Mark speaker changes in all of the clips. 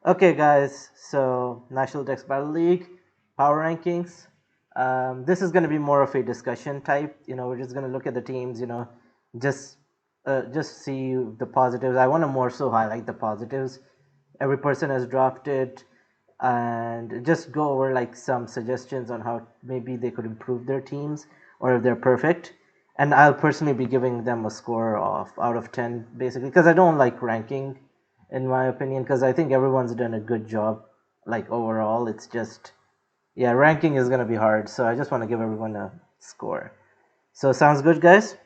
Speaker 1: Okay, guys. So National Dex Battle League power rankings. This is going to be more of a discussion type. We're just going to look at the teams. Just just see the positives. I want to more so highlight the positives every person has drafted, and just go over like some suggestions on how maybe they could improve their teams or if they're perfect. And I'll personally be giving them a score of out of 10 basically because I don't like ranking in my opinion because I think everyone's done a good job like overall. It's just yeah, ranking is going to be hard, so I just want to give everyone a score. So sounds good, guys?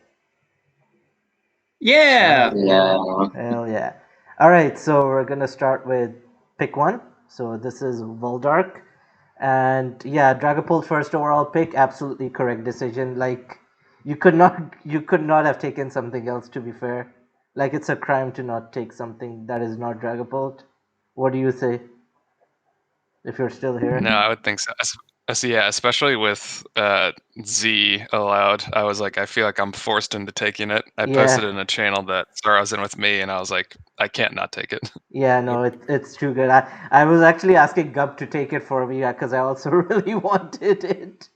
Speaker 2: Yeah.
Speaker 3: Yeah.
Speaker 1: Hell yeah. All right, so we're gonna start with pick one. So this is Voldark, and yeah, Dragapult first overall pick, absolutely correct decision. Like you could not have taken something else. To be fair, like it's a crime to not take something that is not Dragapult. What do you say? If you're still here,
Speaker 4: No, I would think so. Yeah, especially with Z allowed. I was like, I feel like I'm forced into taking it. I posted
Speaker 1: yeah,
Speaker 4: in a channel that Sarah was in with me, and I was like, I can't not take it.
Speaker 1: yeah, no, it's too good. I was actually asking Gub to take it for me because I also really wanted it.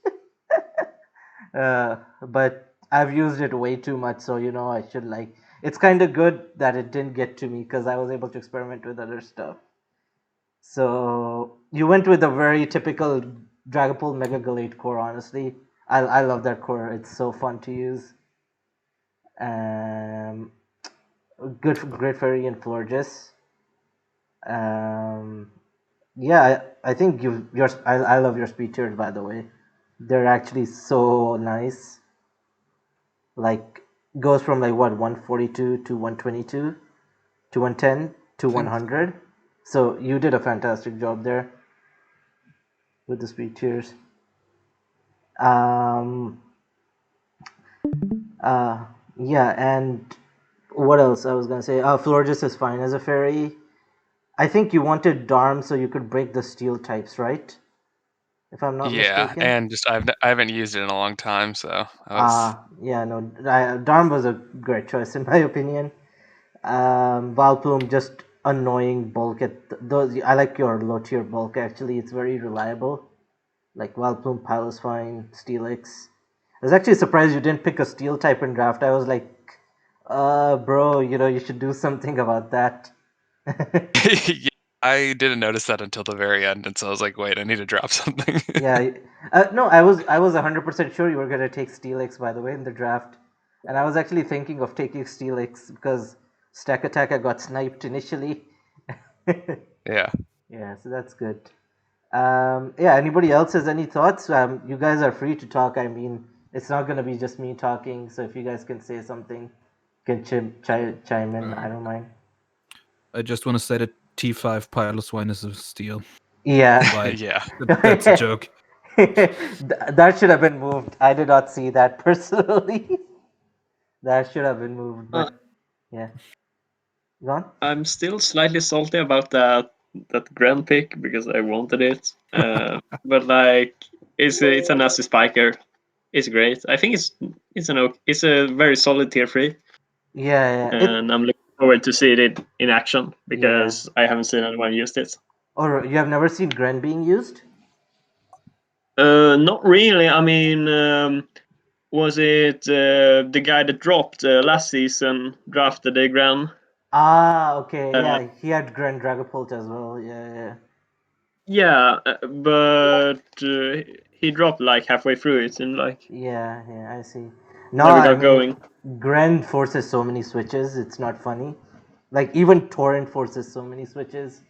Speaker 1: But I've used it way too much, so I should like. It's kind of good that it didn't get to me because I was able to experiment with other stuff. So you went with a very typical Dragapult Mega Galate core. Honestly, I love that core. It's so fun to use. Um, good for Great Fairy and Florges. Um, yeah, I think I love your speed tiers by the way. They're actually so nice. Like goes from like what 142 to 122 to 110 to
Speaker 4: I think
Speaker 1: 100. So you did a fantastic job there with the speed tiers. Um, uh, yeah, and what else I was gonna say? Florges is fine as a fairy. I think you wanted Darm so you could break the steel types, right? If I'm not
Speaker 4: yeah,
Speaker 1: mistaken.
Speaker 4: and just I haven't used it in a long time, so I was
Speaker 1: Yeah, no, Darm was a great choice in my opinion. Valplume just annoying bulk at those. I like your low tier bulk actually. It's very reliable. Like Valplume, Pilus fine, Steelix. I was actually surprised you didn't pick a steel type in draft. I was like, bro, you should do something about that.
Speaker 4: yeah, I didn't notice that until the very end, and so I was like, wait, I need to drop something.
Speaker 1: Yeah, no, I was 100% sure you were gonna take Steelix by the way in the draft, and I was actually thinking of taking Steelix because Stack Attack I got sniped initially.
Speaker 4: Yeah.
Speaker 1: Yeah, so that's good. Yeah, anybody else has any thoughts? You guys are free to talk. I mean, it's not gonna be just me talking. So if you guys can say something, can chime in. I don't mind.
Speaker 5: I just want to say that T5 Pilot Swine is a steal.
Speaker 1: Yeah,
Speaker 5: Like,
Speaker 4: Yeah.
Speaker 5: that's a joke.
Speaker 1: that should have been moved. I did not see that personally. That should have been moved,
Speaker 2: Uh,
Speaker 1: but yeah, gone.
Speaker 2: I'm still slightly salty about that Grand pick because I wanted it. But like, it's a nasty spiker. It's great. I think it's a very solid tier 3,
Speaker 1: Yeah, yeah.
Speaker 2: and I'm looking forward to see it in action
Speaker 1: Yeah.
Speaker 2: because I haven't seen anyone used it.
Speaker 1: Or you have never seen Gren being used?
Speaker 2: Not really. I mean, was it the guy that dropped last season drafted the Gran?
Speaker 1: Okay.
Speaker 2: Uh,
Speaker 1: Yeah, he had Gren Dragapult as well. Yeah, yeah.
Speaker 2: yeah, but he dropped like halfway through it and like
Speaker 1: Yeah, yeah, I see. No,
Speaker 2: never
Speaker 1: I
Speaker 2: got
Speaker 1: mean,
Speaker 2: going.
Speaker 1: Gren forces so many switches, it's not funny. Like, even Torrent forces so many switches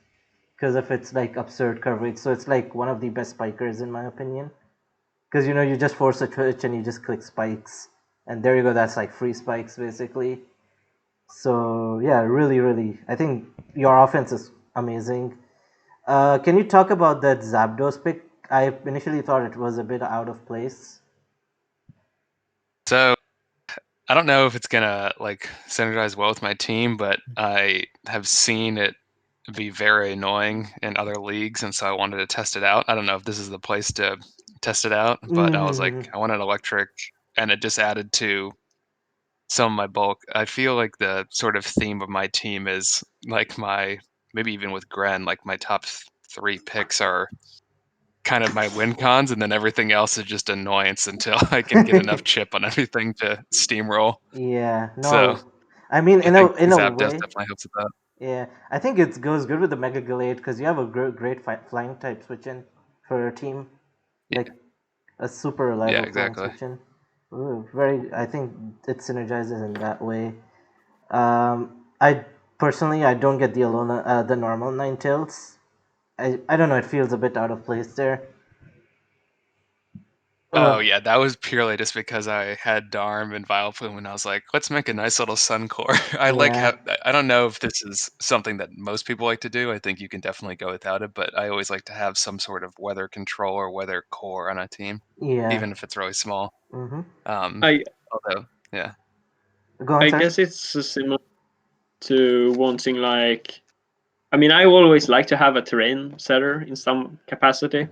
Speaker 1: because of its, like, absurd coverage. So it's, like, one of the best spikers, in my opinion. Because, you just force a switch and you just click spikes. And there you go, that's, like, free spikes, basically. So, yeah, really, really. I think your offense is amazing. Can you talk about that Zapdos pick? I initially thought it was a bit out of place.
Speaker 4: So I don't know if it's gonna like synergize well with my team, but I have seen it be very annoying in other leagues, and so I wanted to test it out. I don't know if this is the place to test it out, but I was
Speaker 1: Mm-hmm.
Speaker 4: like, I wanted electric, and it just added to some of my bulk. I feel like the sort of theme of my team is like my maybe even with Gren, like my top 3 picks are kind of my win cons, and then everything else is just annoyance until I can get enough chip on everything to steamroll.
Speaker 1: Yeah,
Speaker 4: So
Speaker 1: no. I mean,
Speaker 4: I think
Speaker 1: in a
Speaker 4: Zapdos
Speaker 1: way,
Speaker 4: definitely helps with that.
Speaker 1: yeah. I think it goes good with the Mega Gallade because you have a great flying type switch in for your team,
Speaker 4: Yeah,
Speaker 1: like a super
Speaker 4: yeah,
Speaker 1: reliable flying
Speaker 4: exactly.
Speaker 1: switch in. Ooh, very. I think it synergizes in that way. I personally I don't get the Alona, the normal Ninetales. I don't know. It feels a bit out of place there.
Speaker 4: Oh
Speaker 1: Uh,
Speaker 4: yeah, that was purely just because I had Darm and Vileplume, and I was like, let's make a nice little Sun Core. I like
Speaker 1: yeah,
Speaker 4: how I don't know if this is something that most people like to do. I think you can definitely go without it, but I always like to have some sort of weather control or weather core on a team,
Speaker 1: yeah.
Speaker 4: even if it's really small.
Speaker 1: Mm-hmm.
Speaker 2: I
Speaker 4: Although, yeah.
Speaker 1: Go on,
Speaker 2: I
Speaker 1: sir.
Speaker 2: guess it's similar to wanting like. I mean, I always like to have a terrain setter in some capacity.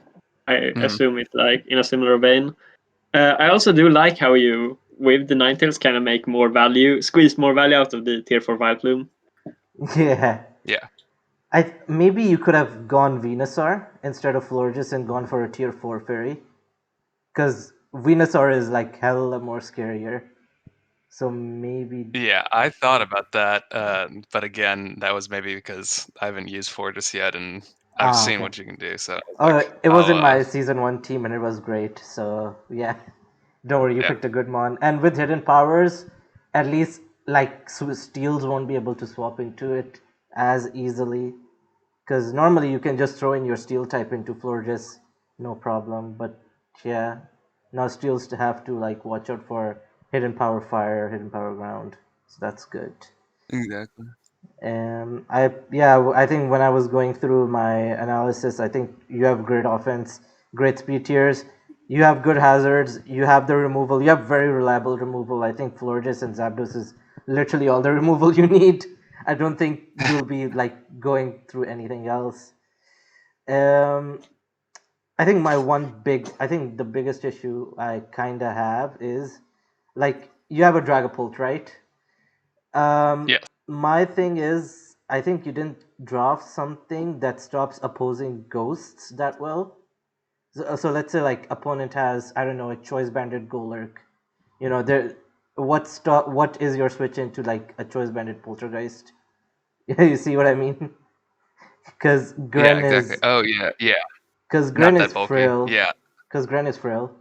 Speaker 2: I
Speaker 4: Mm.
Speaker 2: assume it's like in a similar vein. I also do like how you, with the Ninetales, kind of make more value, squeeze more value out of the tier 4 Vileplume.
Speaker 1: Yeah.
Speaker 4: Yeah.
Speaker 1: Maybe you could have gone Venusaur instead of Florges and gone for a tier 4 fairy. Because Venusaur is like hella more scarier. So maybe.
Speaker 4: Yeah, I thought about that, but again, that was maybe because I haven't used Fortis yet, and I've
Speaker 1: Ah,
Speaker 4: seen
Speaker 1: okay.
Speaker 4: what you can do. So I was
Speaker 1: Oh,
Speaker 4: like,
Speaker 1: it was in my season 1 team and it was great. So yeah. Don't worry, you
Speaker 4: yeah,
Speaker 1: picked a good mon. And with hidden powers, at least like steals won't be able to swap into it as easily. Because normally you can just throw in your steel type into Florges, no problem. But yeah, now steels to have to like watch out for hidden power fire, hidden power ground. So that's good.
Speaker 4: exactly.
Speaker 1: I think when I was going through my analysis, I think you have great offense, great speed tiers, you have good hazards, you have the removal, you have very reliable removal. I think Florges and Zapdos is literally all the removal you need. I don't think you'll be like going through anything else. Um, I think the biggest issue I kinda have is like you have a Dragapult, right? Um,
Speaker 4: Yeah,
Speaker 1: my thing is, I think you didn't draft something that stops opposing ghosts that well. So let's say like opponent has, I don't know, a choice banded Golurk. You know, what is your switch into like a choice banded Poltergeist? You see what I mean? Because
Speaker 4: yeah,
Speaker 1: Gren
Speaker 4: exactly.
Speaker 1: is
Speaker 4: Oh yeah, yeah.
Speaker 1: because
Speaker 4: Not
Speaker 1: Gren
Speaker 4: that
Speaker 1: is
Speaker 4: bulky.
Speaker 1: frail.
Speaker 4: Yeah,
Speaker 1: Because Gren is frail,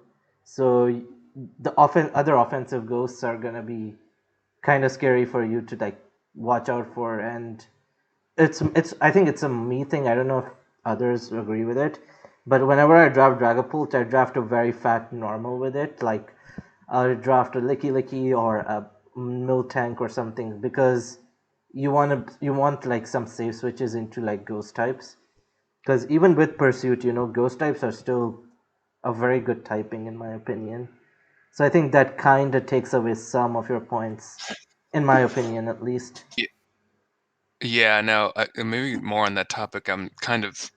Speaker 1: so other offensive ghosts are gonna be kind of scary for you to like watch out for. And it's I think it's a me thing. I don't know if others agree with it, but whenever I draft Dragapult, I draft a very fat normal with it. Like I'll draft a Licky or a Miltank or something because you want like some safe switches into like ghost types. Because even with Pursuit, ghost types are still a very good typing in my opinion. So I think that kind of takes away some of your points, in my opinion at least.
Speaker 4: yeah. No, maybe more on that topic. I'm kind of.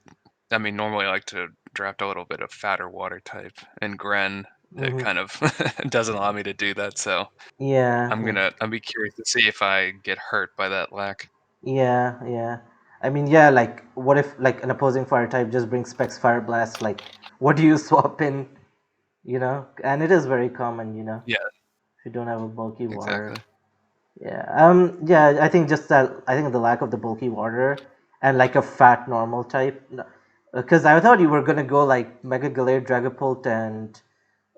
Speaker 4: I mean, normally I like to draft a little bit of fatter water type, and Gren it
Speaker 1: Hmm.
Speaker 4: kind of doesn't allow me to do that. So
Speaker 1: Yeah,
Speaker 4: I'll be curious to see if I get hurt by that lack.
Speaker 1: yeah. I mean, yeah, like, what if, like, an opposing fire type just brings Specs Fire Blast? Like, what do you swap in, And it is very common,
Speaker 4: Yeah,
Speaker 1: if you don't have a bulky water.
Speaker 4: exactly.
Speaker 1: Yeah, I think I think the lack of the bulky water and, like, a fat normal type. Because I thought you were gonna go, like, Mega Gallade, Dragapult, and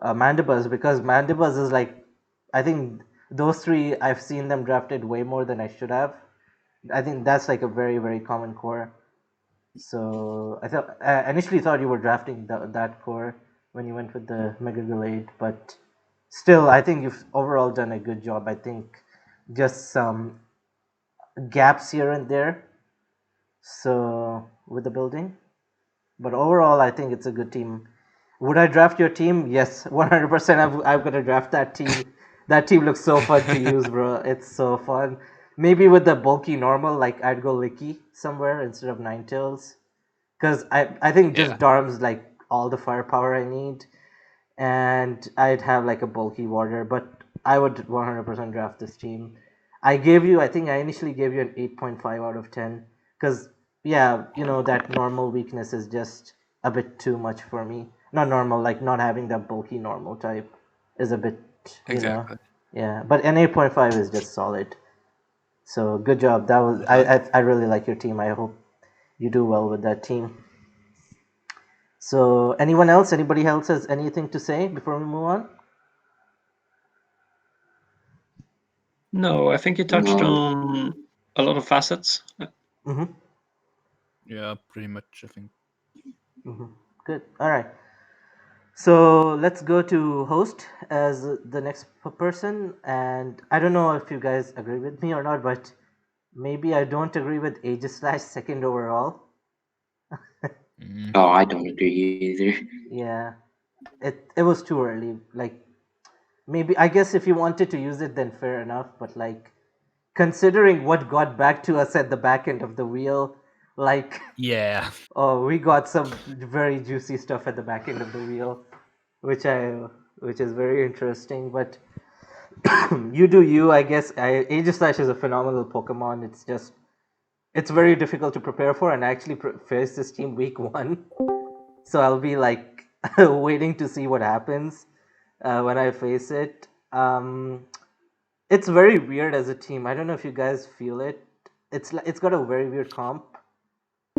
Speaker 1: Mandibuzz, because Mandibuzz is, like, I think those three, I've seen them drafted way more than I should have. I think that's like a very very common core. So I initially thought you were drafting that core when you went with the Mega Gallade, but still, I think you've overall done a good job. I think just some gaps here and there. So with the building, but overall, I think it's a good team. Would I draft your team? Yes, 100%. I'm gonna draft that team. That team looks so fun to use, bro. It's so fun. Maybe with the bulky normal, like I'd go Licky somewhere instead of Ninetales, because I think
Speaker 4: Yeah.
Speaker 1: just Darm's like all the firepower I need, and I'd have like a bulky water. But I would 100% draft this team. I think I initially gave you an 8.5 out of 10, because yeah, that normal weakness is just a bit too much for me. Not normal, like not having that bulky normal type is a bit,
Speaker 4: Exactly.
Speaker 1: yeah. But an 8.5 is just solid. So good job. That was I really like your team. I hope you do well with that team. So anyone else? Anybody else has anything to say before we move on?
Speaker 2: No, I think you touched on a lot of facets.
Speaker 1: Mm-hmm.
Speaker 5: Yeah, pretty much. I think.
Speaker 1: Mm-hmm. Good. All right. So let's go to host as the next person, and I don't know if you guys agree with me or not, but maybe I don't agree with Aegislash second overall.
Speaker 5: Mm.
Speaker 3: Oh, I don't agree either.
Speaker 1: Yeah, it was too early. Like maybe I guess if you wanted to use it, then fair enough. But like considering what got back to us at the back end of the wheel, like
Speaker 5: Yeah.
Speaker 1: oh, we got some very juicy stuff at the back end of the wheel, which is very interesting. But you do you, I guess. Aegislash is a phenomenal Pokemon. It's very difficult to prepare for, and I actually faced this team week 1, so I'll be like waiting to see what happens when I face it. It's very weird as a team. I don't know if you guys feel it. It's got a very weird comp,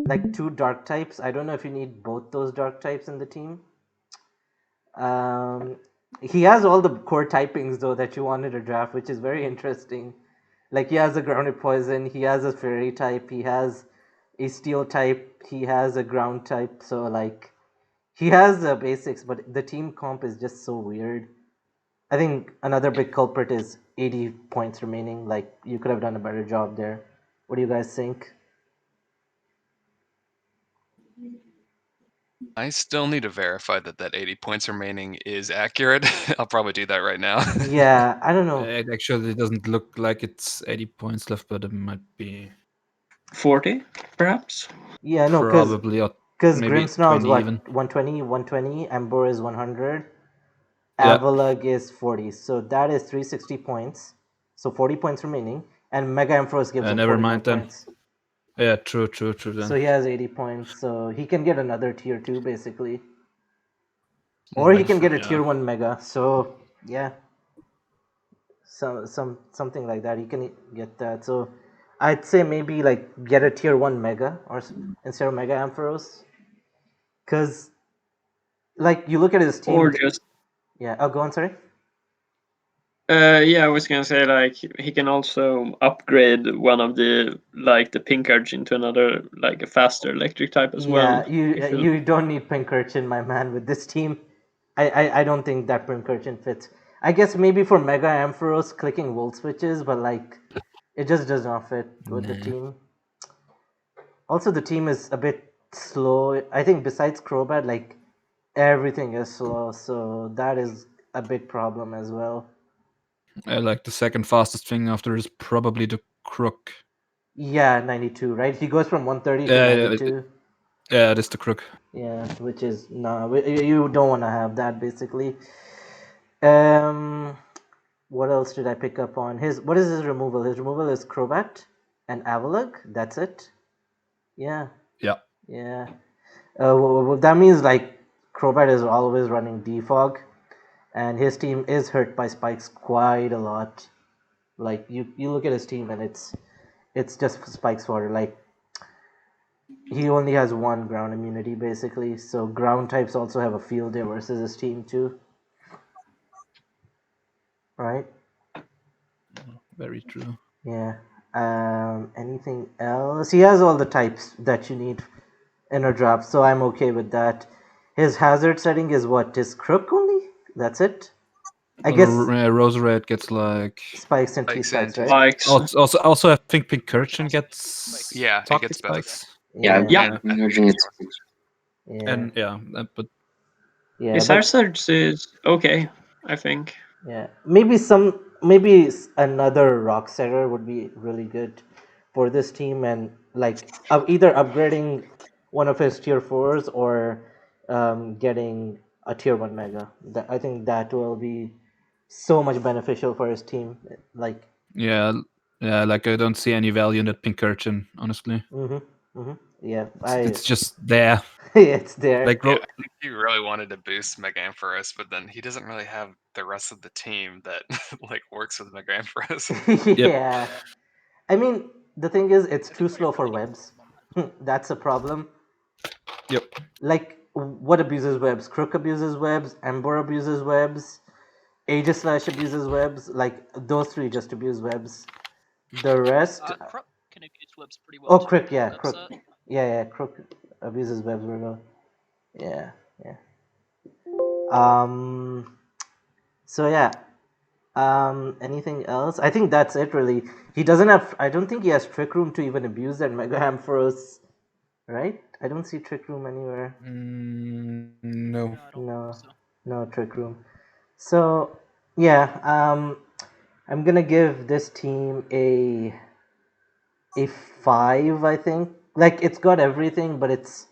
Speaker 1: like 2 dark types. I don't know if you need both those dark types in the team. He has all the core typings though that you wanted to draft, which is very interesting. Like he has a grounded poison, he has a fairy type, he has a steel type, he has a ground type. So like he has the basics, but the team comp is just so weird. I think another big culprit is 80 points remaining. Like you could have done a better job there. What do you guys think?
Speaker 4: I still need to verify that 80 points remaining is accurate. I'll probably do that right now.
Speaker 1: Yeah, I don't know.
Speaker 5: It actually doesn't look like it's 80 points left, but it might be
Speaker 2: 40, perhaps.
Speaker 1: Yeah, no,
Speaker 5: probably
Speaker 1: because
Speaker 5: maybe
Speaker 1: Grimmsnarl's
Speaker 5: 20 even.
Speaker 1: what 120, Ember is 100,
Speaker 5: Yeah.
Speaker 1: Avalugg is 40. So that is 360 points. So 40 points remaining, and Mega Ampharos gives him
Speaker 5: Never
Speaker 1: 41
Speaker 5: mind then.
Speaker 1: points.
Speaker 5: Yeah, true then.
Speaker 1: So he has 80 points. So he can get another tier 2 basically, or he can get a
Speaker 5: Yeah.
Speaker 1: tier 1 Mega. So yeah, something like that. He can get that. So I'd say maybe like get a tier 1 Mega instead of Mega Ampharos, because like you look at his team.
Speaker 2: Or just
Speaker 1: Yeah. Oh, go on. Sorry.
Speaker 2: yeah, I was gonna say like he can also upgrade one of the Pinkarch into another like a faster electric type as well.
Speaker 1: Yeah, you
Speaker 2: If
Speaker 1: you don't need Pincurchin, my man, with this team. I don't think that Pincurchin fits. I guess maybe for Mega Ampharos clicking volt switches, but like it just does not fit with the
Speaker 5: Nah.
Speaker 1: team. Also, the team is a bit slow. I think besides Crobat, like everything is slow, so that is a big problem as well.
Speaker 5: Like the second fastest thing after is probably the Crook.
Speaker 1: Yeah, 92, right? He goes from 130 to
Speaker 5: Yeah,
Speaker 1: 92.
Speaker 5: Yeah, it is the Crook.
Speaker 1: Yeah, which is you don't want to have that basically. Um, what else did I pick up on? What is his removal? His removal is Crobat and Avalugg. That's it. Yeah,
Speaker 5: Yeah.
Speaker 1: yeah. That means like Crobat is always running Defog, and his team is hurt by spikes quite a lot. Like you look at his team and it's just spikes water. Like he only has 1 ground immunity basically, so ground types also have a field day versus his team too. Right?
Speaker 5: Very true.
Speaker 1: Yeah. Anything else? He has all the types that you need in a draft, so I'm okay with that. His hazard setting is what? His Crook only? That's it? I guess
Speaker 5: Roserade gets like.
Speaker 1: spikes and
Speaker 4: Spikes
Speaker 1: T-spikes,
Speaker 4: and
Speaker 1: right?
Speaker 2: spikes.
Speaker 5: Also, I think Pincurchin gets.
Speaker 4: Yeah, it
Speaker 5: Toxic
Speaker 4: gets both.
Speaker 5: spikes.
Speaker 3: Yeah,
Speaker 1: Yeah.
Speaker 3: Pincurchin gets
Speaker 1: Yeah.
Speaker 5: And yeah, but
Speaker 1: Yeah.
Speaker 2: His
Speaker 1: But
Speaker 2: hazards is okay, I think.
Speaker 1: yeah, another rock setter would be really good for this team, and like either upgrading one of his tier 4s or getting a tier 1 Mega. I think that will be so much beneficial for his team. Like
Speaker 5: yeah, like I don't see any value in that Pincurchin, honestly.
Speaker 1: Yeah,
Speaker 5: It's just there.
Speaker 1: it's there.
Speaker 5: Like
Speaker 4: Yeah, I think he really wanted to boost Megampharos, but then he doesn't really have the rest of the team that like works with Megampharos.
Speaker 1: Yeah. I mean, the thing is, it's too slow for webs. That's a problem.
Speaker 5: Yep.
Speaker 1: Like, what abuses webs? Crook abuses webs, Ember abuses webs, Aegislash abuses webs. Like, those three just abuse webs. The rest.
Speaker 3: Crook can abuse webs pretty well.
Speaker 1: Oh,
Speaker 3: too,
Speaker 1: Crook,
Speaker 3: in the
Speaker 1: yeah,
Speaker 3: web
Speaker 1: Crook.
Speaker 3: set.
Speaker 1: Yeah, Crook abuses webs very well. Yeah, yeah. Um. So yeah. Anything else? I think that's it really. He doesn't have. I don't think he has Trick Room to even abuse that Mega Ampharos, right? I don't see Trick Room anywhere.
Speaker 5: No.
Speaker 3: No, I don't
Speaker 1: No,
Speaker 3: think so.
Speaker 1: no Trick Room. So yeah. I'm gonna give this team a 5. I think like it's got everything, but it's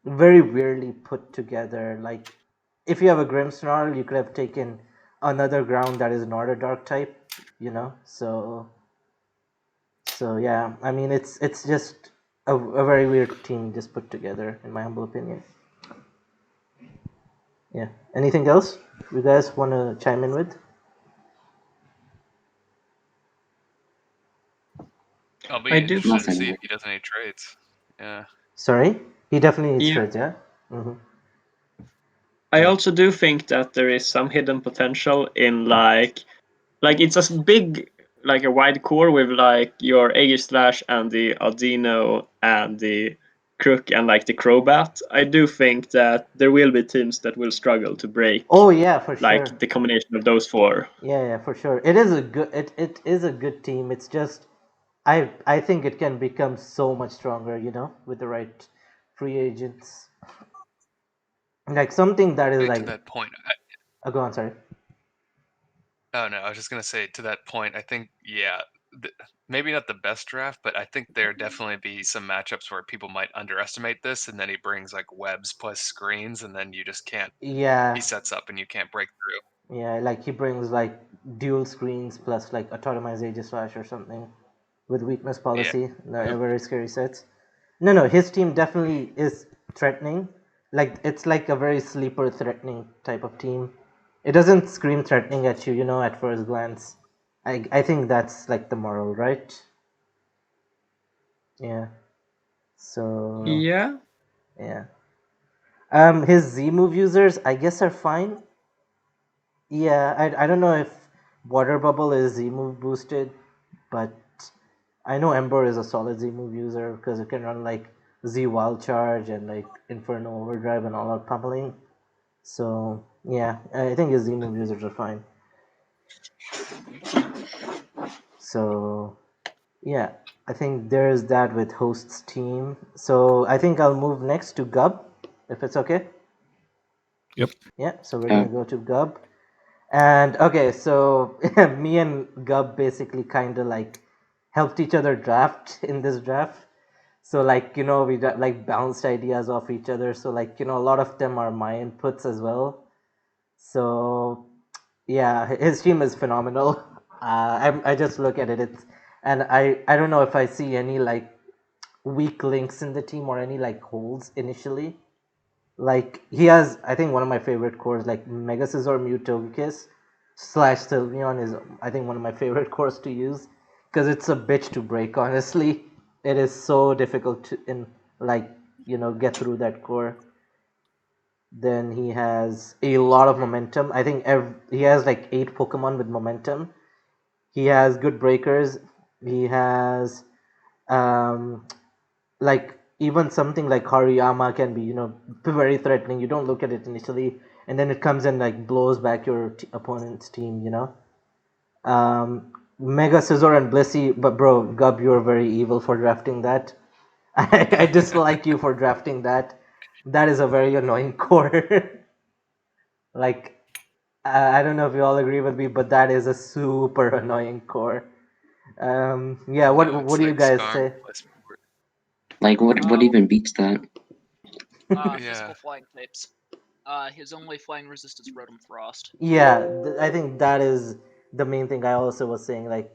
Speaker 1: very weirdly put together. Like if you have a Grimmsnarl, you could have taken another ground that is not a dark type, you know. So yeah, I mean it's just a very weird team just put together, in my humble opinion. Yeah. Anything else you guys want to chime in with?
Speaker 4: I'll be
Speaker 2: I do
Speaker 4: interested to
Speaker 6: Nothing.
Speaker 4: see if he does any trades. Yeah.
Speaker 1: Sorry, he definitely needs
Speaker 2: Yeah.
Speaker 1: trades. Yeah. Mm-hmm.
Speaker 2: I also do think that there is some hidden potential in like it's a big like a wide core with like your Aegislash and the Audino and the Crook and like the Crobat. I do think that there will be teams that will struggle to break
Speaker 1: Oh yeah, for
Speaker 2: like
Speaker 1: sure.
Speaker 2: the combination of those four.
Speaker 1: Yeah, for sure. It is a good. It is a good team. It's just I think it can become so much stronger. You know, with the right free agents. Like something that is
Speaker 4: Wait, to
Speaker 1: like.
Speaker 4: that point,
Speaker 1: Oh, go on. Sorry.
Speaker 4: oh no, I was just gonna say to that point. I think maybe not the best draft, but I think there definitely be some matchups where people might underestimate this, and then he brings like webs plus screens, and then you just can't.
Speaker 1: Yeah.
Speaker 4: He sets up and you can't break through.
Speaker 1: Yeah, like he brings like dual screens plus like autonomized Aegislash or something with weakness policy. No, very scary sets. No, his team definitely is threatening. Like it's like a very sleeper threatening type of team. It doesn't scream threatening at you, you know, at first glance. I think that's like the moral, right? Yeah. So
Speaker 2: Yeah.
Speaker 1: yeah. His Z move users I guess are fine. Yeah, I don't know if Water Bubble is Z move boosted, but I know Ember is a solid Z move user because it can run like Z Wild Charge and like Inferno Overdrive and all out pummeling. So yeah, I think his Z move users are fine. So yeah, I think there's that with host's team. So I think I'll move next to Gub, if it's okay.
Speaker 5: Yep.
Speaker 1: Yeah, so we're
Speaker 6: Yeah.
Speaker 1: gonna go to Gub. And okay, so me and Gub basically kind of like helped each other draft in this draft. So like you know we like bounced ideas off each other. So like you know a lot of them are my inputs as well. So yeah, his team is phenomenal. I just look at it. And I don't know if I see any like weak links in the team or any like holes initially. Like he has, I think one of my favorite cores, like Mega Scizor Mutogekis / Sylveon is I think one of my favorite cores to use because it's a bitch to break. Honestly, it is so difficult to like you know get through that core. Then he has a lot of momentum. I think he has like 8 Pokemon with momentum. He has good breakers. He has um like even something like Hariyama can be you know very threatening. You don't look at it initially, and then it comes and like blows back your opponent's team. You know, Mega Scizor and Blissey, but bro, Gub, you're very evil for drafting that. I dislike you for drafting that. That is a very annoying core. Like, I don't know if you all agree with me, but that is a super annoying core. Yeah,
Speaker 4: No,
Speaker 1: what
Speaker 4: it's
Speaker 1: do you
Speaker 4: like
Speaker 1: guys
Speaker 4: Skarm
Speaker 1: say?
Speaker 4: plus.
Speaker 6: Like what even beats that?
Speaker 4: Yeah.
Speaker 3: Physical flying types. His only flying resist is Rotom Frost.
Speaker 1: Yeah, I think that is the main thing I also was saying. Like,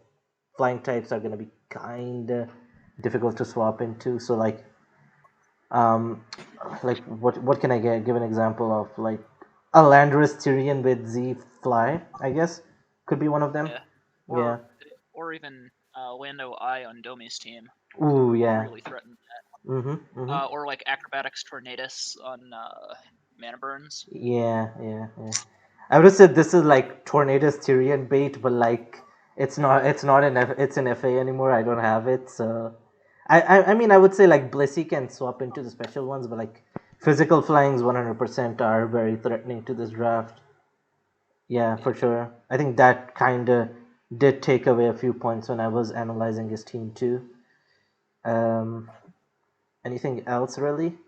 Speaker 1: flying types are gonna be kinda difficult to swap into. So like, Um, like what can I give an example of? Like a Landorus Tyrion with Z Fly, I guess could be one of them.
Speaker 3: Yeah.
Speaker 1: Yeah.
Speaker 3: Or even Lando I on Domi's team.
Speaker 1: Ooh,
Speaker 3: Who
Speaker 1: yeah.
Speaker 3: really threatened that.
Speaker 1: Mm-hmm.
Speaker 3: Or like Acrobatics Tornadus on Mana Burns.
Speaker 1: Yeah. I would have said this is like Tornadus Tyrion bait, but like it's not it's in FA anymore. I don't have it, so I mean I would say like Blissey can swap into the special ones, but like physical flyings 100% are very threatening to this draft. Yeah, for sure. I think that kind of did take away a few points when I was analyzing his team too. Anything else really?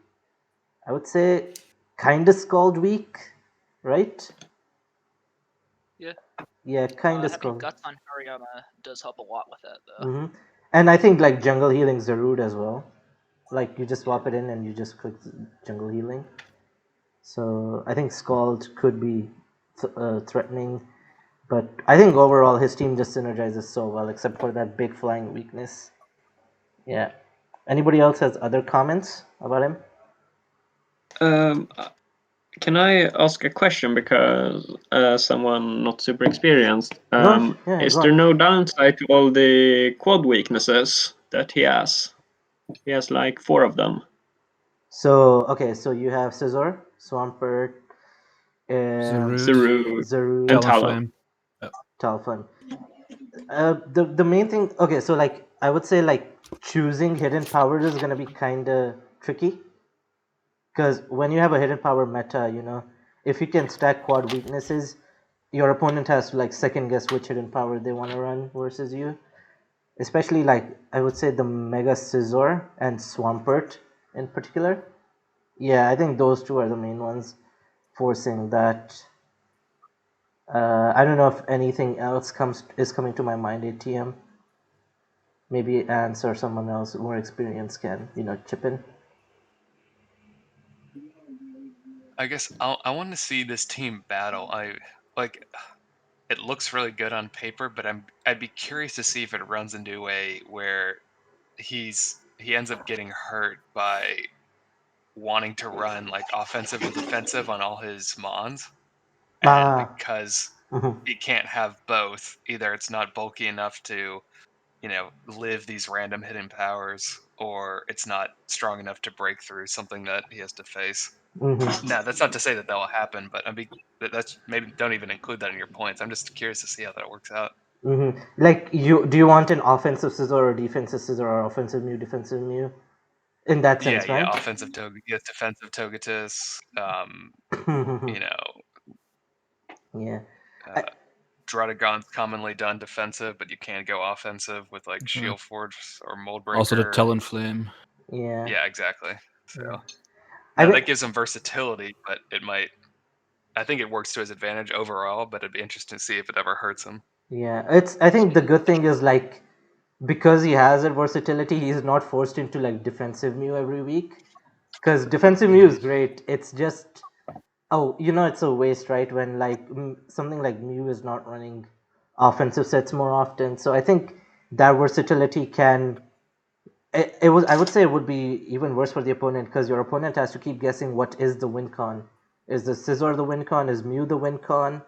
Speaker 1: I would say kind of Scald week, right?
Speaker 3: Yeah.
Speaker 1: Yeah, kind of
Speaker 3: Having
Speaker 1: Scald.
Speaker 3: Guts on Hariyama does help a lot with that, though.
Speaker 1: Mm-hmm. And I think like jungle healing Zarude as well. Like you just swap it in and you just click jungle healing. So I think Scald could be threatening, but I think overall his team just synergizes so well, except for that big flying weakness. Yeah. Anybody else has other comments about him?
Speaker 2: Can I ask a question because someone not super experienced?
Speaker 1: Yeah,
Speaker 2: Is
Speaker 1: go
Speaker 2: there
Speaker 1: on.
Speaker 2: no downside to all the quad weaknesses that he has? He has like 4 of them.
Speaker 1: So okay, so you have Scizor, Swampert,
Speaker 2: Zarude
Speaker 1: Zarude,
Speaker 2: and Talon.
Speaker 5: Talonflame.
Speaker 1: Talfun. The main thing. Okay, so like I would say like choosing hidden powers is gonna be kind of tricky, because when you have a hidden power meta, if you can stack quad weaknesses, your opponent has to like second guess which hidden power they want to run versus you. Especially like I would say the Mega Scizor and Swampert in particular. Yeah, I think those two are the main ones forcing that. I don't know if anything else is coming to my mind. ATM. Maybe Ants or someone else more experienced can chip in.
Speaker 4: I guess I want to see this team battle. I like it looks really good on paper, but I'd be curious to see if it runs into a way where he ends up getting hurt by wanting to run like offensive and defensive on all his mons, and
Speaker 1: Ah,
Speaker 4: because
Speaker 1: mhm.
Speaker 4: he can't have both, either it's not bulky enough to live these random hidden powers, or it's not strong enough to break through something that he has to face. Now, that's not to say that will happen, but that's maybe don't even include that in your points. I'm just curious to see how that works out.
Speaker 1: Like do you want an offensive Scizor or defensive Scizor or offensive Mew, defensive Mew? In that sense,
Speaker 4: Yeah,
Speaker 1: right?
Speaker 4: offensive Togekiss, defensive Togekiss,
Speaker 1: Yeah.
Speaker 4: uh, Druddigon's commonly done defensive, but you can go offensive with like
Speaker 5: Mhm.
Speaker 4: Shield Force or Mold Breaker.
Speaker 5: Also the Talonflame.
Speaker 1: Yeah.
Speaker 4: Yeah, exactly. So
Speaker 1: Yeah.
Speaker 4: now that gives him versatility, but I think it works to his advantage overall, but it'd be interesting to see if it ever hurts him.
Speaker 1: Yeah, I think the good thing is like because he has that versatility, he's not forced into like defensive Mew every week. Because defensive Mew is great. It's just it's a waste, right? When like something like Mew is not running offensive sets more often. So I think that versatility can. I would say it would be even worse for the opponent because your opponent has to keep guessing what is the win con. Is the Scizor the win con? Is Mew the win con?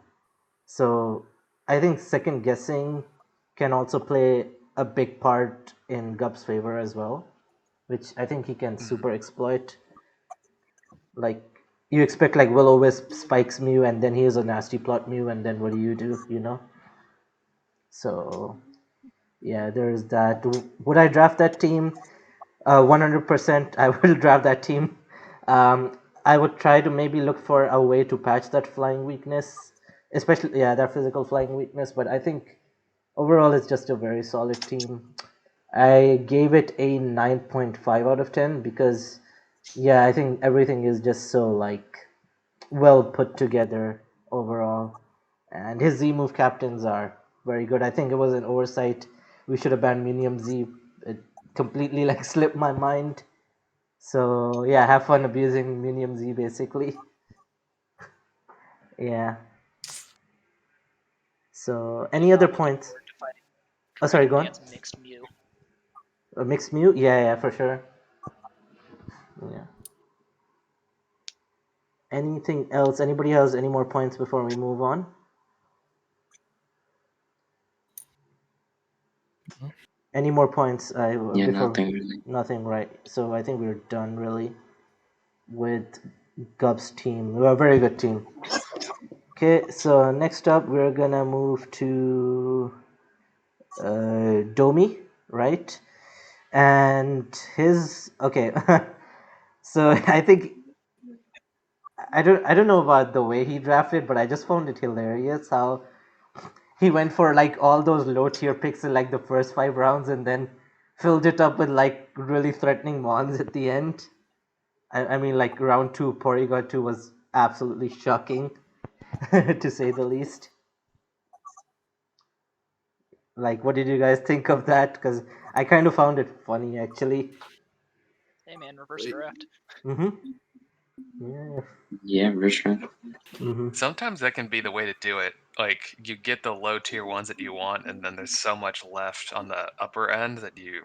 Speaker 1: So I think second guessing can also play a big part in Gup's favor as well, which I think he can super exploit. Like you expect like Will-O-Wisp spikes Mew and then he is a nasty plot Mew and then what do? So yeah, there's that. Would I draft that team? 100% I will draft that team. I would try to maybe look for a way to patch that flying weakness, especially that physical flying weakness. But I think overall it's just a very solid team. I gave it a 9.5 out of 10 because I think everything is just so like well put together overall, and his Z move captains are very good. I think it was an oversight. We should have banned Minium Z. It completely like slipped my mind. So yeah, have fun abusing Minium Z basically. Yeah. So any other points? Oh, sorry, go on.
Speaker 3: Mixed Mew.
Speaker 1: A mixed Mew? Yeah, for sure. Yeah. Anything else? Anybody has any more points before we move on? Any more points?
Speaker 6: Yeah,
Speaker 1: Before
Speaker 6: nothing really.
Speaker 1: nothing, right? So I think we're done really with Gub's team. We're a very good team. Okay, so next up we're gonna move to Domi, right? And his okay. So I think I don't know about the way he drafted, but I just found it hilarious how he went for like all those low tier picks in like the first 5 rounds and then filled it up with like really threatening mons at the end. I mean, like round 2, Porygon 2 was absolutely shocking, to say the least. Like, what did you guys think of that? Because I kind of found it funny, actually.
Speaker 3: Hey man, reverse draft.
Speaker 1: Mm-hmm. Yeah.
Speaker 6: Yeah, Richard.
Speaker 1: Mm-hmm.
Speaker 4: Sometimes that can be the way to do it. Like you get the low tier ones that you want, and then there's so much left on the upper end that you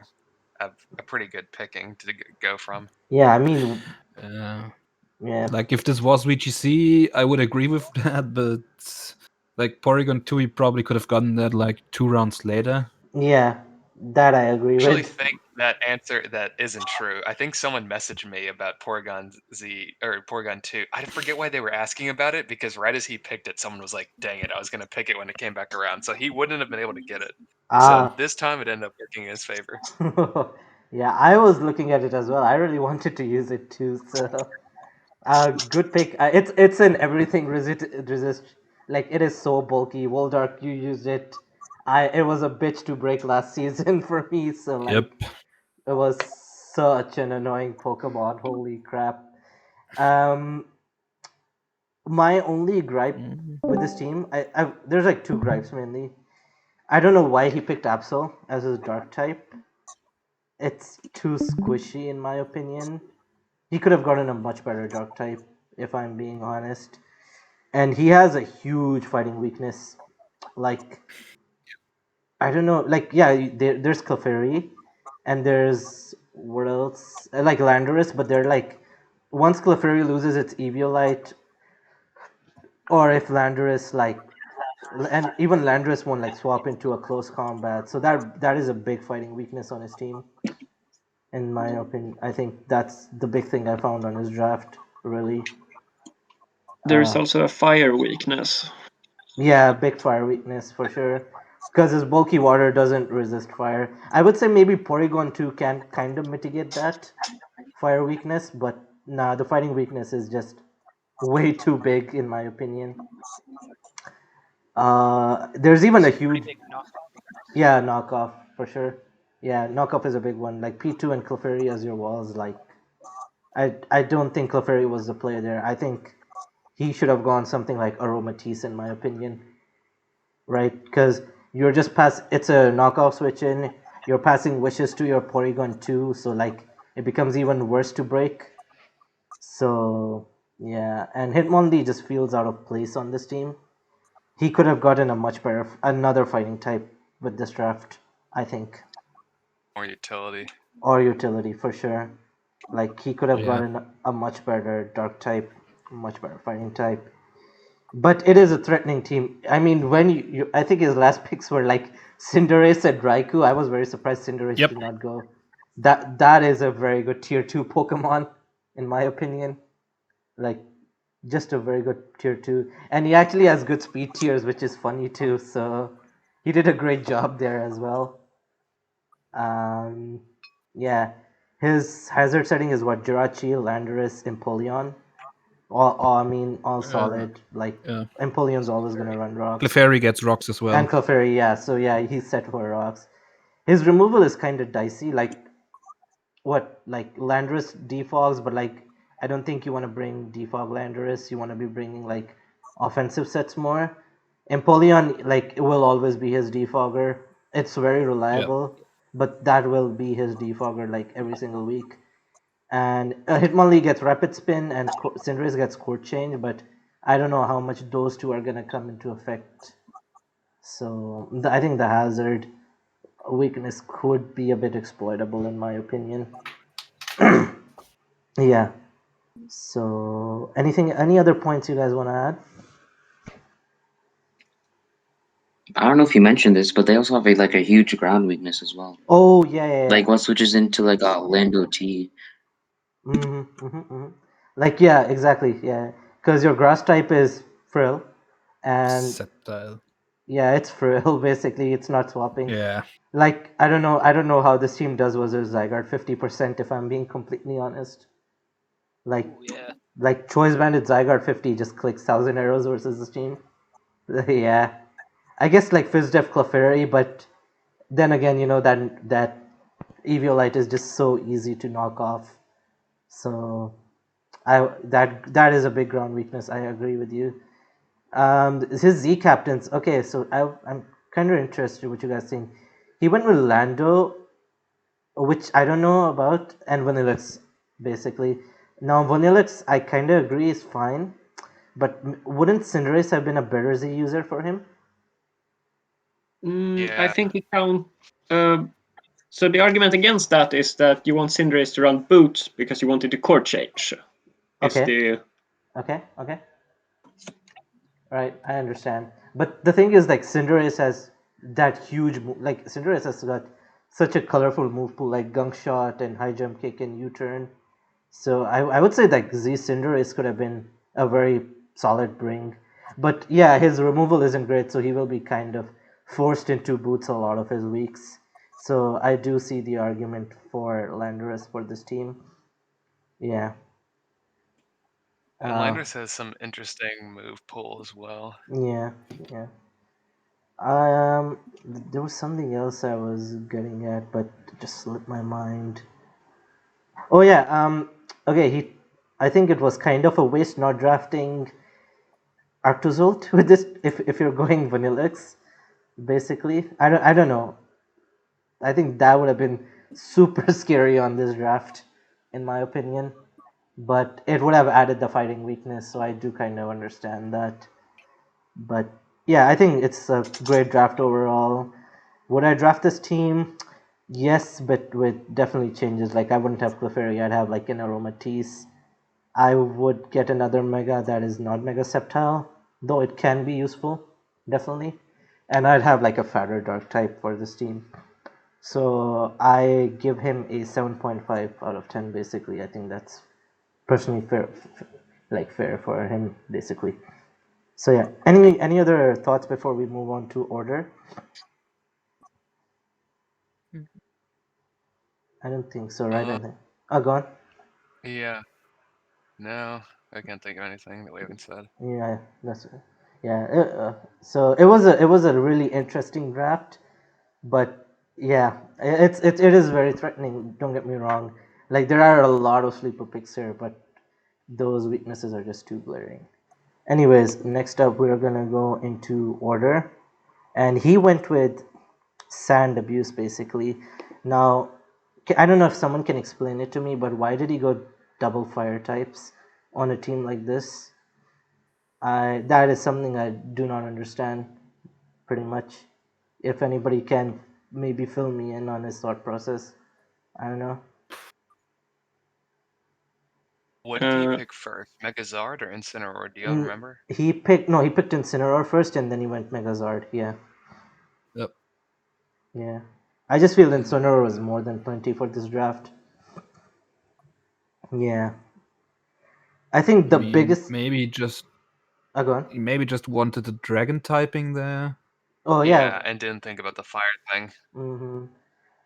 Speaker 4: have a pretty good picking to go from.
Speaker 1: Yeah, I mean, yeah.
Speaker 5: Like if this was VGC, I would agree with that, but like Porygon 2, he probably could have gotten that like 2 rounds later.
Speaker 1: Yeah, that I agree
Speaker 4: I actually
Speaker 1: with.
Speaker 4: think that answer that isn't true. I think someone messaged me about Porygon Z or Porygon 2. I forget why they were asking about it because right as he picked it, someone was like, "Dang it, I was gonna pick it when it came back around." So he wouldn't have been able to get it. So
Speaker 1: Ah.
Speaker 4: this time it ended up working in his favor.
Speaker 1: Yeah, I was looking at it as well. I really wanted to use it too. So, good pick. It's in everything resist. Like it is so bulky. Woldark, you used it. It was a bitch to break last season for me. So like,
Speaker 5: Yep.
Speaker 1: it was such an annoying Pokemon. Holy crap. Um, my only gripe with this team, there's like 2 gripes mainly. I don't know why he picked Absol as his dark type. It's too squishy in my opinion. He could have gotten a much better dark type, if I'm being honest. And he has a huge fighting weakness. Like, I don't know. Like, yeah, there's Clefairy, and there's what else? Like Landorus, but they're like, once Clefairy loses its Eviolite, or if Landorus like, and even Landorus won't like swap into a close combat. So that is a big fighting weakness on his team. In my opinion, I think that's the big thing I found on his draft. Really,
Speaker 2: There's also a fire weakness.
Speaker 1: yeah, big fire weakness for sure. Because his bulky water doesn't resist fire. I would say maybe Porygon 2 can kind of mitigate that fire weakness, but nah, the fighting weakness is just way too big in my opinion. There's even a
Speaker 3: It's pretty
Speaker 1: huge,
Speaker 3: big knockoff.
Speaker 1: yeah, knockoff for sure. Yeah, knockoff is a big one. Like P2 and Clefairy as your walls. Like, I don't think Clefairy was the play there. I think he should have gone something like Aromatisse in my opinion, right? Because you're just it's a knockoff switch in. You're passing wishes to your Porygon 2, so like it becomes even worse to break. So yeah, and Hitmonlee just feels out of place on this team. He could have gotten a much better another fighting type with this draft, I think,
Speaker 4: More utility.
Speaker 1: or utility for sure. Like he could have
Speaker 5: Yeah.
Speaker 1: gotten a much better dark type, much better fighting type. But it is a threatening team. I mean, when I think his last picks were like Cinderace and Raikou. I was very surprised Cinderace
Speaker 5: Yep.
Speaker 1: did not go. That is a very good tier 2 Pokemon, in my opinion. Like, just a very good tier 2. And he actually has good speed tiers, which is funny too. So he did a great job there as well. Yeah. His hazard setting is what? Jirachi, Landorus, Empoleon. I mean, all solid. Like,
Speaker 5: yeah.
Speaker 1: Empoleon's always gonna run rocks.
Speaker 5: Clefairy gets rocks as well.
Speaker 1: And Clefairy, yeah. So yeah, he's set for rocks. His removal is kind of dicey. Like, what? Like Landorus defogs, but like I don't think you want to bring defog Landorus. You want to be bringing like offensive sets more. Empoleon, like it will always be his defogger. It's very reliable, but that will be his defogger like every single week. And Hitmonlee gets Rapid Spin and Cinderace gets Court Change, but I don't know how much those two are gonna come into effect. So I think the hazard weakness could be a bit exploitable in my opinion. Yeah. So any other points you guys want to add?
Speaker 6: I don't know if you mentioned this, but they also have like a huge ground weakness as well.
Speaker 1: Oh yeah.
Speaker 6: Like what switches into like a Lando T.
Speaker 1: Like yeah, exactly. Yeah, because your grass type is Frill, and
Speaker 5: Sceptile.
Speaker 1: yeah, it's Frill basically. It's not swapping.
Speaker 5: Yeah.
Speaker 1: Like I don't know how this team does versus Zygarde 50%. If I'm being completely honest, like
Speaker 3: Ooh, yeah.
Speaker 1: like Choice Bandit Zygarde 50 just clicks 1,000 arrows versus this team. Yeah, I guess like Fizdef Clefairy, but then again, that Eviolite is just so easy to knock off. So that is a big ground weakness. I agree with you. His Z captains. Okay, so I'm kind of interested what you guys think. He went with Lando, which I don't know about, and Vanillix basically. Now Vanillix, I kind of agree is fine, but wouldn't Cinderace have been a better Z user for him?
Speaker 2: I
Speaker 4: Yeah.
Speaker 2: think it count. So the argument against that is that you want Cinderace to run boots because you wanted to core change. Is
Speaker 1: Okay.
Speaker 2: the
Speaker 1: Okay. Right, I understand. But the thing is, like, Cinderace has that huge, like, Cinderace has got such a colorful move pool, like Gunk Shot and High Jump Kick and U-Turn. So I would say that Z Cinderace could have been a very solid bring. But yeah, his removal isn't great, so he will be kind of forced into boots a lot of his weeks. So I do see the argument for Landorus for this team. Yeah.
Speaker 4: And
Speaker 1: Uh,
Speaker 4: Landorus has some interesting move pool as well.
Speaker 1: yeah. There was something else I was getting at, but it just slipped my mind. Oh yeah. Okay. I think it was kind of a waste not drafting Arctozolt with this. If you're going Vanillix, basically, I don't know. I think that would have been super scary on this draft, in my opinion. But it would have added the fighting weakness, so I do kind of understand that. But yeah, I think it's a great draft overall. Would I draft this team? Yes, but with definitely changes. Like I wouldn't have Clefairy, I'd have like an Aromatisse. I would get another Mega that is not Mega Sceptile, though it can be useful, definitely. And I'd have like a fatter Dark type for this team. So I give him a 7.5 out of 10 basically. I think that's personally fair for him basically. So yeah, any other thoughts before we move on to order? I don't think so, right? I think. Oh, go on.
Speaker 4: Yeah. No, I can't think of anything that we haven't said.
Speaker 1: Yeah, so it was a really interesting draft, but yeah, it is very threatening. Don't get me wrong. Like there are a lot of sleeper picks here, but those weaknesses are just too glaring. Anyways, next up we're gonna go into order, and he went with sand abuse basically. Now, I don't know if someone can explain it to me, but why did he go double fire types on a team like this? That is something I do not understand pretty much. If anybody can maybe fill me in on his thought process, I don't know.
Speaker 4: What did he pick first? Megazord or Incineroar? Do you remember?
Speaker 1: He picked Incineroar first, and then he went Megazord. Yeah.
Speaker 5: Yep.
Speaker 1: Yeah. I just feel Incineroar was more than plenty for this draft. Yeah. I think the biggest.
Speaker 5: Maybe just
Speaker 1: Go on.
Speaker 5: he maybe just wanted the dragon typing there.
Speaker 1: Oh
Speaker 4: Yeah,
Speaker 1: yeah.
Speaker 4: and didn't think about the fire thing.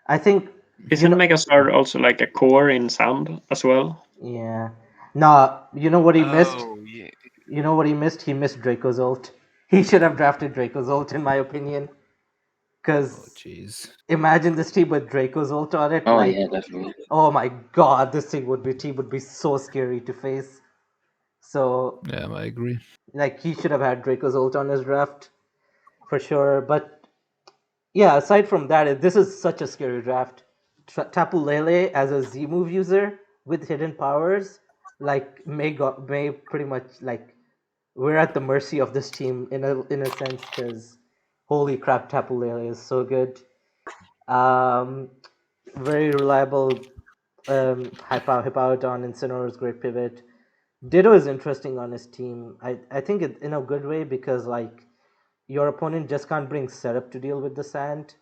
Speaker 1: I think
Speaker 2: isn't Megastar also like a core in sand as well?
Speaker 1: Yeah. Nah, you know what he missed?
Speaker 4: Oh, yeah.
Speaker 1: You know what he missed? He missed Draco's ult. He should have drafted Draco's ult, in my opinion.
Speaker 5: Oh
Speaker 1: Because
Speaker 5: jeez.
Speaker 1: imagine this team with Draco's ult on it.
Speaker 6: Oh
Speaker 1: like,
Speaker 6: yeah, definitely.
Speaker 1: oh my god, this team would be so scary to face. So,
Speaker 5: Yeah, I agree.
Speaker 1: like, he should have had Draco's ult on his draft for sure. But yeah, aside from that, this is such a scary draft. Tapu Lele as a Z move user with hidden powers, like may pretty much like we're at the mercy of this team in a sense because holy crap, Tapu Lele is so good. Very reliable Hippowdon, Incineroar is great pivot. Ditto is interesting on his team. I think it in a good way because like your opponent just can't bring setup to deal with the sand,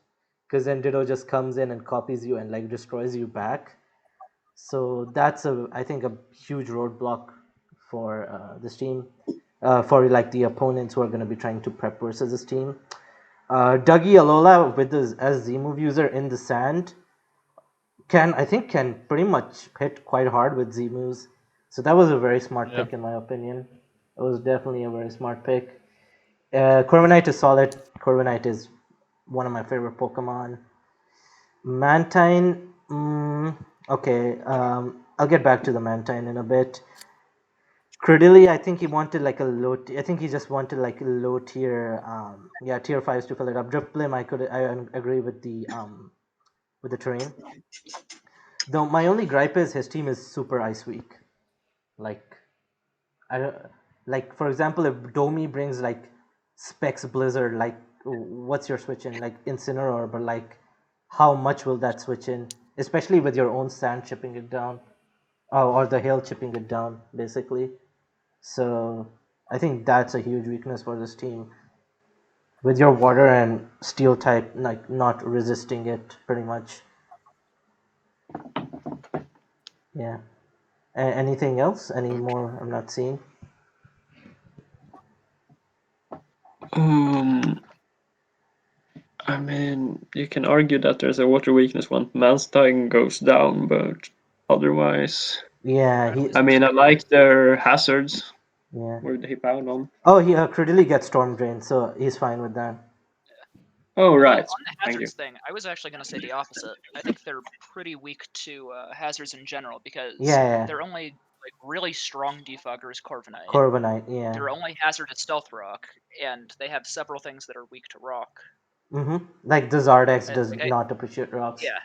Speaker 1: because then Ditto just comes in and copies you and like destroys you back. So that's I think a huge roadblock for this team, for like the opponents who are going to be trying to prep versus this team. Dougie Alola with his as Z move user in the sand can pretty much hit quite hard with Z moves. So that was a very smart
Speaker 5: Yeah.
Speaker 1: pick in my opinion. It was definitely a very smart pick. Corviknight is solid. Corviknight is one of my favorite Pokemon. Mantine, okay. I'll get back to the Mantine in a bit. Credilli, I think he wanted like a low. I think he just wanted like a low tier. Tier 5s to fill it up. Drifblim, I agree with the terrain. Though my only gripe is his team is super ice weak. Like, I don't like for example, if Domi brings like Specs Blizzard, like what's your switch in? Like Incineroar, but like how much will that switch in? Especially with your own sand chipping it down, or the hail chipping it down, basically. So I think that's a huge weakness for this team. With your water and steel type, like not resisting it, pretty much. Yeah. Anything else? Any more? I'm not seeing.
Speaker 2: I mean, you can argue that there's a water weakness when Manstein goes down, but otherwise,
Speaker 1: Yeah,
Speaker 2: I mean, I like their hazards
Speaker 1: yeah.
Speaker 2: with Hippowdon.
Speaker 1: Oh, he Credilli gets storm drain, so he's fine with that.
Speaker 2: Oh, right.
Speaker 3: On the
Speaker 2: Thank you.
Speaker 3: hazards thing, I was actually going to say the opposite. I think they're pretty weak to hazards in general because
Speaker 1: Yeah.
Speaker 3: their only like really strong defogger is Corviknight.
Speaker 1: Corviknight, yeah.
Speaker 3: Their only hazard is Stealth Rock, and they have several things that are weak to rock.
Speaker 1: Like the Zardex does
Speaker 3: Like
Speaker 1: not appreciate rocks.
Speaker 3: Yeah,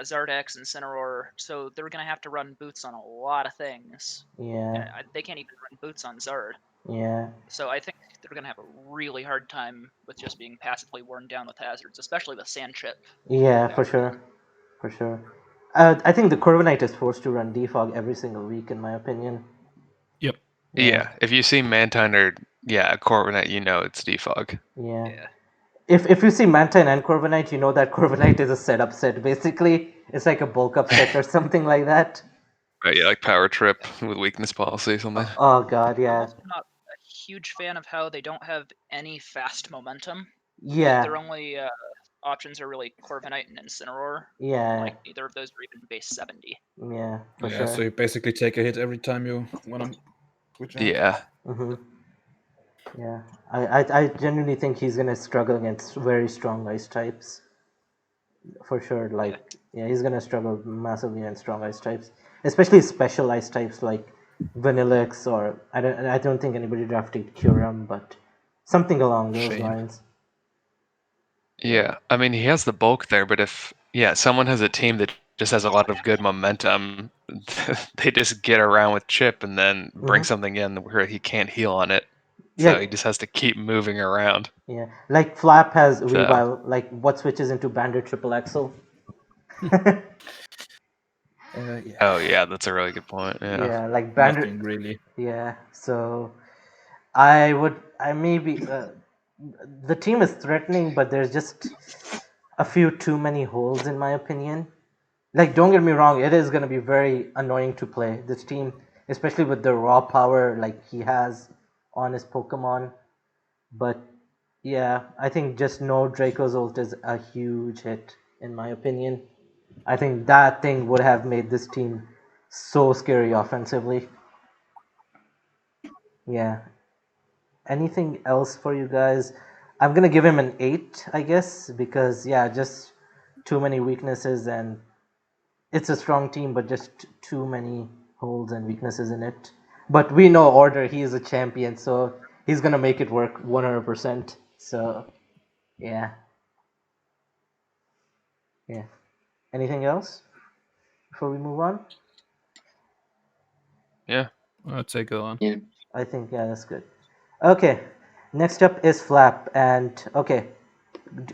Speaker 3: Zardex and Incineroar. So they're going to have to run boots on a lot of things.
Speaker 1: Yeah.
Speaker 3: They can't even run boots on Zard.
Speaker 1: Yeah.
Speaker 3: So I think they're going to have a really hard time with just being passively worn down with hazards, especially with Sand Chip.
Speaker 1: Yeah, for sure. For sure. I think the Corviknight is forced to run defog every single week, in my opinion.
Speaker 5: Yep.
Speaker 4: Yeah. If you see Mantine or Corviknight, you know it's defog.
Speaker 1: Yeah. If you see Mantine and Corviknight, you know that Corviknight is a setup set. Basically, it's like a bulk up set or something like that.
Speaker 4: Right, yeah, like Power Trip with weakness policy or something.
Speaker 1: Oh god,
Speaker 3: I'm
Speaker 1: yeah.
Speaker 3: also not a huge fan of how they don't have any fast momentum.
Speaker 1: Yeah.
Speaker 3: Their only options are really Corviknight and Incineroar.
Speaker 1: Yeah.
Speaker 3: Like neither of those are even base 70.
Speaker 1: Yeah, for
Speaker 5: Yeah,
Speaker 1: sure.
Speaker 5: so you basically take a hit every time you want to switch out.
Speaker 4: Yeah.
Speaker 1: Yeah, I genuinely think he's gonna struggle against very strong ice types. For sure, like he's gonna struggle massively against strong ice types, especially special ice types like Vanillix or I don't think anybody drafted Kyurem, but something along those
Speaker 5: Shame.
Speaker 1: lines.
Speaker 4: Yeah. I mean, he has the bulk there, but if someone has a team that just has a lot of good momentum, they just get around with Chip and then bring something in where he can't heal on it. So
Speaker 1: Yeah.
Speaker 4: he just has to keep moving around.
Speaker 1: Yeah, like Flap has
Speaker 4: So-
Speaker 1: Weavile, like what switches into Bandit Triple Axel.
Speaker 5: Yeah.
Speaker 4: Oh yeah, that's a really good point. Yeah.
Speaker 1: Yeah, like Bandit.
Speaker 5: Nothing really.
Speaker 1: Yeah, so I maybe the team is threatening, but there's just a few too many holes in my opinion. Like, don't get me wrong, it is going to be very annoying to play this team, especially with the raw power like he has on his Pokemon. But yeah, I think just no Draco's ult is a huge hit in my opinion. I think that thing would have made this team so scary offensively. Yeah. Anything else for you guys? I'm gonna give him an 8, I guess, because just too many weaknesses, and it's a strong team, but just too many holes and weaknesses in it. But we know Order, he is a champion, so he's gonna make it work 100%. So yeah. Anything else before we move on?
Speaker 4: Yeah.
Speaker 5: I'll take it on.
Speaker 6: Yeah.
Speaker 1: I think that's good. Okay, next up is Flap, and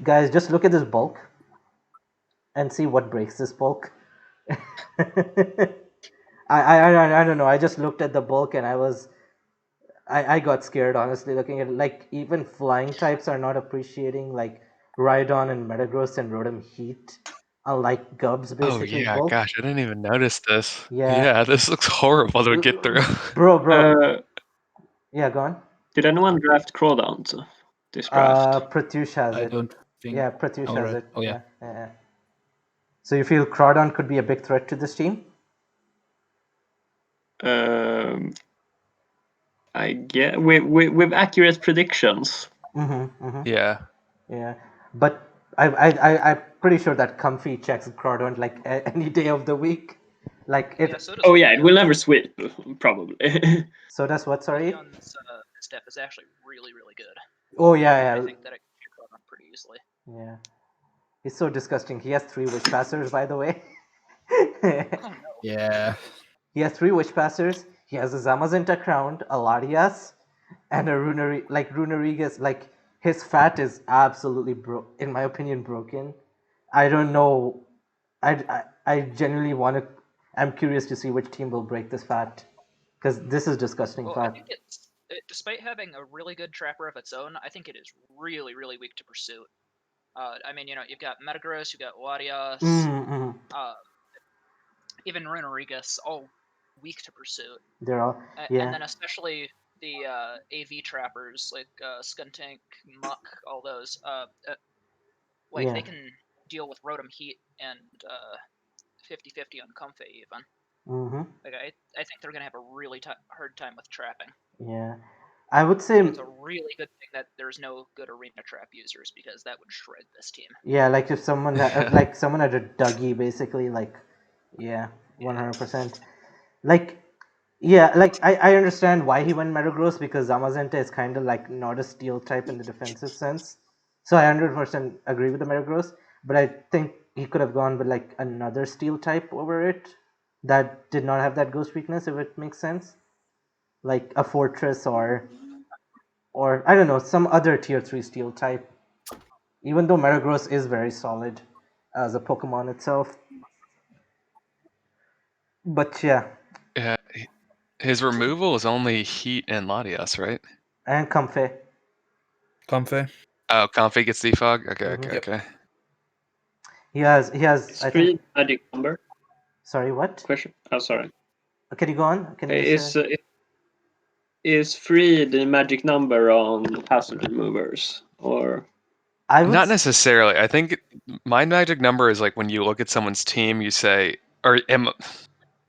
Speaker 1: guys, just look at this bulk and see what breaks this bulk. I don't know. I just looked at the bulk and I got scared, honestly, looking at it. Like, even flying types are not appreciating, like Rhydon and Metagross and Rotom Heat, unlike Gubs,
Speaker 4: Oh
Speaker 1: basically
Speaker 4: yeah,
Speaker 1: bulk.
Speaker 4: gosh, I didn't even notice this.
Speaker 1: Yeah.
Speaker 4: Yeah, this looks horrible to get through.
Speaker 1: Bro. Yeah, go on.
Speaker 2: Did anyone draft Crawdaunt this draft?
Speaker 1: Pratyush has
Speaker 5: I
Speaker 1: it.
Speaker 5: don't think.
Speaker 1: Yeah, Pratyush
Speaker 5: Oh,
Speaker 1: has
Speaker 5: right.
Speaker 1: it.
Speaker 5: Oh, yeah.
Speaker 1: Yeah. So you feel Crawdon could be a big threat to this team?
Speaker 2: I get with accurate predictions.
Speaker 4: Yeah.
Speaker 1: Yeah, but I'm pretty sure that Comfy checks Crawdon like any day of the week. Like
Speaker 3: Yeah,
Speaker 1: it.
Speaker 3: so does
Speaker 2: Oh yeah, it will
Speaker 3: Leon's.
Speaker 2: never sweep, probably.
Speaker 1: So that's what? Sorry.
Speaker 3: Leon's step is actually really, really good.
Speaker 1: Oh
Speaker 3: I
Speaker 1: yeah.
Speaker 3: think that it can shoot Crawdon pretty easily.
Speaker 1: Yeah. He's so disgusting. He has 3 Wish Passers, by the way.
Speaker 3: Oh no.
Speaker 5: Yeah.
Speaker 1: He has 3 Wish Passers. He has a Zamazenta Crown, a Larias, and a Runerigas. Like, his fat is absolutely in my opinion, broken. I don't know. I genuinely want to. I'm curious to see which team will break this fat, because this is disgusting
Speaker 3: Well, I
Speaker 1: fat.
Speaker 3: think despite having a really good trapper of its own, I think it is really, really weak to pursuit. I mean, you've got Metagross, you've got Latias, even Runerigas, all weak to pursuit.
Speaker 1: They're all
Speaker 3: And then especially the AV trappers like Skuntank, Muck, all those. They can deal with Rotom Heat and 50-50 on Comfey even. Like I think they're gonna have a really hard time with trapping.
Speaker 1: Yeah, I would say
Speaker 3: it's a really good thing that there's no good arena trap users, because that would shred this team.
Speaker 1: Yeah, like if someone like someone had a Dougie, basically, like, yeah, 100%. Like, yeah, like I understand why he went Metagross, because Zamazenta is kind of like not a steel type in the defensive sense. So I 100% agree with the Metagross, but I think he could have gone with like another steel type over it that did not have that ghost weakness, if it makes sense. Like a Fortress or I don't know, some other tier 3 steel type. Even though Metagross is very solid as a Pokemon itself. But yeah.
Speaker 4: Yeah. His removal is only Heat and Latias, right?
Speaker 1: And Comfey.
Speaker 5: Comfey.
Speaker 4: Oh, Comfey gets Defog? Okay.
Speaker 1: Yep. He has
Speaker 2: Is
Speaker 1: I
Speaker 2: free
Speaker 1: think.
Speaker 2: magic number?
Speaker 1: Sorry, what?
Speaker 2: Question. Oh, sorry.
Speaker 1: Can you go on? Can you just
Speaker 2: is free the magic number on hazard removers, or?
Speaker 4: Not necessarily. I think my magic number is like when you look at someone's team, you say, or am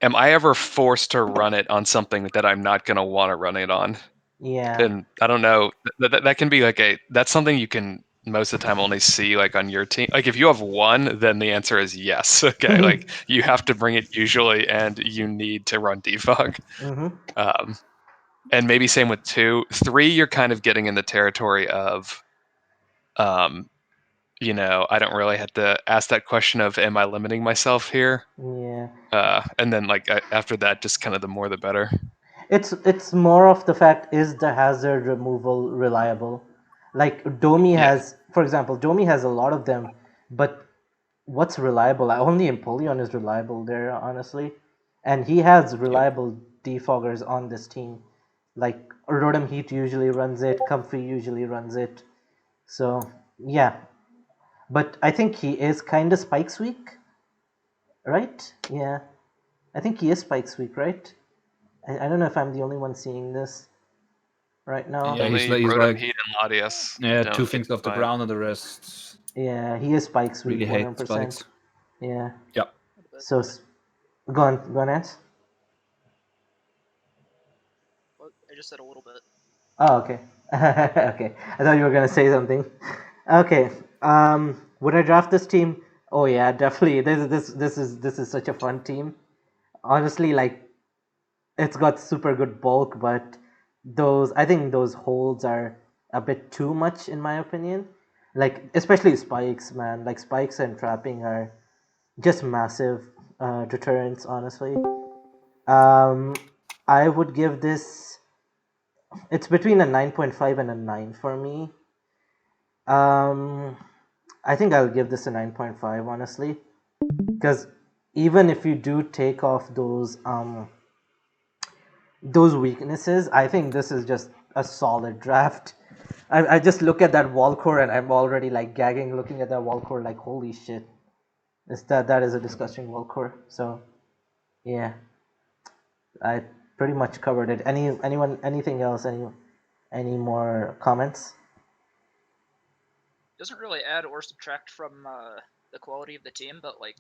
Speaker 4: I ever forced to run it on something that I'm not going to want to run it on?
Speaker 1: Yeah.
Speaker 4: And I don't know. That can be like that's something you can most of the time only see like on your team. Like if you have 1, then the answer is yes. Okay, like you have to bring it usually, and you need to run defog. And maybe same with 2, 3. You're kind of getting in the territory of, I don't really have to ask that question of, am I limiting myself here?
Speaker 1: Yeah.
Speaker 4: And then like after that, just kind of the more the better.
Speaker 1: It's more of the fact, is the hazard removal reliable? Like Domi has, for example, Domi has a lot of them, but what's reliable? Only Empoleon is reliable there, honestly, and he has reliable defoggers on this team. Like Rotom Heat usually runs it, Comfy usually runs it, so yeah. But I think he is kind of Spike's weak, right? Yeah, I think he is Spike's weak, right? I don't know if I'm the only one seeing this right now.
Speaker 5: Yeah,
Speaker 4: Only
Speaker 5: he's
Speaker 4: Rotom
Speaker 5: like
Speaker 4: Heat and Latias.
Speaker 5: Yeah,
Speaker 4: don't
Speaker 5: 2 things
Speaker 4: get
Speaker 5: off the
Speaker 4: by.
Speaker 5: ground, and the rest
Speaker 1: Yeah, he is Spike's weak,
Speaker 5: really hate
Speaker 1: 100%.
Speaker 5: spikes.
Speaker 1: Yeah.
Speaker 5: Yep.
Speaker 1: So, go on, Ants.
Speaker 3: Well, I just said a little bit.
Speaker 1: Oh, okay. Okay, I thought you were gonna say something. Okay. Would I draft this team? Oh yeah, definitely. This is such a fun team. Honestly, like, it's got super good bulk, but I think those holds are a bit too much in my opinion. Like, especially spikes, man. Like, spikes and trapping are just massive deterrents, honestly. I would give this. It's between a 9.5 and a 9 for me. I think I'll give this a 9.5, honestly, because even if you do take off those weaknesses, I think this is just a solid draft. I just look at that wall core and I'm already like gagging looking at that wall core, like holy shit. That is a disgusting wall core. So yeah, I pretty much covered it. Anything else? Any more comments?
Speaker 3: Doesn't really add or subtract from the quality of the team, but like,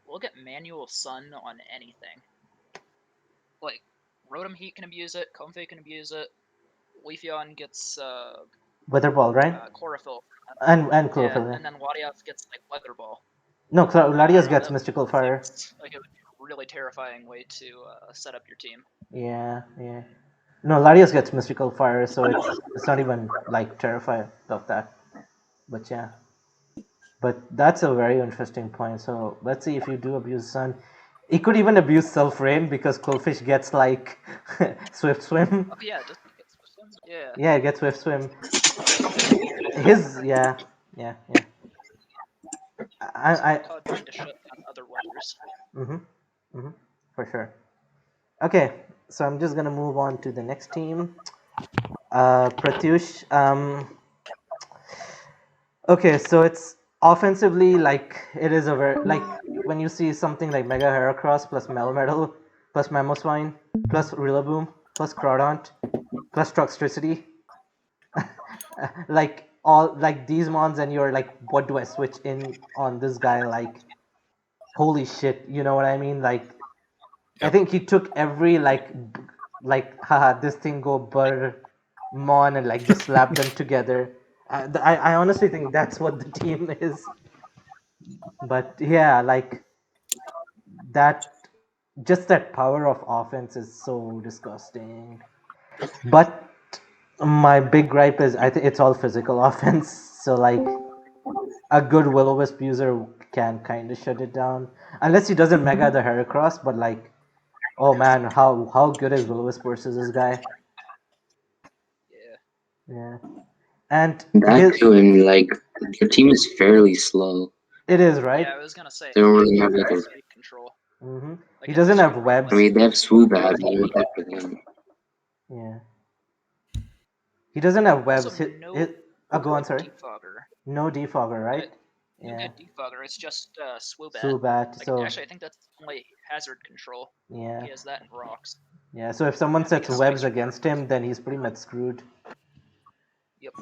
Speaker 3: look at Manual Sun on anything. Like, Rotom Heat can abuse it, Comfey can abuse it, Leafeon gets
Speaker 1: Weather ball, right?
Speaker 3: Chlorophyll.
Speaker 1: And chlorophyll.
Speaker 3: Yeah, and then Latias gets like Weather Ball.
Speaker 1: No, Latias gets
Speaker 3: That
Speaker 1: Mystical Fire.
Speaker 3: seems like a really terrifying way to set up your team.
Speaker 1: Yeah. No, Latias gets Mystical Fire, so it's not even like terrified of that. But yeah. But that's a very interesting point. So let's see if you do abuse Sun. It could even abuse Self Rain because Qwilfish gets like Swift Swim.
Speaker 3: Oh yeah, doesn't it get Swift Swim? Yeah.
Speaker 1: Yeah, it gets Swift Swim. Yeah. I
Speaker 3: Todd trying to shut down other weathers.
Speaker 1: for sure. Okay, so I'm just gonna move on to the next team. Pratyush. Okay, so it's offensively like it is a very like when you see something like Mega Heracross plus Melmetal plus Mamoswine plus Rillaboom plus Crawdaunt plus Toxtricity, like all like these mons, and you're like, what do I switch in on this guy? Like, holy shit, you know what I mean? Like, I think he took every like haha, this thing go butter mon and like just slap them together. I honestly think that's what the team is. But yeah, like that, just that power of offense is so disgusting. But my big gripe is I think it's all physical offense. So like a good Will-O-Wisp user can kind of shut it down, unless he doesn't mega the Heracross. But like, oh man, how good is Will-O-Wisp versus this guy? Yeah. And
Speaker 6: That too, and like their team is fairly slow.
Speaker 1: It is, right?
Speaker 3: Yeah, I was gonna say.
Speaker 6: They don't really have like a.
Speaker 3: Speed control.
Speaker 1: Mm-hmm.
Speaker 3: Like,
Speaker 1: He doesn't have webs.
Speaker 6: I mean, they have Swoobat, but you're good for them.
Speaker 1: Yeah. He doesn't have webs.
Speaker 3: Also, no
Speaker 1: go on, sorry.
Speaker 3: Defogger.
Speaker 1: No defogger, right?
Speaker 3: No good defogger. It's just Swoobat.
Speaker 1: Swoobat.
Speaker 3: Like,
Speaker 1: So
Speaker 3: actually, I think that's only hazard control.
Speaker 1: yeah.
Speaker 3: He has that in rocks.
Speaker 1: Yeah. So if someone sets webs against him, then he's pretty much screwed.
Speaker 3: Yep.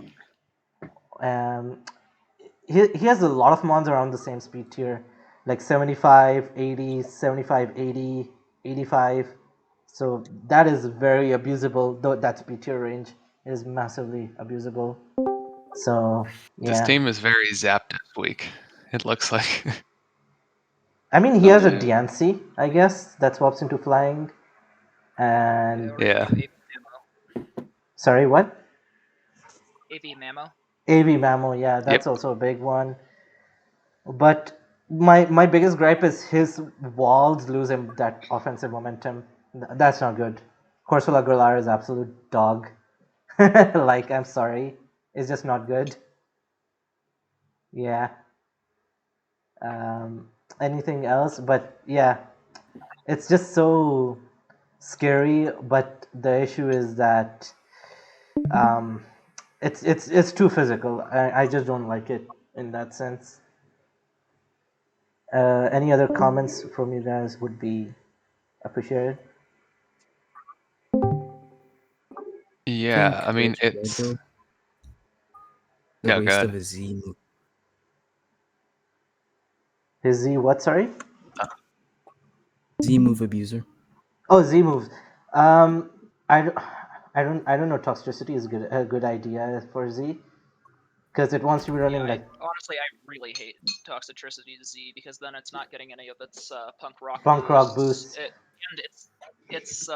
Speaker 1: He has a lot of mons around the same speed tier, like 75, 80, 75, 80, 85. So that is very abusable. Though that speed tier range is massively abusable. So yeah.
Speaker 4: This team is very Zapdos weak. It looks like.
Speaker 1: I mean, he has a Diancie, I guess, that swaps into flying. And
Speaker 4: yeah.
Speaker 1: Sorry, what?
Speaker 3: AV Mammo.
Speaker 1: AV Mammo, yeah, that's also a big one. But my biggest gripe is his walls lose him that offensive momentum. That's not good. Corsola Gurlar is absolute dog. Like, I'm sorry. It's just not good. Yeah. Anything else? But yeah, it's just so scary. But the issue is that it's too physical. I just don't like it in that sense. Any other comments from you guys would be appreciated.
Speaker 4: Yeah, I mean it's
Speaker 7: the
Speaker 4: No,
Speaker 7: waste
Speaker 4: go
Speaker 7: of
Speaker 4: ahead.
Speaker 7: a Z move.
Speaker 1: His Z what? Sorry.
Speaker 7: Z move abuser.
Speaker 1: Oh, Z moves. I don't know. Toxtricity is a good idea for Z, because it wants to be running like.
Speaker 3: Honestly, I really hate Toxtricity Z, because then it's not getting any of its Punk Rock
Speaker 1: boosts.
Speaker 3: And its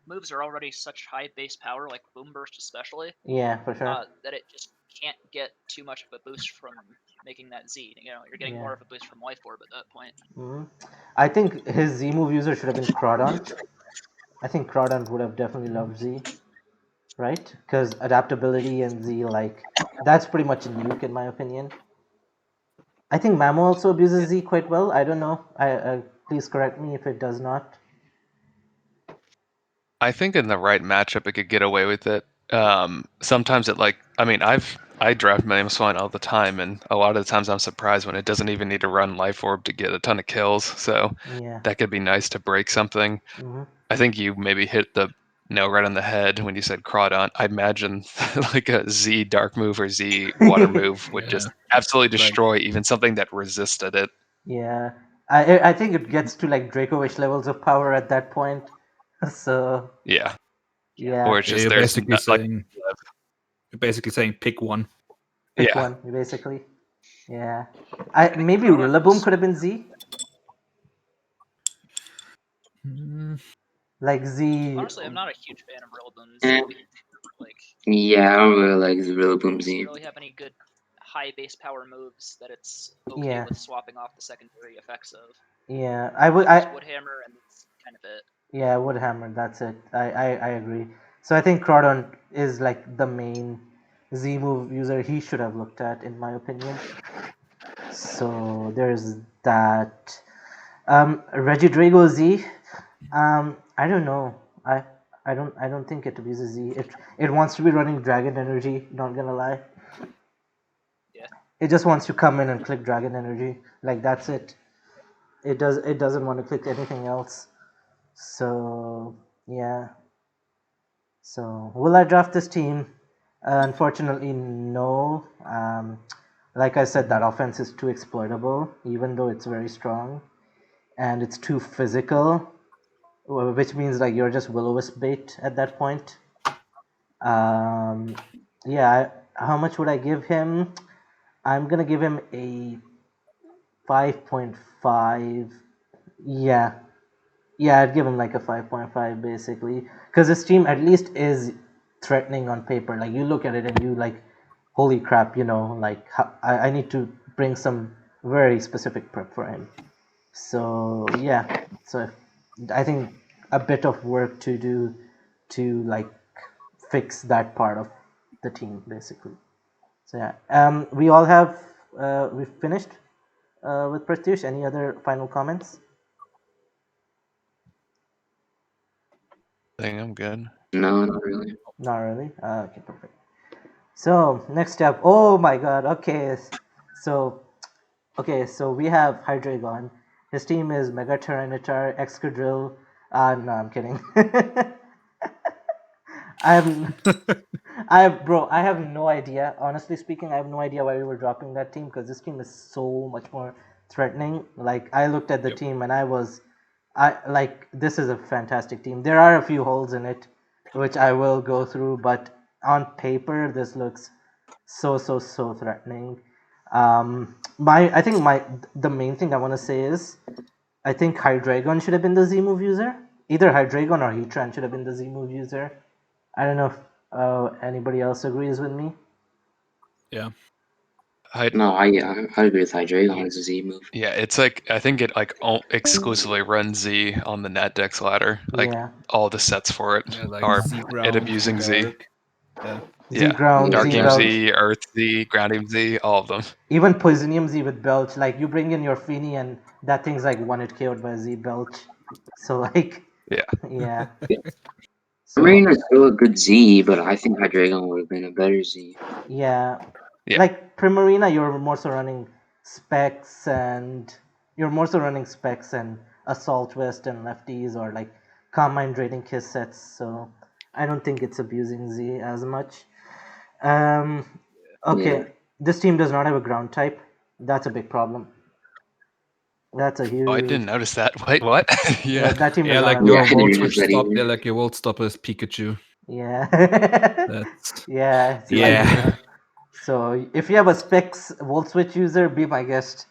Speaker 3: moves are already such high base power, like Boom Burst especially.
Speaker 1: Yeah, for sure.
Speaker 3: That it just can't get too much of a boost from making that Z. You know, you're getting more of a boost from Life Orb at that point.
Speaker 1: Mm-hmm. I think his Z move user should have been Crawdaunt. I think Crawdaunt would have definitely loved Z, right? Because adaptability and Z, like, that's pretty much a nuke in my opinion. I think Mammo also abuses Z quite well. I don't know. Please correct me if it does not.
Speaker 4: I think in the right matchup, it could get away with it. Sometimes I draft Mamoswine all the time, and a lot of the times I'm surprised when it doesn't even need to run Life Orb to get a ton of kills. So
Speaker 1: Yeah.
Speaker 4: that could be nice to break something.
Speaker 1: Hmm.
Speaker 4: I think you maybe hit the nail right on the head when you said Crawdon. I imagine like a Z Dark move or Z Water move would just absolutely destroy even something that resisted it.
Speaker 1: Yeah. I think it gets to like Draco-ish levels of power at that point. So
Speaker 4: Yeah.
Speaker 1: yeah.
Speaker 4: Or it's
Speaker 5: Yeah,
Speaker 4: just
Speaker 5: you're
Speaker 4: there's
Speaker 5: basically
Speaker 4: not, like
Speaker 5: saying pick one.
Speaker 1: Pick
Speaker 4: yeah.
Speaker 1: one, basically. Yeah. Maybe
Speaker 3: Crawdon
Speaker 1: Rillaboom
Speaker 3: was-
Speaker 1: could have been Z. Like Z.
Speaker 3: Honestly, I'm not a huge fan of Rillaboom's.
Speaker 6: Eh.
Speaker 3: Like,
Speaker 6: Yeah, I don't really like Rillaboom
Speaker 3: doesn't
Speaker 6: Z.
Speaker 3: really have any good high base power moves that it's okay
Speaker 1: Yeah.
Speaker 3: with swapping off the secondary effects of.
Speaker 1: Yeah. I would.
Speaker 3: Like,
Speaker 1: I.
Speaker 3: Woodhammer, and that's kind of it.
Speaker 1: Yeah, Woodhammer. That's it. I agree. So I think Crawdon is like the main Z move user he should have looked at, in my opinion. So there's that. Regidrago Z. I don't know. I don't think it abuses Z. It wants to be running Dragon Energy. Not gonna lie.
Speaker 3: Yeah.
Speaker 1: It just wants to come in and click Dragon Energy. Like that's it. It doesn't want to click anything else. So yeah. So will I draft this team? Unfortunately, no. Like I said, that offense is too exploitable, even though it's very strong, and it's too physical, which means like you're just will-o-wisp bait at that point. Yeah. How much would I give him? I'm gonna give him a 5.5. Yeah. Yeah, I'd give him like a 5.5 basically, because this team at least is threatening on paper. Like you look at it and you like, holy crap, like I need to bring some very specific prep for him. So yeah, so I think a bit of work to do to like fix that part of the team basically. So yeah, we all have we've finished with Pratyush. Any other final comments?
Speaker 4: I think I'm good.
Speaker 6: No, not really.
Speaker 1: Not really. Okay, perfect. So next up, oh my god. Okay, so we have Hydreigon. His team is Mega Tyranitar, Excadrill. No, I'm kidding. I have no idea. Honestly speaking, I have no idea why we were dropping that team, because this team is so much more threatening. Like I looked at the team and this is a fantastic team. There are a few holes in it, which I will go through, but on paper this looks so threatening. I think the main thing I want to say is I think Hydreigon should have been the Z move user. Either Hydreigon or Heatran should have been the Z move user. I don't know if anybody else agrees with me.
Speaker 5: Yeah.
Speaker 6: No, I agree with Hydreigon as a Z move.
Speaker 4: Yeah, it's like I think it like exclusively runs Z on the NatDex ladder. Like
Speaker 1: Yeah.
Speaker 4: all the sets for it
Speaker 5: Yeah, like
Speaker 4: are
Speaker 5: Z
Speaker 4: it
Speaker 5: ground,
Speaker 4: abusing Z.
Speaker 5: dark. Yeah.
Speaker 1: Z
Speaker 4: Yeah,
Speaker 1: ground,
Speaker 4: Dark
Speaker 1: Z
Speaker 4: Game
Speaker 1: belch,
Speaker 4: Z, Earth Z, Ground Z, all of them.
Speaker 1: even Poisonium Z with belch. Like you bring in your Feeny and that thing's like one hit KO'd by Z belch. So like
Speaker 4: Yeah.
Speaker 1: yeah.
Speaker 6: I mean, it's still a good Z, but I think Hydreigon would have been a better Z.
Speaker 1: Yeah.
Speaker 4: Yeah.
Speaker 1: Like Primarina, you're more so running specs and Assault Vest and lefties, or like Carmine Draining Kiss sets. So I don't think it's abusing Z as much. Okay,
Speaker 6: Yeah.
Speaker 1: this team does not have a ground type. That's a big problem. That's a huge.
Speaker 4: Oh, I didn't notice that. Wait, what? Yeah.
Speaker 1: That team
Speaker 5: Yeah,
Speaker 1: does
Speaker 5: like
Speaker 1: not
Speaker 6: Yeah,
Speaker 5: your
Speaker 6: I didn't
Speaker 5: volt
Speaker 6: realize
Speaker 5: switch
Speaker 6: that
Speaker 5: stop.
Speaker 6: either.
Speaker 5: Yeah, like your volt stopper is Pikachu.
Speaker 1: Yeah.
Speaker 5: That's
Speaker 1: Yeah. it's
Speaker 4: Yeah.
Speaker 1: like, so if you have a specs volt switch user, be my guest.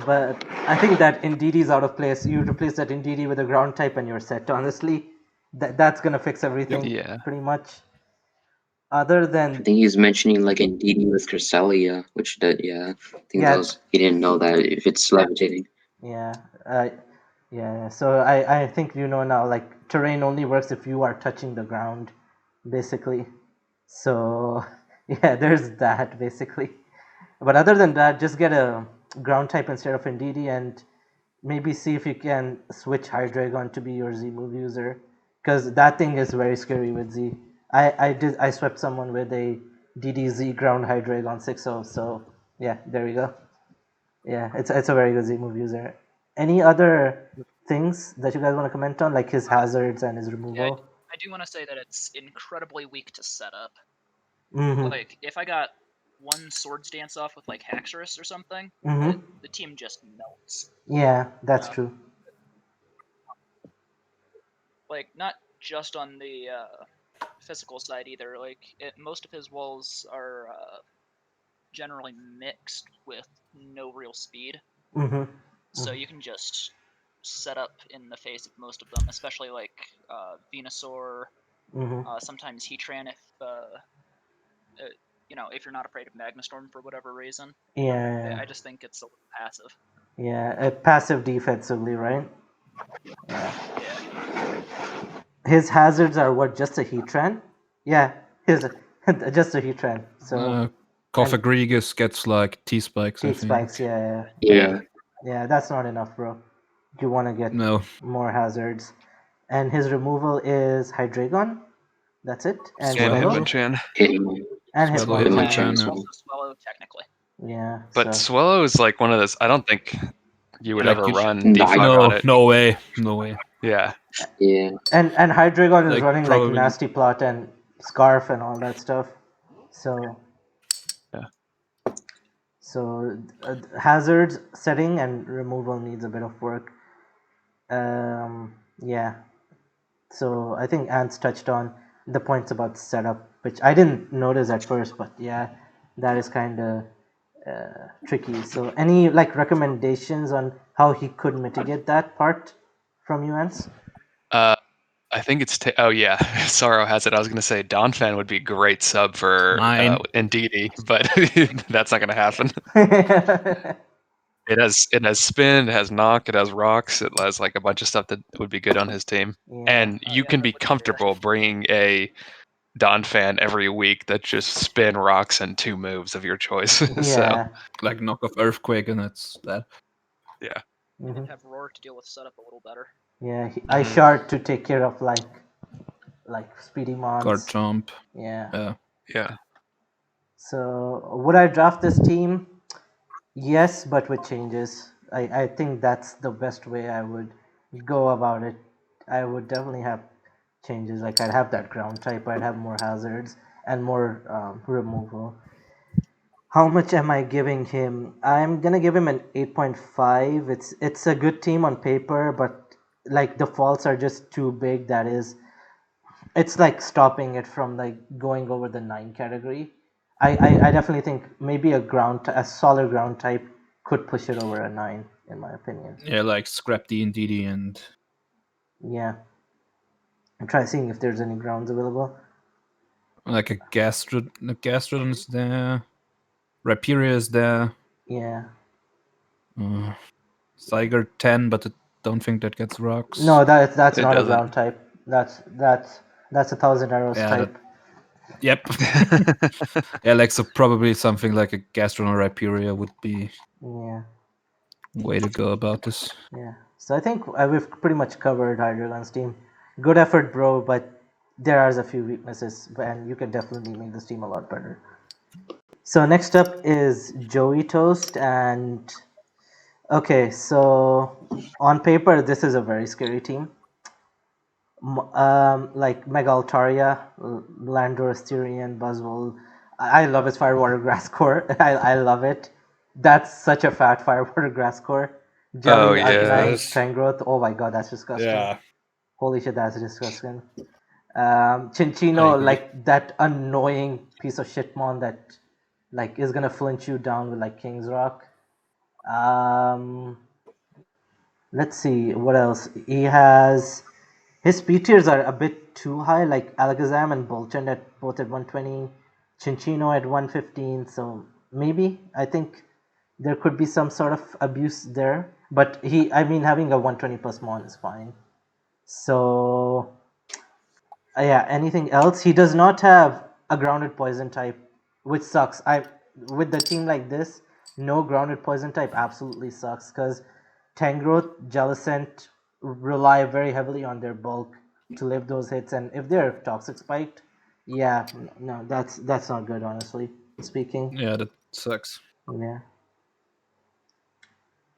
Speaker 1: But I think that Indeedee is out of place. You replace that Indeedee with a ground type and you're set. Honestly, that's gonna fix everything.
Speaker 4: Yeah.
Speaker 1: Pretty much. Other
Speaker 6: I
Speaker 1: than
Speaker 6: think he's mentioning like Indeedee with Cresselia, which yeah, I think
Speaker 1: Yeah.
Speaker 6: that was he didn't know that if it's levitating.
Speaker 1: yeah, yeah. So I think now. Like terrain only works if you are touching the ground, basically. So yeah, there's that basically. But other than that, just get a ground type instead of Indeedee, and maybe see if you can switch Hydreigon to be your Z move user, because that thing is very scary with Z. I swept someone with a DDZ ground Hydreigon 6-0, so yeah, there we go. Yeah, it's a very good Z move user. Any other things that you guys want to comment on, like his hazards and his removal?
Speaker 3: I do want to say that it's incredibly weak to set up.
Speaker 1: Mm-hmm.
Speaker 3: Like, if I got one Swords Dance off with like Haxorus or something,
Speaker 1: Mm-hmm.
Speaker 3: the team just melts.
Speaker 1: Yeah, that's
Speaker 3: Yeah.
Speaker 1: true.
Speaker 3: Like, not just on the physical side either. Like, most of his walls are generally mixed with no real speed,
Speaker 1: Mm-hmm.
Speaker 3: so you can just set up in the face of most of them, especially like Venusaur,
Speaker 1: Mm-hmm.
Speaker 3: sometimes Heatran if if you're not afraid of Magmastorm for whatever reason.
Speaker 1: Yeah.
Speaker 3: I just think it's a little passive.
Speaker 1: Yeah, passive defensively, right?
Speaker 3: Yeah.
Speaker 1: His hazards are what? Just a Heatran? Yeah, his just a Heatran. So
Speaker 5: Cofagrigus gets like T-spikes, I
Speaker 1: Teeth
Speaker 5: think.
Speaker 1: spikes. Yeah.
Speaker 6: Yeah.
Speaker 1: That's not enough, bro. You want to get
Speaker 5: No.
Speaker 1: more hazards, and his removal is Hydreigon. That's it, and
Speaker 5: Swallow.
Speaker 4: And
Speaker 1: Swallow,
Speaker 4: Hitmonchan.
Speaker 1: and
Speaker 5: Swallow,
Speaker 1: Hitmonchan.
Speaker 5: Hitmonchan, yeah.
Speaker 3: Also Swallow, technically.
Speaker 1: Yeah.
Speaker 4: But
Speaker 1: so.
Speaker 4: Swallow is like one of those. I don't think you would
Speaker 5: Like
Speaker 4: ever
Speaker 5: you
Speaker 4: run
Speaker 6: No,
Speaker 4: D5 on
Speaker 5: No,
Speaker 4: it.
Speaker 5: no way. No way.
Speaker 4: Yeah.
Speaker 6: Yeah.
Speaker 1: And Hydreigon is
Speaker 5: Like,
Speaker 1: running
Speaker 5: probably-
Speaker 1: like Nasty Plot and Scarf and all that stuff. So.
Speaker 4: Yeah.
Speaker 1: So hazards setting and removal needs a bit of work. Yeah. So I think Ants touched on the points about setup, which I didn't notice at first, but yeah, that is kind of tricky. So any like recommendations on how he could mitigate that part from you, Ants?
Speaker 4: I think it's. Oh yeah, Sorrow has it. I was gonna say Donphan would be a great sub for
Speaker 5: Mine.
Speaker 4: Indeedee, but that's not gonna happen. It has spin, it has knock, it has rocks, it has like a bunch of stuff that would be good on his team.
Speaker 1: Yeah.
Speaker 4: And you
Speaker 3: yeah,
Speaker 4: can
Speaker 3: that
Speaker 4: be
Speaker 3: would be
Speaker 4: comfortable bringing a Donphan every week that just spin rocks and 2 moves of your choice. So
Speaker 1: Yeah.
Speaker 5: Like knock off Earthquake, and it's that.
Speaker 4: yeah.
Speaker 1: Mhm.
Speaker 3: Have Roar to deal with setup a little better.
Speaker 1: Yeah. I shard to take care of like speedy mons.
Speaker 5: Guard jump.
Speaker 1: Yeah.
Speaker 4: Yeah.
Speaker 1: So would I draft this team? Yes, but with changes. I think that's the best way I would go about it. I would definitely have changes. Like I'd have that ground type. I'd have more hazards and more removal. How much am I giving him? I'm gonna give him an 8.5. It's a good team on paper, but like the faults are just too big. That is, it's like stopping it from like going over the 9 category. I definitely think maybe a solid ground type could push it over a 9 in my opinion.
Speaker 5: Yeah, like scrap D and DD and
Speaker 1: Yeah. I'm trying seeing if there's any grounds available.
Speaker 5: like a Gastrodon is there. Rhyperior is there.
Speaker 1: Yeah.
Speaker 5: Zyger 10, but I don't think that gets rocks.
Speaker 1: No, that's
Speaker 4: It
Speaker 1: not a
Speaker 4: doesn't.
Speaker 1: ground type. That's a Thousand Arrows
Speaker 5: Yeah,
Speaker 1: type.
Speaker 5: Yep. Yeah, like so probably something like a Gastron or Rhyperior would be
Speaker 1: Yeah.
Speaker 5: way to go about this.
Speaker 1: Yeah. So I think we've pretty much covered Hydreigon's team. Good effort, bro, but there are a few weaknesses, and you can definitely make this team a lot better. So next up is Joey Toast, and okay, so on paper this is a very scary team. Like Mega Altaria, Landorus, Tyrion, Buzzwole. I love his Firewater Grass core. I love it. That's such a fat Firewater Grass core.
Speaker 4: Oh,
Speaker 1: Jelly, Arcanine,
Speaker 4: yes.
Speaker 1: Strength Growth. Oh my god, that's disgusting. Holy shit, that's disgusting. Chinchino,
Speaker 5: agree.
Speaker 1: like that annoying piece of shit mon that like is gonna flinch you down with like King's Rock. Let's see what else. He has his speed tiers are a bit too high, like Alakazam and Boltund at both at 120, Chinchino at 115. So maybe I think there could be some sort of abuse there. But having a 120 plus mon is fine. So yeah, anything else? He does not have a grounded poison type, which sucks. With the team like this, no grounded poison type absolutely sucks because Tangrowth, Jellicent rely very heavily on their bulk to live those hits, and if they're toxic spiked, yeah, no, that's not good, honestly speaking.
Speaker 5: Yeah, that sucks.
Speaker 1: Yeah.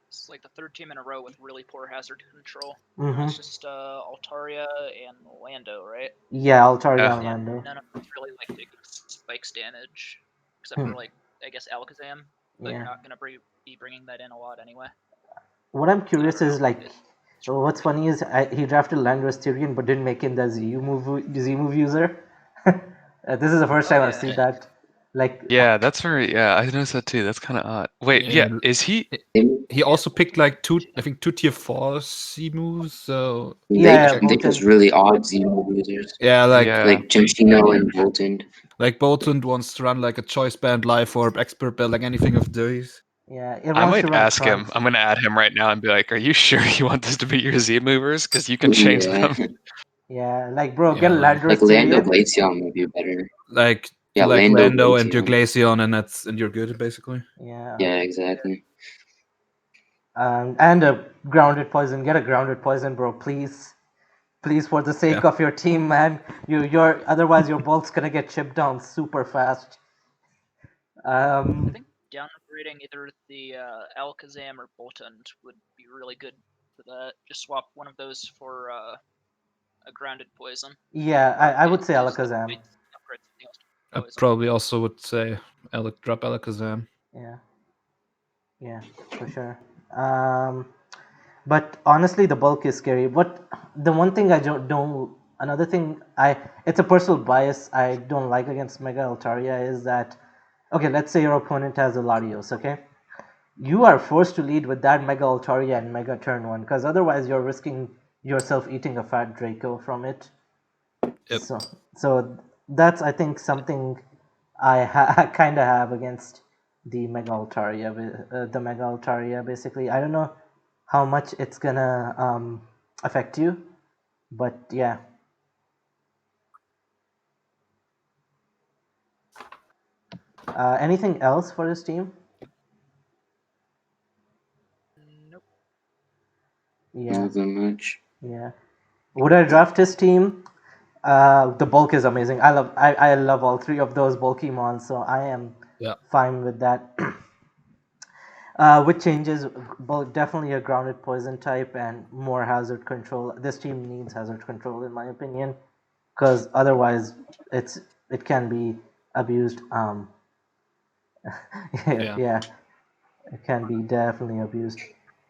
Speaker 3: It's like the third team in a row with really poor hazard control.
Speaker 1: Mm-hmm.
Speaker 3: It's just Altaria and Lando, right?
Speaker 1: Yeah, Altaria
Speaker 4: Yeah.
Speaker 1: and Lando.
Speaker 3: None of us really like taking spikes damage, except for like I guess Alakazam, but
Speaker 1: Yeah.
Speaker 3: you're not gonna be bringing that in a lot anyway.
Speaker 1: What I'm curious
Speaker 3: don't
Speaker 1: is
Speaker 3: know.
Speaker 1: like, what's funny is he drafted Landorus Tyrion but didn't make him the Z move user. This is the first time I've
Speaker 3: yeah.
Speaker 1: seen that. Like,
Speaker 4: Yeah, that's very. Yeah, I noticed that too. That's kind of odd. Wait, yeah,
Speaker 5: Yeah.
Speaker 4: is he?
Speaker 5: He also picked like two tier 4 C moves. So
Speaker 1: Yeah,
Speaker 6: They
Speaker 1: Bolton.
Speaker 6: just really odd Zemo users.
Speaker 5: yeah, like
Speaker 4: Yeah.
Speaker 6: Like Genshin and Bolton.
Speaker 5: like Bolton wants to run like a choice band, life orb, expert belt, like anything of those.
Speaker 1: Yeah, it
Speaker 4: I
Speaker 1: wants to
Speaker 4: might
Speaker 1: run
Speaker 4: ask him.
Speaker 1: Trunks.
Speaker 4: I'm gonna add him right now and be like, "Are you sure you want this to be your Z movers? Because you can change
Speaker 6: Yeah.
Speaker 4: them."
Speaker 1: Yeah, like bro,
Speaker 5: Yeah,
Speaker 1: get
Speaker 5: like-
Speaker 1: Landorus
Speaker 6: Like Lando
Speaker 1: Tyrion.
Speaker 6: Glaceon would be better.
Speaker 5: Like
Speaker 6: Yeah,
Speaker 5: like
Speaker 6: Lando,
Speaker 5: Lando and your
Speaker 6: Glaceon.
Speaker 5: Glaceon, and you're good basically.
Speaker 1: Yeah.
Speaker 6: Yeah, exactly.
Speaker 1: And a grounded poison. Get a grounded poison, bro, please. Please, for the sake
Speaker 5: Yeah.
Speaker 1: of your team, man. You're otherwise your bulk's gonna get chipped down super fast.
Speaker 3: I think downgrading either the Alakazam or Bolton would be really good for that. Just swap one of those for a grounded poison.
Speaker 1: Yeah, I would say
Speaker 3: Use the
Speaker 1: Alakazam.
Speaker 3: points to upgrade something else to
Speaker 5: I
Speaker 3: poison.
Speaker 5: probably also would say drop Alakazam.
Speaker 1: Yeah, for sure. But honestly, the bulk is scary. But the one thing I don't another thing it's a personal bias I don't like against Mega Altaria is that, okay, let's say your opponent has a Larios, okay? You are forced to lead with that Mega Altaria and Mega turn 1, because otherwise you're risking yourself eating a fat Draco from it.
Speaker 5: Yep.
Speaker 1: So that's, I think, something I kind of have against the Mega Altaria, basically. I don't know how much it's gonna affect you, but yeah. Anything else for this team?
Speaker 3: Nope.
Speaker 1: Yeah.
Speaker 6: Not that much.
Speaker 1: Yeah. Would I draft his team? The bulk is amazing. I love all three of those Bulkymon, so I am fine with that. With changes, definitely a grounded poison type and more hazard control. This team needs hazard control, in my opinion, because otherwise it can be abused. Yeah, it can be definitely abused.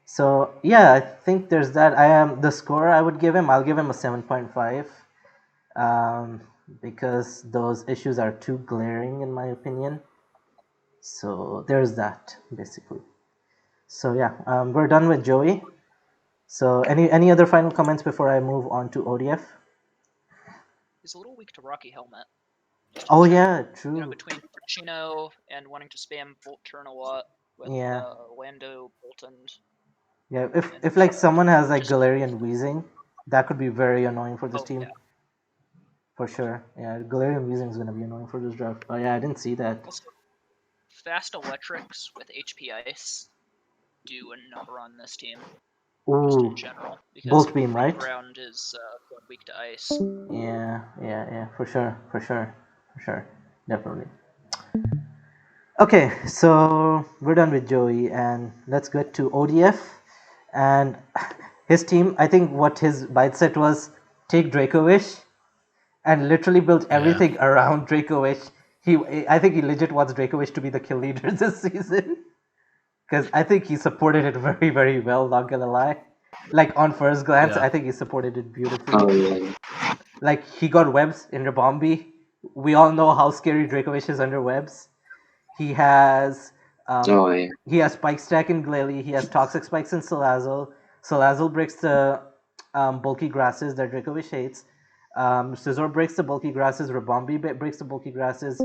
Speaker 1: So yeah, I think there's that. The score I would give him. I'll give him a 7.5. Because those issues are too glaring in my opinion. So there's that basically. So yeah, we're done with Joey. So any other final comments before I move on to ODF?
Speaker 3: He's a little weak to Rocky Helmet.
Speaker 1: Oh yeah, true.
Speaker 3: You know, between Frachino and wanting to spam Volt Turn a lot with Lando, Bolton.
Speaker 1: Yeah, if like someone has like Galarian Wheezing, that could be very annoying for this team.
Speaker 3: Yeah.
Speaker 1: For sure. Yeah, Galarian Wheezing is gonna be annoying for this draft. Oh yeah, I didn't see that.
Speaker 3: Also, fast electrics with HP Ice do a number on this team. Just in general, because
Speaker 1: Bolt Beam, right?
Speaker 3: Ground is weak to ice.
Speaker 1: Yeah, for sure, definitely. Okay, so we're done with Joey, and let's get to ODF. And his team, I think what his mindset was, take Draco Wish, and literally built everything around Draco Wish. I think he legit wants Draco Wish to be the kill leader this season. Because I think he supported it very, very well, not gonna lie. Like, on first glance, I think he supported it beautifully.
Speaker 6: Oh, yeah.
Speaker 1: Like, he got webs in Rabombi. We all know how scary Draco Wish is under webs. He has... He has Spike Stack in Glalie. He has Toxic Spikes in Salazzle. Salazzle breaks the bulky grasses that Draco Wish hates. Scizor breaks the bulky grasses. Rabombi breaks the bulky grasses.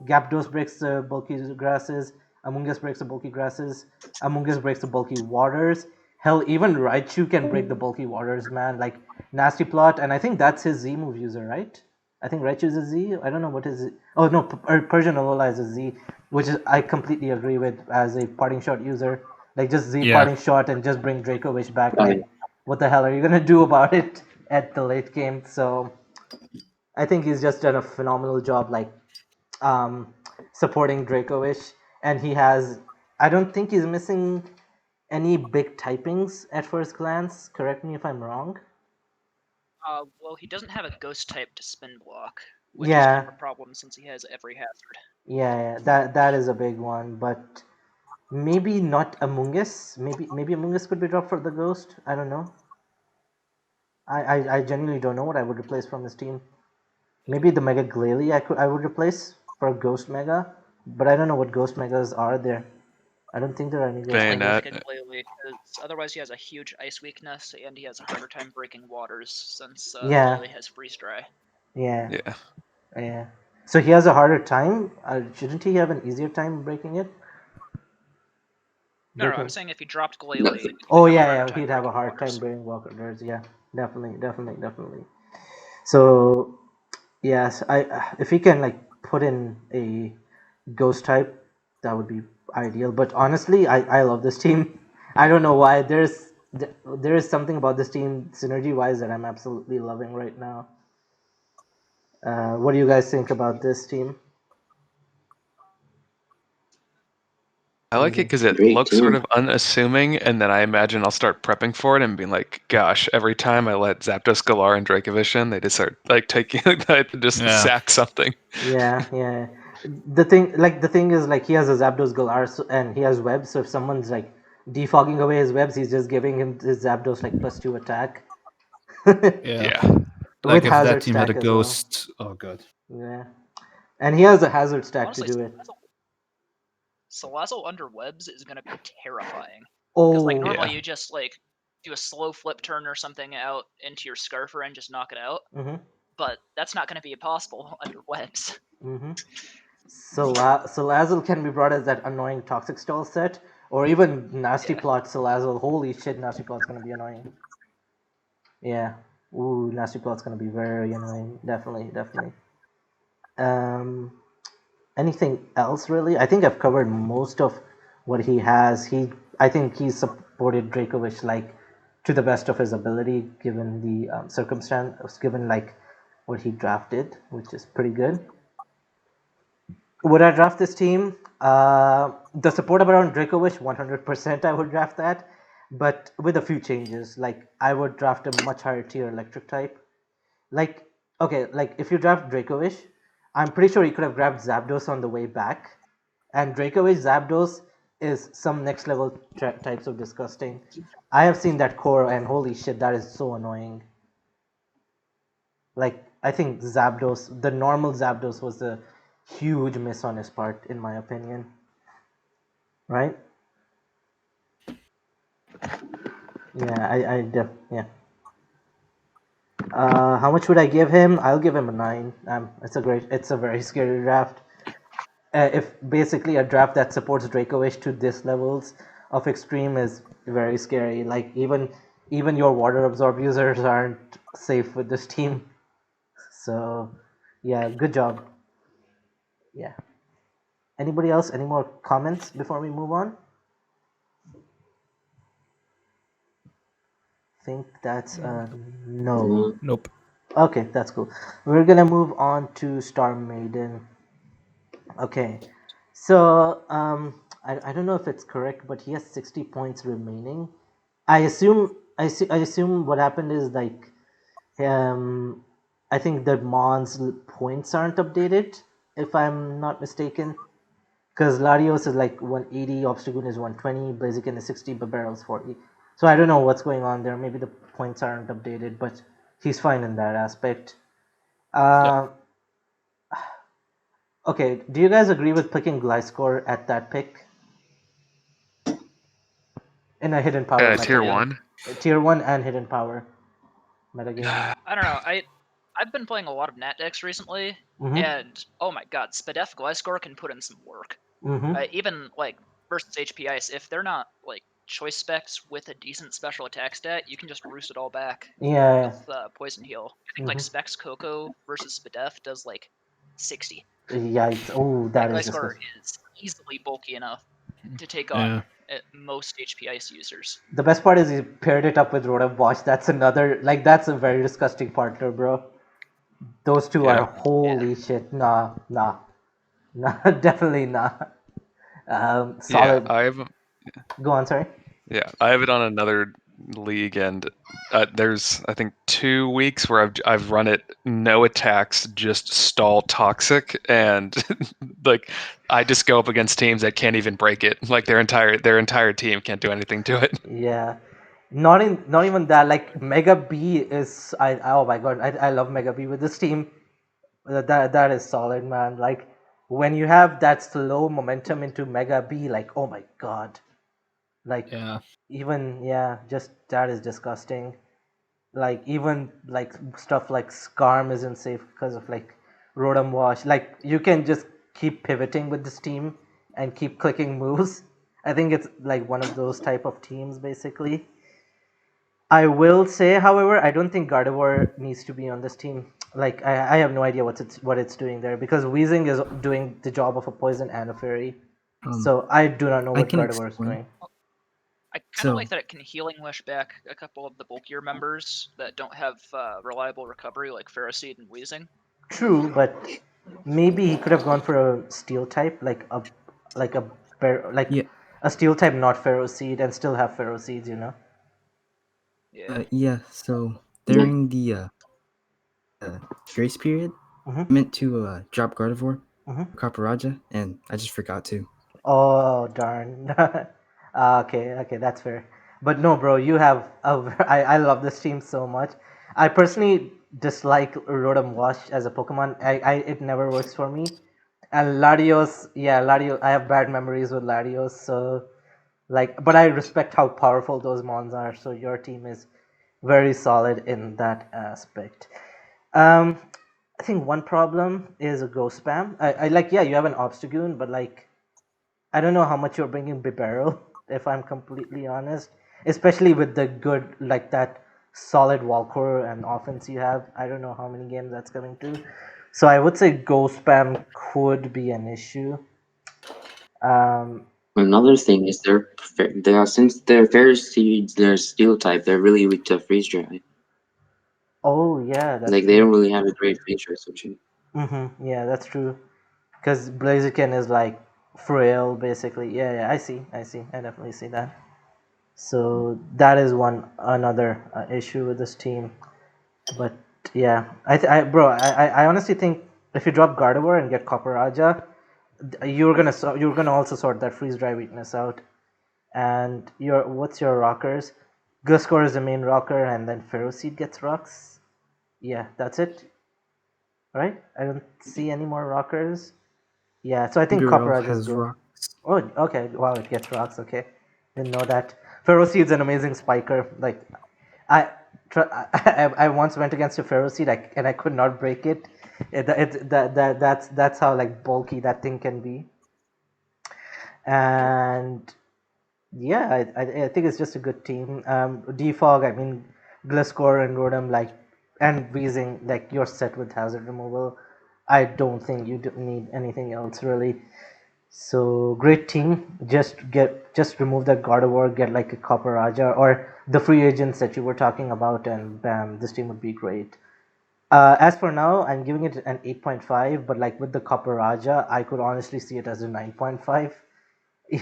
Speaker 1: Gyarados breaks the bulky grasses. Amoonguss breaks the bulky grasses. Amoonguss breaks the bulky waters. Hell, even Raichu can break the bulky waters, man. Like, Nasty Plot, and I think that's his Z move user, right? I think Raichu's a Z. I don't know what is it. Oh no, Persian Alola is a Z, which is I completely agree with as a parting shot user. Like just Z
Speaker 5: Yeah.
Speaker 1: parting shot and just bring Draco Wish back.
Speaker 6: Oh,
Speaker 1: Like, what the hell are you gonna do about it at the late game? So I think he's just done a phenomenal job, like um, supporting Draco Wish, and he has. I don't think he's missing any big typings at first glance. Correct me if I'm wrong.
Speaker 3: Well, he doesn't have a ghost type to spin block, which is
Speaker 1: Yeah,
Speaker 3: kind of a problem since he has every hazard.
Speaker 1: yeah, that is a big one, but maybe not Amoonguss. Maybe Amoonguss could be dropped for the ghost. I don't know. I genuinely don't know what I would replace from his team. Maybe the Mega Glalie I would replace for Ghost Mega, but I don't know what Ghost Megas are there. I don't think there are any Ghost
Speaker 3: Like
Speaker 1: Megas.
Speaker 4: Bayonet.
Speaker 3: Glalie, because otherwise he has a huge ice weakness, and he has a harder time breaking waters since
Speaker 1: Yeah,
Speaker 3: Glalie has freeze dry.
Speaker 1: yeah,
Speaker 4: Yeah.
Speaker 1: yeah. So he has a harder time. Shouldn't he have an easier time breaking it?
Speaker 3: No, I'm
Speaker 1: Breaking.
Speaker 3: saying if he dropped Glalie, he'd
Speaker 1: Oh
Speaker 3: have a
Speaker 1: yeah,
Speaker 3: harder
Speaker 1: yeah.
Speaker 3: time
Speaker 1: He'd have a
Speaker 3: breaking
Speaker 1: hard time
Speaker 3: waters.
Speaker 1: breaking Walker Doors. Yeah, definitely. So yes, I if he can like put in a ghost type, that would be ideal. But honestly, I love this team. I don't know why. There is something about this team synergy wise that I'm absolutely loving right now. What do you guys think about this team?
Speaker 4: I like it because it
Speaker 6: great
Speaker 4: looks sort
Speaker 6: team.
Speaker 4: of unassuming, and then I imagine I'll start prepping for it and being like, "Gosh!" Every time I let Zapdos, Galar, and Dracovish in, they just start like taking just
Speaker 5: Yeah.
Speaker 4: sack something.
Speaker 1: Yeah. The thing is, like, he has a Zapdos Galar and he has webs. So if someone's like defogging away his webs, he's just giving him his Zapdos like +2 attack.
Speaker 5: Yeah.
Speaker 4: Yeah.
Speaker 1: With
Speaker 5: Like if
Speaker 1: hazard
Speaker 5: that team had a
Speaker 1: stack as well.
Speaker 5: ghost. Oh god.
Speaker 1: Yeah, and he has a hazard stack
Speaker 3: Honestly,
Speaker 1: to do it.
Speaker 3: Salazzle under webs is gonna be terrifying.
Speaker 1: Oh,
Speaker 3: Because like normally
Speaker 4: Yeah.
Speaker 3: you just like do a slow flip turn or something out into your Scarfer and just knock it out.
Speaker 1: mm-hmm,
Speaker 3: But that's not going to be possible under webs.
Speaker 1: mm-hmm. Salazzle can be brought as that annoying Toxic Stall set, or even Nasty
Speaker 3: Yeah.
Speaker 1: Plot Salazzle. Holy shit, Nasty Plot's gonna be annoying. Yeah. Ooh, Nasty Plot's gonna be very annoying. Definitely. Um, anything else really? I think I've covered most of what he has. I think he supported Dracovish like to the best of his ability, given the circumstance, given like what he drafted, which is pretty good. Would I draft this team? The support around Dracovish, 100% I would draft that, but with a few changes. Like, I would draft a much higher tier electric type. Like, okay, like if you draft Dracovish, I'm pretty sure you could have grabbed Zapdos on the way back. And Dracovish Zapdos is some next level types of disgusting. I have seen that core, and holy shit, that is so annoying. Like, I think Zapdos, the normal Zapdos, was a huge miss on his part, in my opinion. Right? Yeah, yeah. How much would I give him? I'll give him a 9. It's a very scary draft. If basically a draft that supports Dracovish to this levels of extreme is very scary. Like even your water absorb users aren't safe with this team. So yeah, good job. Yeah. Anybody else? Any more comments before we move on? Think that's no.
Speaker 5: Nope.
Speaker 1: Okay, that's cool. We're gonna move on to Star Maiden. Okay, so I don't know if it's correct, but he has 60 points remaining. I assume what happened is like I think that Mon's points aren't updated, if I'm not mistaken. Because Larios is like 180, Obstagoon is 120, Blaziken is 60, but Barrel's 40. So I don't know what's going on there. Maybe the points aren't updated, but he's fine in that aspect. Okay, do you guys agree with picking Gliscor at that pick? In a hidden power
Speaker 4: Tier
Speaker 1: metagame.
Speaker 4: 1.
Speaker 1: Tier 1 and hidden power metagame.
Speaker 3: I don't know. I've been playing a lot of Nat decks recently,
Speaker 1: Mm-hmm.
Speaker 3: and oh my god, Spadef Gliscor can put in some work.
Speaker 1: Mm-hmm.
Speaker 3: Even like versus HP Ice, if they're not like choice specs with a decent special attack stat, you can just roost it all back
Speaker 1: Yeah.
Speaker 3: with Poison Heal. I think like Specs Coco versus Spadef does like 60.
Speaker 1: Yikes! Oh, that
Speaker 3: Like
Speaker 1: is
Speaker 3: Gliscor
Speaker 1: disgusting.
Speaker 3: is easily bulky enough to take
Speaker 5: Yeah.
Speaker 3: on most HP Ice users.
Speaker 1: The best part is you paired it up with Rotom Wash. That's another, like, that's a very disgusting partner, bro. Those two
Speaker 4: Yeah.
Speaker 1: are holy shit. Nah, definitely not. Solid.
Speaker 4: Yeah, I have
Speaker 1: Go on, sorry.
Speaker 4: I have it on another league, and there's I think 2 weeks where I've run it no attacks, just stall toxic, and like I just go up against teams that can't even break it. Like their entire team can't do anything to it.
Speaker 1: Yeah. Not even that. Like Mega B is, oh my god, I love Mega B with this team. That is solid, man. Like when you have that slow momentum into Mega B, like oh my god, like
Speaker 5: Yeah.
Speaker 1: even just that is disgusting. Like even like stuff like Skarm isn't safe because of like Rotom Wash. Like you can just keep pivoting with this team and keep clicking moves. I think it's like one of those type of teams basically. I will say, however, I don't think Gardevoir needs to be on this team. Like I have no idea what it's doing there because Weezing is doing the job of a poison and a fairy. So I do not know
Speaker 7: I
Speaker 1: what
Speaker 7: can
Speaker 1: Gardevoir is
Speaker 7: explain.
Speaker 1: doing.
Speaker 3: I kind of
Speaker 7: So-
Speaker 3: like that it can Healing Wish back a couple of the bulkier members that don't have reliable recovery, like Ferroseed and Weezing.
Speaker 1: True, but maybe he could have gone for a steel type, like a
Speaker 7: Yeah.
Speaker 1: a steel type, not Pharaoh Seed, and still have Pharaoh Seeds, you know.
Speaker 3: Yeah.
Speaker 7: So during the grace period,
Speaker 1: Mhm.
Speaker 7: I meant to drop Gardevoir,
Speaker 1: Mhm.
Speaker 7: Caparaja, and I just forgot to.
Speaker 1: Oh darn. Okay, that's fair. But no, bro, you have I love this team so much. I personally dislike Rotom Wash as a Pokemon. It never works for me. And Latios, Latios, I have bad memories with Latios, so like, but I respect how powerful those mons are. So your team is very solid in that aspect. Um, I think one problem is a Ghost Spam. I like, yeah, you have an Obstagoon, but like, I don't know how much you're bringing Bibarel, if I'm completely honest. Especially with the good, like that solid Walcore and offense you have. I don't know how many games that's coming to. So I would say Ghost Spam could be an issue.
Speaker 6: Another thing is they are since they're fairy seeds, they're steel type. They're really weak to freeze dry.
Speaker 1: Oh yeah, that's
Speaker 6: Like they don't really have a great freeze dry switching.
Speaker 1: Yeah, that's true. Because Blaziken is like frail, basically. Yeah, I see. I definitely see that. So that is another issue with this team. But yeah, I honestly think if you drop Gardevoir and get Copper you're gonna also sort that freeze dry weakness out. And what's your rockers? Gliscor is the main rocker, and then Ferroseed gets rocks. Yeah, that's it. Right? I don't see any more rockers. Yeah, so I think
Speaker 7: Bibarel
Speaker 1: Copperage is
Speaker 7: has
Speaker 1: good.
Speaker 7: rocks.
Speaker 1: Oh, okay. Wow, it gets rocks. Okay, didn't know that. Ferroseed's an amazing spiker. Like, I once went against a Ferroseed and I could not break it. That's how like bulky that thing can be. And yeah, I think it's just a good team. Defog, I mean, Gliscor and Rotom, like, and Weezing, like, you're set with hazard removal. I don't think you need anything else really. So great team. Just remove that Gardevoir, get like a Copper Raja or the free agents that you were talking about, and bam, this team would be great. As for now, I'm giving it an 8.5, but like with the Copper Raja, I could honestly see it as a 9.5.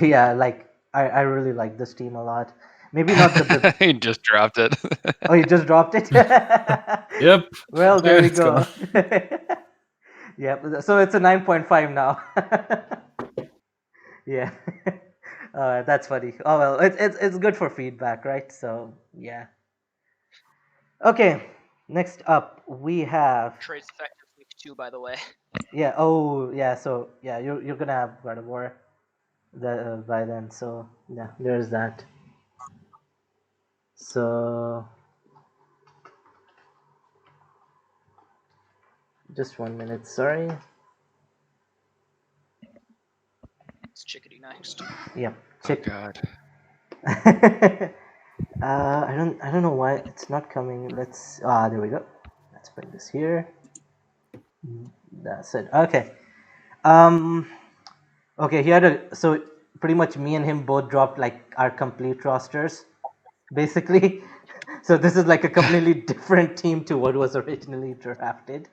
Speaker 1: Yeah, like I really like this team a lot. Maybe not the
Speaker 4: He just dropped it.
Speaker 1: oh, you just dropped it.
Speaker 5: Yep.
Speaker 1: Well, there we
Speaker 5: It's
Speaker 1: go.
Speaker 5: gone.
Speaker 1: Yeah, so it's a 9.5 now. Yeah. That's funny. Oh well, it's good for feedback, right? So yeah. Okay. Next up, we have
Speaker 3: Trade's effective week 2, by the way.
Speaker 1: yeah. Oh yeah. So yeah, you're gonna have God of War by then. So yeah, there's that. So just 1 minute. Sorry.
Speaker 3: It's Chickadee next.
Speaker 1: Yep.
Speaker 4: Oh
Speaker 1: Check.
Speaker 4: god.
Speaker 1: I don't know why it's not coming. Let's there we go. Let's bring this here. That's it. Okay. Okay, he had a so pretty much me and him both dropped like our complete rosters, basically. So this is like a completely different team to what was originally drafted.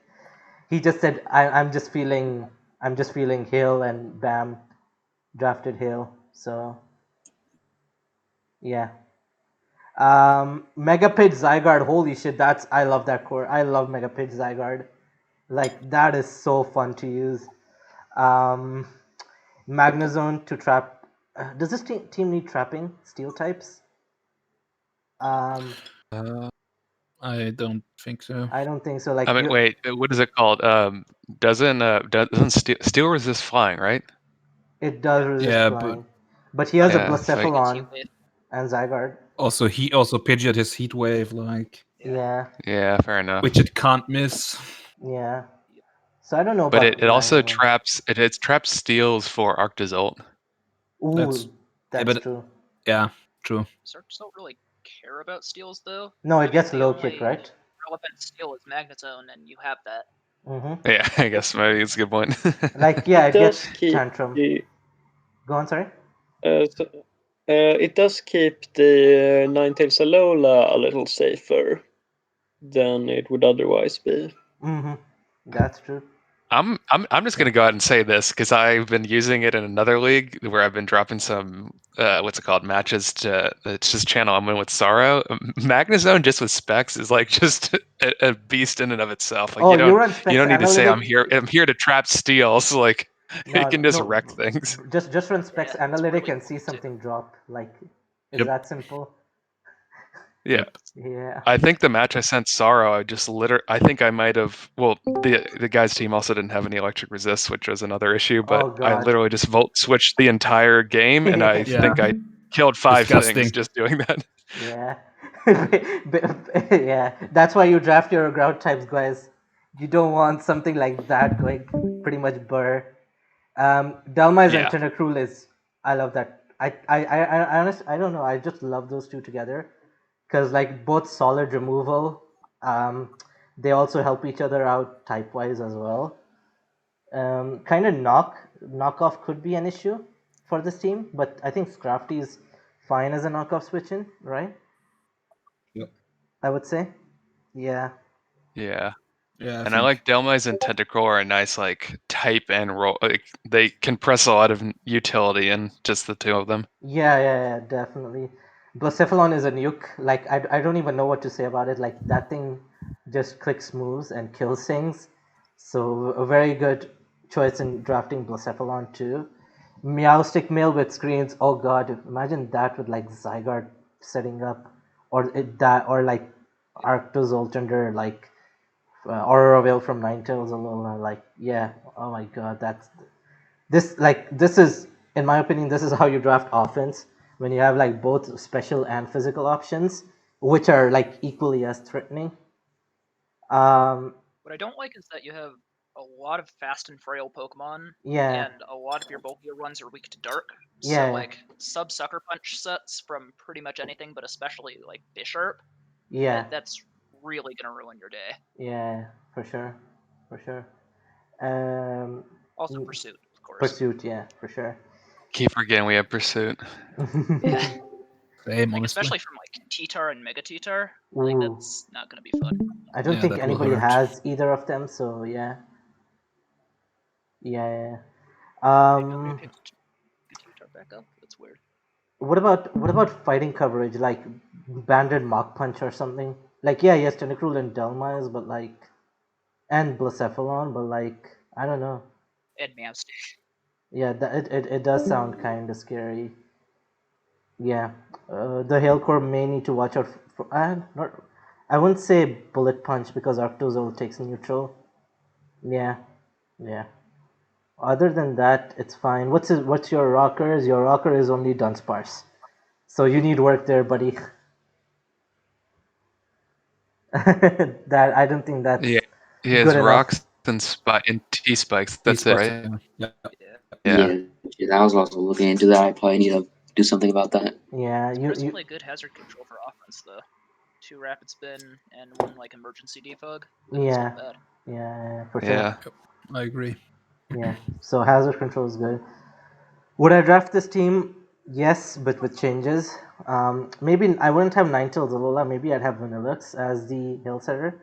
Speaker 1: He just said, I'm just feeling Hill, and bam, drafted Hill. So yeah. Megapage Zygarde, holy shit, I love that core. I love Megapage Zygarde. Like that is so fun to use. Magnezone to trap. Does this team need trapping steel types?
Speaker 5: I don't think so.
Speaker 1: I don't think so. Like
Speaker 4: I mean, wait, what is it called? Doesn't steel resist flying, right?
Speaker 1: it does resist
Speaker 5: Yeah,
Speaker 1: flying, but he has a
Speaker 4: Yeah, it's like-
Speaker 1: Blacephalon and Zygarde.
Speaker 5: Also, he also Pidgeot his Heat Wave, like,
Speaker 1: Yeah,
Speaker 4: Yeah, fair enough.
Speaker 5: which it can't miss.
Speaker 1: yeah. So I don't know
Speaker 4: But
Speaker 1: about
Speaker 4: it also
Speaker 1: Magnezone.
Speaker 4: traps it traps steals for Arctozolt.
Speaker 1: Ooh,
Speaker 5: That's-
Speaker 1: that's
Speaker 5: but-
Speaker 1: true.
Speaker 5: Yeah, true.
Speaker 3: Sarks don't really care about steals though.
Speaker 1: No,
Speaker 3: I
Speaker 1: it
Speaker 3: mean,
Speaker 1: gets
Speaker 3: the
Speaker 1: low kick,
Speaker 3: only
Speaker 1: right?
Speaker 3: relevant steal is Magnezone, and you have that.
Speaker 1: Mm-hmm.
Speaker 4: Yeah, I guess maybe it's a good point.
Speaker 1: Like yeah, it
Speaker 2: does
Speaker 1: gets
Speaker 2: keep
Speaker 1: tantrum.
Speaker 2: the
Speaker 1: Go on, sorry.
Speaker 2: it does keep the Ninetales Alola a little safer than it would otherwise be.
Speaker 1: Mm-hmm. That's true.
Speaker 4: I'm just gonna go out and say this because I've been using it in another league where I've been dropping some what's it called matches to it's just channel I'm in with Sorrow. Magnezone just with specs is like just a beast in and of itself. Like
Speaker 1: Oh,
Speaker 4: you
Speaker 1: you run specs
Speaker 4: don't need to say
Speaker 1: analytic?
Speaker 4: I'm here to trap steals. Like
Speaker 1: No,
Speaker 4: it can just
Speaker 1: no,
Speaker 4: wreck things.
Speaker 1: Just run specs
Speaker 3: Yeah, it's
Speaker 1: analytic
Speaker 3: really
Speaker 1: and see
Speaker 3: cool, too.
Speaker 1: something drop. Like, it's
Speaker 5: Yep.
Speaker 1: that simple.
Speaker 4: Yeah.
Speaker 1: Yeah.
Speaker 4: I think the match I sent Sorrow, I think I might have. Well, the guy's team also didn't have any electric resist, which was another issue. But
Speaker 1: Oh,
Speaker 4: I
Speaker 1: God.
Speaker 4: literally just volt switched the entire game, and I
Speaker 5: Yeah.
Speaker 4: think I killed 5
Speaker 5: Disgusting.
Speaker 4: things just doing that.
Speaker 1: Yeah. Yeah. That's why you draft your ground types, guys. You don't want something like that going pretty much burr. Delmize
Speaker 4: Yeah.
Speaker 1: and Tentacruel is. I love that. I honestly, I don't know. I just love those two together. Because, like, both solid removal. They also help each other out type wise as well. Kind of knockoff could be an issue for this team, but I think Scrafty is fine as a knockoff switch in, right?
Speaker 5: Yep.
Speaker 1: I would say. Yeah.
Speaker 4: Yeah.
Speaker 5: Yeah,
Speaker 4: And I like Delmize and Tentacruel are a nice like type and roll. Like, they can press a lot of utility in just the two of them.
Speaker 1: Yeah, definitely. Blacephalon is a nuke. Like, I don't even know what to say about it. Like, that thing just clicks moves and kills things. So, a very good choice in drafting Blacephalon too. Meowstic Mail with screens. Oh god, imagine that with like Zygarde setting up, or like Arctozolt under like Aurora Veil from Ninetales Alola. Like, yeah, oh my god, this is, in my opinion, this is how you draft offense when you have like both special and physical options, which are like equally as threatening.
Speaker 3: What I don't like is that you have a lot of fast and frail Pokemon,
Speaker 1: Yeah,
Speaker 3: and a lot of your bulkier ones are weak to dark.
Speaker 1: Yeah.
Speaker 3: So like Sucker Punch sets from pretty much anything, but especially like Bisharp,
Speaker 1: yeah,
Speaker 3: that's really gonna ruin your day.
Speaker 1: yeah, for sure.
Speaker 3: Also
Speaker 1: Mm,
Speaker 3: Pursuit, of course.
Speaker 1: Pursuit, yeah, for sure.
Speaker 4: Keep forgetting we have Pursuit.
Speaker 3: Yeah.
Speaker 5: Same,
Speaker 3: Like,
Speaker 5: honestly.
Speaker 3: especially from like T-Tar and Mega T-Tar, like
Speaker 1: Ooh.
Speaker 3: that's not gonna be fun.
Speaker 1: I don't
Speaker 5: Yeah,
Speaker 1: think
Speaker 5: that will
Speaker 1: anybody
Speaker 5: hurt.
Speaker 1: has either of them, so yeah. Yeah.
Speaker 3: Get T-Tar back up. That's weird.
Speaker 1: What about fighting coverage, like Banded Mach Punch or something? Like, yeah, yes, Tentacruel and Delmize, but like, and Blacephalon, but like, I don't know.
Speaker 3: And Meowstic.
Speaker 1: Yeah, it does sound kind of scary. Yeah, the Hail Core may need to watch out for. I wouldn't say Bullet Punch because Arctozolt takes neutral. Yeah. Other than that, it's fine. What's your rockers? Your rocker is only Dunsparce, so you need work there, buddy. That I don't think that's
Speaker 4: Yeah. He has
Speaker 1: good enough.
Speaker 4: rocks and T-spikes. That's it, right?
Speaker 5: Yeah.
Speaker 4: Yeah.
Speaker 6: Yeah, I was also looking into that. I probably need to do something about that.
Speaker 1: Yeah,
Speaker 3: Surprisingly good hazard control for offense though. 2 rapid spin and 1 like emergency defog. That's
Speaker 1: yeah,
Speaker 3: not bad.
Speaker 1: yeah, for sure.
Speaker 4: Yeah.
Speaker 5: I agree.
Speaker 1: Yeah, so hazard control is good. Would I draft this team? Yes, but with changes. Maybe I wouldn't have Ninetales Alola. Maybe I'd have Vanillux as the hill setter,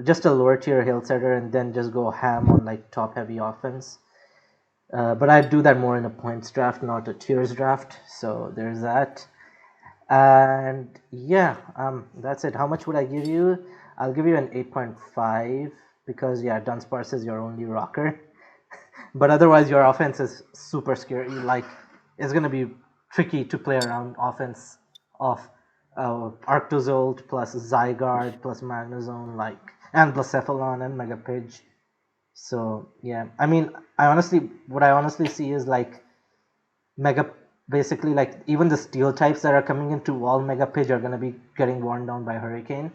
Speaker 1: just a lower tier hill setter, and then just go ham on like top heavy offense. But I'd do that more in a points draft, not a tiers draft. So there's that. And yeah, that's it. How much would I give you? I'll give you an 8.5 because yeah, Dunsparce is your only rocker. But otherwise, your offense is super scary. Like, it's gonna be tricky to play around offense of Arctozolt plus Zygarde plus Magnezone, like, and Blacephalon and Megapidge. So yeah, I mean, what I honestly see is like basically like even the steel types that are coming into all Megapidge are gonna be getting worn down by Hurricane.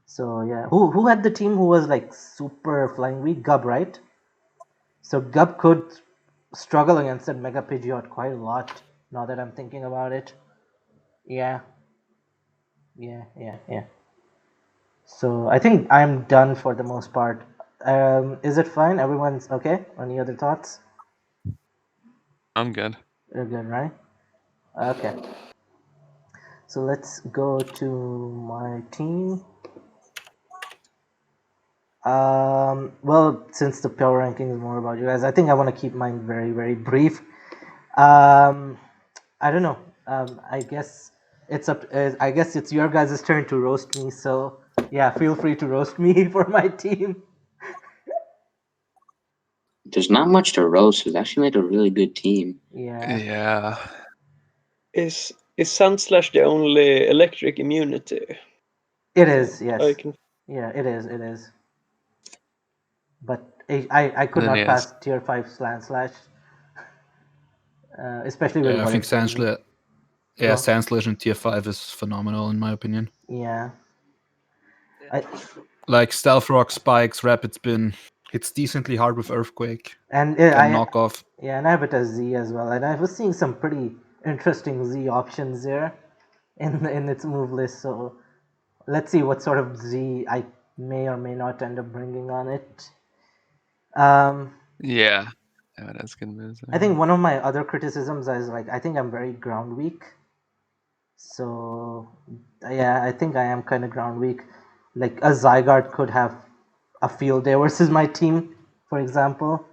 Speaker 1: So yeah, who had the team who was like super flying weak? Gub, right? So Gub could struggle against that Mega Pidgeot quite a lot, now that I'm thinking about it. Yeah. So I think I'm done for the most part. Is it fine? Everyone's okay? Any other thoughts?
Speaker 4: I'm good.
Speaker 1: You're good, right? Okay. So let's go to my team. Well, since the power ranking is more about you guys, I think I want to keep mine very, very brief. I don't know. I guess it's up. I guess it's your guys' turn to roast me. So yeah, feel free to roast me for my team.
Speaker 6: There's not much to roast. It's actually made a really good team.
Speaker 1: Yeah.
Speaker 4: Yeah.
Speaker 2: Is Sandslash the only electric immunity?
Speaker 1: It is. Yes.
Speaker 2: I can...
Speaker 1: Yeah, it is. It is. But I could
Speaker 4: Then
Speaker 1: not
Speaker 4: yes.
Speaker 1: pass tier 5 slant slash. Especially with
Speaker 5: Yeah, I
Speaker 1: what
Speaker 5: think
Speaker 1: it's gonna be.
Speaker 5: Sandslash. Yeah, Sandslash in tier 5 is phenomenal in my opinion.
Speaker 1: Yeah.
Speaker 3: Yeah.
Speaker 5: Like Stealth Rock, Spikes, Rapid Spin. It's decently hard with Earthquake.
Speaker 1: And
Speaker 5: Can knock off.
Speaker 1: Yeah, and I have it as Z as well. And I was seeing some pretty interesting Z options there in its move list. So let's see what sort of Z I may or may not end up bringing on it.
Speaker 4: Yeah. Yeah, that's good moves.
Speaker 1: I think one of my other criticisms is like I think I'm very ground weak. So yeah, I think I am kind of ground weak. Like a Zygarde could have a field day versus my team, for example,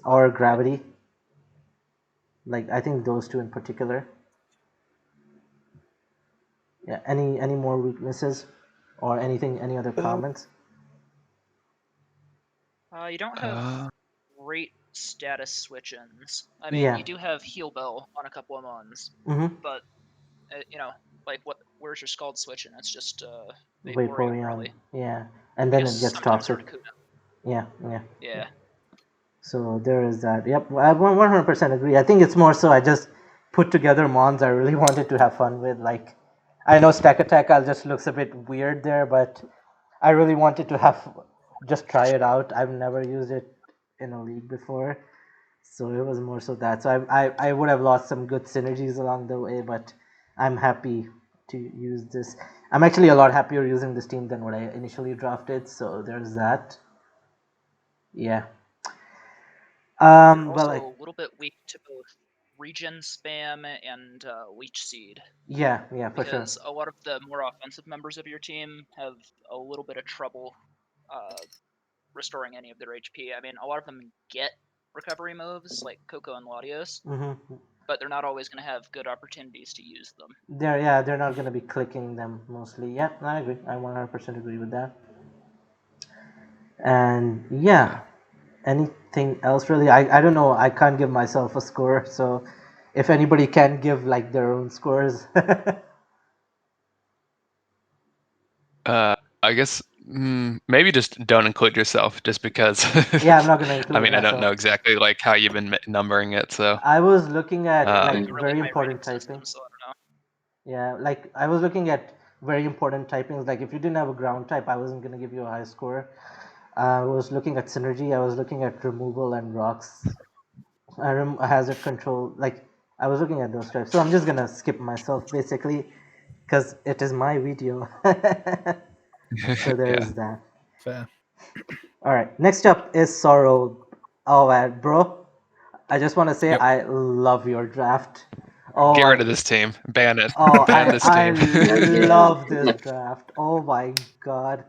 Speaker 1: or Gravity. Like I think those two in particular. Yeah. Any more weaknesses, or anything? Any other comments?
Speaker 3: You don't have great status switch-ins. I mean,
Speaker 1: Yeah.
Speaker 3: you do have Heal Bell on a couple of mons,
Speaker 1: Mm-hmm.
Speaker 3: but you know, like where's your Scald switch? And it's just
Speaker 1: Vaporeon,
Speaker 3: Vaporeon, really.
Speaker 1: yeah, and then it
Speaker 3: Yes,
Speaker 1: gets
Speaker 3: sometimes
Speaker 1: toxic.
Speaker 3: Articuno.
Speaker 1: Yeah.
Speaker 3: Yeah.
Speaker 1: So there is that. Yep, I 100% agree. I think it's more so I just put together mons I really wanted to have fun with. Like, I know Stack Attack just looks a bit weird there, but I really wanted to just try it out. I've never used it in a league before, so it was more so that. So I would have lost some good synergies along the way, but I'm happy to use this. I'm actually a lot happier using this team than what I initially drafted. So there's that. Yeah.
Speaker 3: You're
Speaker 1: Well,
Speaker 3: also a little bit weak to both regen spam and leech seed.
Speaker 1: yeah, for sure.
Speaker 3: Because a lot of the more offensive members of your team have a little bit of trouble restoring any of their HP. I mean, a lot of them get recovery moves like Coco and Latios, but they're not always going to have good opportunities to use them.
Speaker 1: They're not going to be clicking them mostly. Yeah, I agree. I 100% agree with that. And yeah, anything else really? I don't know. I can't give myself a score, so if anybody can give like their own scores.
Speaker 4: I guess maybe just don't include yourself, just because.
Speaker 1: Yeah, I'm not gonna include
Speaker 4: I mean, I don't
Speaker 1: myself.
Speaker 4: know exactly like how you've been numbering it, so.
Speaker 1: I was looking at like
Speaker 3: Really
Speaker 1: very
Speaker 3: high
Speaker 1: important
Speaker 3: rating
Speaker 1: typing.
Speaker 3: system, so I don't know.
Speaker 1: Yeah, like I was looking at very important typings. Like if you didn't have a ground type, I wasn't gonna give you a high score. I was looking at synergy. I was looking at removal and rocks. Hazard control. Like I was looking at those stripes, so I'm just gonna skip myself basically, because it is my video. So there is that.
Speaker 5: Fair.
Speaker 1: All right, next up is Sorrow. Oh, bro, I just want to say
Speaker 5: Yep.
Speaker 1: I love your draft. Oh,
Speaker 4: Get rid of this team. Ban it.
Speaker 1: oh,
Speaker 4: Ban this
Speaker 1: I
Speaker 4: team.
Speaker 1: love this draft. Oh my god,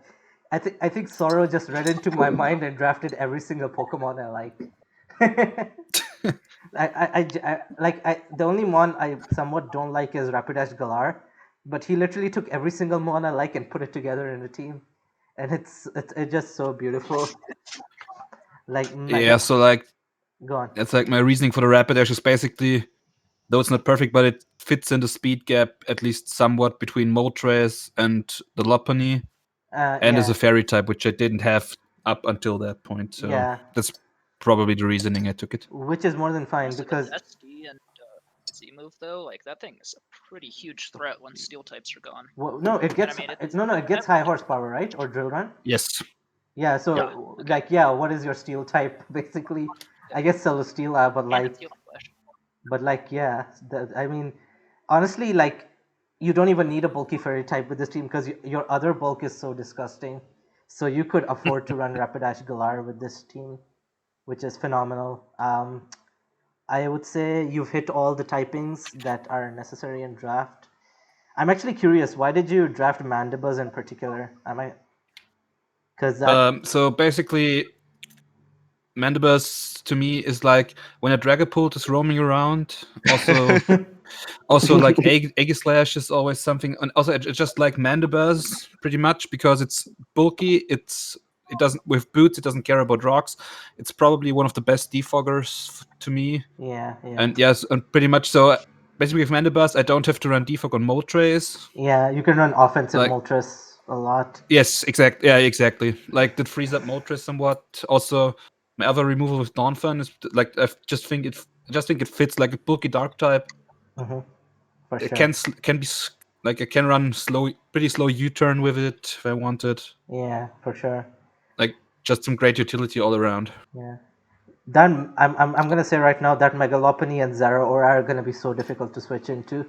Speaker 1: I think Sorrow just read into my mind and drafted every single Pokemon I like. The only mon I somewhat don't like is Rapidash Galar, but he literally took every single mon I like and put it together in a team, and it's just so beautiful. Like
Speaker 5: Yeah, so like
Speaker 1: go on.
Speaker 5: that's like my reasoning for the Rapidash is basically, though it's not perfect, but it fits in the speed gap at least somewhat between Moltres and the Lopunny, and is
Speaker 1: Yeah,
Speaker 5: a fairy type, which I didn't have up until that point. So
Speaker 1: yeah,
Speaker 5: that's probably the reasoning I took it.
Speaker 1: which is more than fine
Speaker 3: Also,
Speaker 1: because
Speaker 3: with SD and Z-move though, like that thing is a pretty huge threat when steel types are gone.
Speaker 1: well, no, it gets
Speaker 3: mean,
Speaker 1: it gets high horsepower, right? Or drill run.
Speaker 5: Yes.
Speaker 1: Yeah, so
Speaker 3: Yeah, okay.
Speaker 1: like what is your steel type basically? I guess Celesteela, but
Speaker 3: And
Speaker 1: like
Speaker 3: it's Steel Flash.
Speaker 1: But like, yeah, I mean, honestly, like, you don't even need a bulky fairy type with this team because your other bulk is so disgusting. So you could afford to run Rapidash Galar with this team, which is phenomenal. I would say you've hit all the typings that are necessary in draft. I'm actually curious, why did you draft Mandibuzz in particular? Because that
Speaker 5: So basically, Mandibuzz to me is like when a Dragapult is roaming around. Also, like Aegislash is always something, and also it's just like Mandibuzz pretty much because it's bulky. It doesn't with boots. It doesn't care about rocks. It's probably one of the best defoggers to me.
Speaker 1: yeah.
Speaker 5: And yes, and pretty much so. Basically, with Mandibuzz, I don't have to run defog on Moltres.
Speaker 1: Yeah, you can run offensive
Speaker 5: Like-
Speaker 1: Moltres a lot.
Speaker 5: Yes, exactly. Yeah, exactly. Like that frees up Moltres somewhat. Also, my other removal with Dawnfern is like I just think it fits like a bulky dark type.
Speaker 1: Hmm. For
Speaker 5: It
Speaker 1: sure.
Speaker 5: can be like I can run pretty slow U-turn with it if I wanted.
Speaker 1: Yeah, for sure.
Speaker 5: Like just some great utility all around.
Speaker 1: Yeah. That I'm gonna say right now that Megalopony and Zeraora are gonna be so difficult to switch into.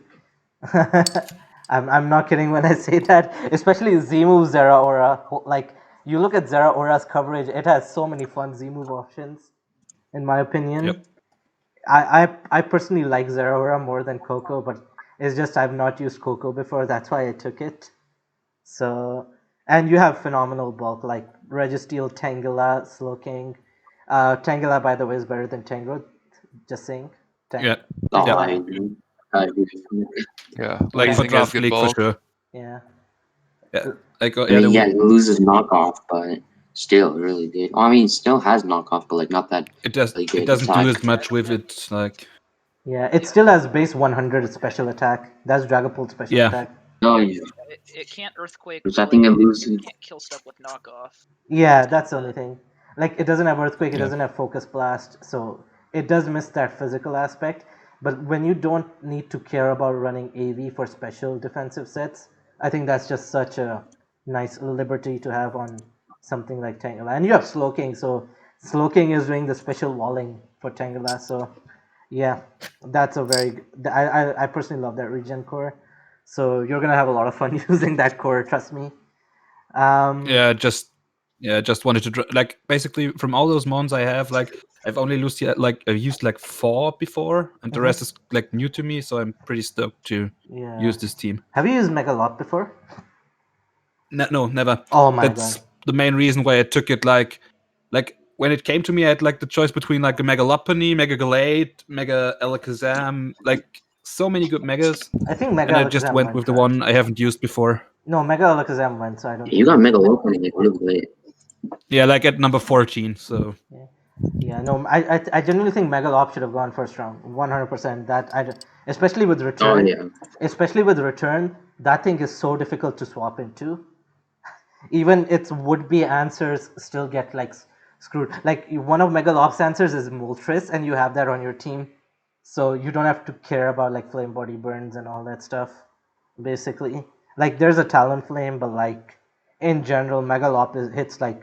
Speaker 1: I'm not kidding when I say that. Especially Z-move Zeraora. Like you look at Zeraora's coverage, it has so many fun Z-move options, in my opinion.
Speaker 5: Yep.
Speaker 1: I personally like Zeraora more than Coco, but it's just I've not used Coco before. That's why I took it. So, and you have phenomenal bulk like Registeel, Tangela, Slowking. Tangela, by the way, is better than Tangrowth. Just saying.
Speaker 5: Yeah.
Speaker 6: Oh,
Speaker 5: Yeah.
Speaker 6: I agree. I agree with you.
Speaker 4: Yeah.
Speaker 5: Like for
Speaker 4: Lasing has
Speaker 5: draft
Speaker 4: good
Speaker 5: league for
Speaker 4: bulk.
Speaker 5: sure.
Speaker 1: Yeah.
Speaker 5: Like
Speaker 6: I mean, yeah, it loses knockoff, but still really good. I mean, it still has knockoff, but like not that.
Speaker 5: it
Speaker 6: Really good
Speaker 5: doesn't
Speaker 6: attack.
Speaker 5: do as much with it. Like
Speaker 1: Yeah, it still has base 100 special attack. That's Dragapult special
Speaker 5: Yeah.
Speaker 1: attack.
Speaker 6: Oh yeah,
Speaker 3: It can't Earthquake.
Speaker 6: which I think it
Speaker 3: Blade,
Speaker 6: loses.
Speaker 3: It can't kill stuff with knockoff.
Speaker 1: Yeah, that's the only thing. Like, it doesn't have Earthquake, it
Speaker 5: Yeah.
Speaker 1: doesn't have Focus Blast, so it does miss that physical aspect. But when you don't need to care about running AV for special defensive sets, I think that's just such a nice liberty to have on something like Tangela. And you have Slowking, so Slowking is doing the special walling for Tangela, so yeah, that's a very. I personally love that regen core, so you're gonna have a lot of fun using that core. Trust me.
Speaker 5: just wanted to like basically from all those mons I have, like I've only used I've used like 4 before, and the rest is like new to me. So I'm pretty stoked to
Speaker 1: Yeah.
Speaker 5: use this team.
Speaker 1: Have you used Megalop before?
Speaker 5: No, never.
Speaker 1: Oh my
Speaker 5: That's
Speaker 1: god.
Speaker 5: the main reason why I took it. Like when it came to me, I had like the choice between like a Mega Lopunny, Mega Gallade, Mega Alakazam, like so many good megas,
Speaker 1: I think Mega
Speaker 5: and I just
Speaker 1: Alakazam
Speaker 5: went with the
Speaker 1: right?
Speaker 5: one I haven't used before.
Speaker 1: No, Mega Alakazam went, so I don't.
Speaker 6: You got Megalopunny like really late.
Speaker 5: Yeah, like at number 14. So
Speaker 1: Yeah, no, I genuinely think Megalop should have gone first round, 100%. Especially with
Speaker 6: Oh
Speaker 1: return,
Speaker 6: yeah.
Speaker 1: especially with return, that thing is so difficult to swap into. Even its would-be answers still get like screwed. Like one of Megalop's answers is Moltres, and you have that on your team, so you don't have to care about like flame body burns and all that stuff. Basically, like there's a Talonflame, but like in general, Megalop hits like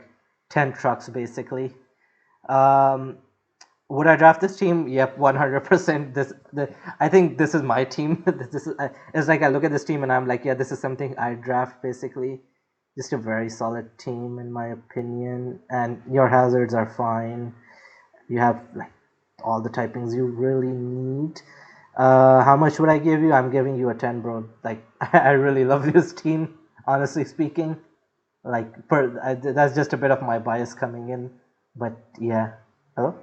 Speaker 1: 10 trucks basically. Would I draft this team? Yep, 100%. I think this is my team. It's like I look at this team and I'm like, yeah, this is something I draft basically. Just a very solid team in my opinion, and your hazards are fine. You have like all the typings you really need. How much would I give you? I'm giving you a 10, bro. Like I really love this team, honestly speaking. Like that's just a bit of my bias coming in, but yeah. Hello.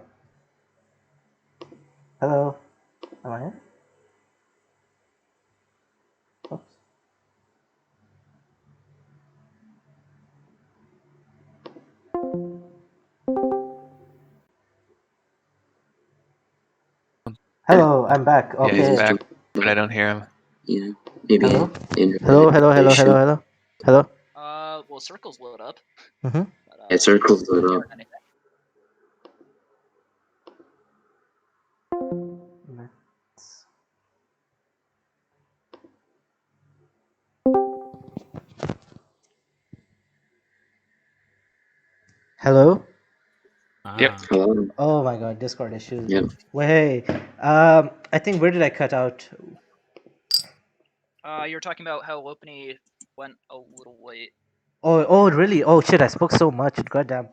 Speaker 1: Hello. Am I in? Oops. Hello, I'm back.
Speaker 4: Yeah, he's
Speaker 1: Okay.
Speaker 4: back, but I don't hear him.
Speaker 6: Yeah, maybe
Speaker 1: Hello?
Speaker 6: internet
Speaker 1: Hello.
Speaker 6: issue.
Speaker 1: Hello.
Speaker 3: Well, circles load up.
Speaker 1: Mm-hmm.
Speaker 3: But,
Speaker 6: Yeah, circles lit
Speaker 3: can't
Speaker 6: up.
Speaker 3: hear anything.
Speaker 1: Hello.
Speaker 4: Yep.
Speaker 5: Ah.
Speaker 6: Hello.
Speaker 1: Oh my God, Discord issues.
Speaker 6: Yep.
Speaker 1: Wait. I think where did I cut out?
Speaker 3: You were talking about how Lopany went a little late.
Speaker 1: Oh, really? Oh shit! I spoke so much. Goddamn.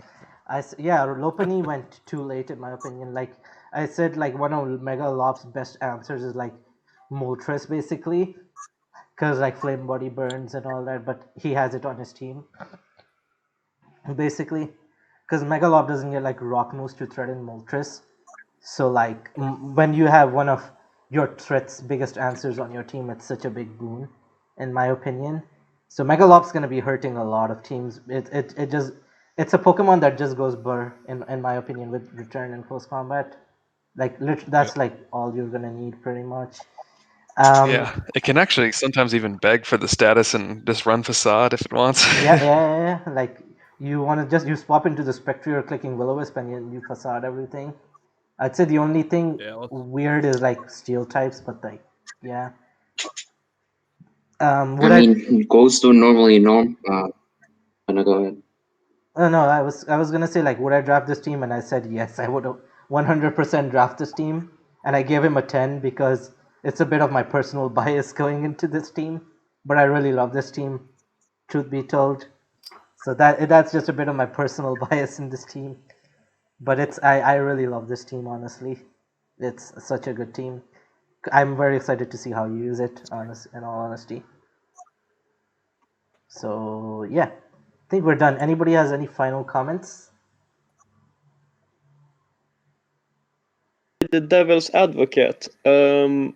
Speaker 1: Yeah, Lopani went too late in my opinion. Like I said, like one of Mega Lob's best answers is like Moltres basically, because like Flame Body burns and all that. But he has it on his team basically, because Mega Lob doesn't get like Rock Moose to threaten Moltres. So like when you have one of your threat's biggest answers on your team, it's such a big boon, in my opinion. So Megalop's gonna be hurting a lot of teams. It just it's a Pokemon that just goes burr in my opinion with return and close combat. Like that's like all you're gonna need pretty much.
Speaker 4: Yeah, it can actually sometimes even beg for the status and just run facade if it wants.
Speaker 1: yeah. Like you wanna just you swap into the Spectre clicking Will-O-Wisp and you facade everything. I'd say the only thing
Speaker 5: Yeah,
Speaker 1: weird is like steel types, but like yeah.
Speaker 6: I
Speaker 1: Would
Speaker 6: mean, Ghosts don't normally norm. No, go ahead.
Speaker 1: No, I was gonna say like would I draft this team, and I said yes, I would 100% draft this team, and I gave him a 10 because it's a bit of my personal bias going into this team, but I really love this team, truth be told. So that's just a bit of my personal bias in this team, but I really love this team honestly. It's such a good team. I'm very excited to see how you use it, in all honesty. So yeah, I think we're done. Anybody has any final comments?
Speaker 2: The devil's advocate. The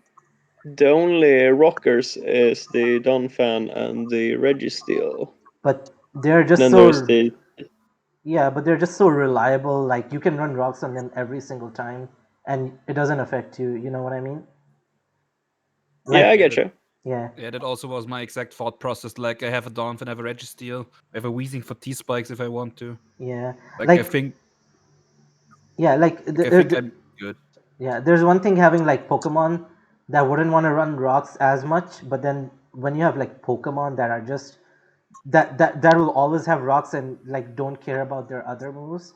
Speaker 2: only rockers is the Donphan and the Registeel.
Speaker 1: But they're just
Speaker 2: Then
Speaker 1: so
Speaker 2: there's the
Speaker 1: yeah, but they're just so reliable. Like you can run rocks on them every single time, and it doesn't affect you. You know what I mean?
Speaker 2: yeah, I
Speaker 1: Like
Speaker 2: get you.
Speaker 1: yeah,
Speaker 5: Yeah, that also was my exact thought process. Like, I have a Donphan, I have a Registeel, I have a Weezing for T-Spikes if I want to.
Speaker 1: yeah.
Speaker 5: Like, I
Speaker 1: Like
Speaker 5: think,
Speaker 1: yeah, like
Speaker 5: I think I'm good.
Speaker 1: yeah. There's one thing having like Pokemon that wouldn't want to run rocks as much, but then when you have like Pokemon that are just that will always have rocks and like don't care about their other moves.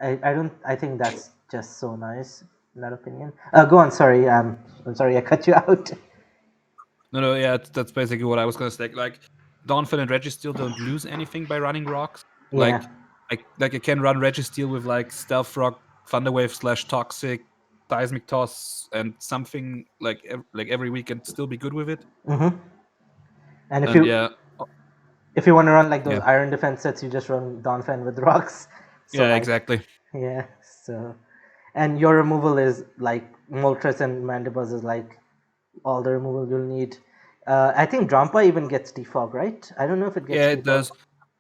Speaker 1: I think that's just so nice in that opinion. Go on. Sorry. I'm sorry. I cut you out.
Speaker 5: No, yeah, that's basically what I was gonna say. Like, Donphan and Registeel don't lose anything by running rocks.
Speaker 1: Yeah.
Speaker 5: Like I can run Registeel with like Stealth Rock, Thunder Wave / Toxic, Seismic Toss, and something like every week and still be good with it.
Speaker 1: Mm-hmm. And
Speaker 5: And yeah,
Speaker 1: if you want to run like those
Speaker 5: Yeah.
Speaker 1: iron defense sets, you just run Donphan with rocks. So
Speaker 5: yeah,
Speaker 1: like,
Speaker 5: exactly.
Speaker 1: yeah. So, and your removal is like Moltres and Mandibuzz is like all the removal you'll need. I think Drampa even gets defog, right? I don't know if it gets.
Speaker 5: Yeah, it
Speaker 1: defog.
Speaker 5: does.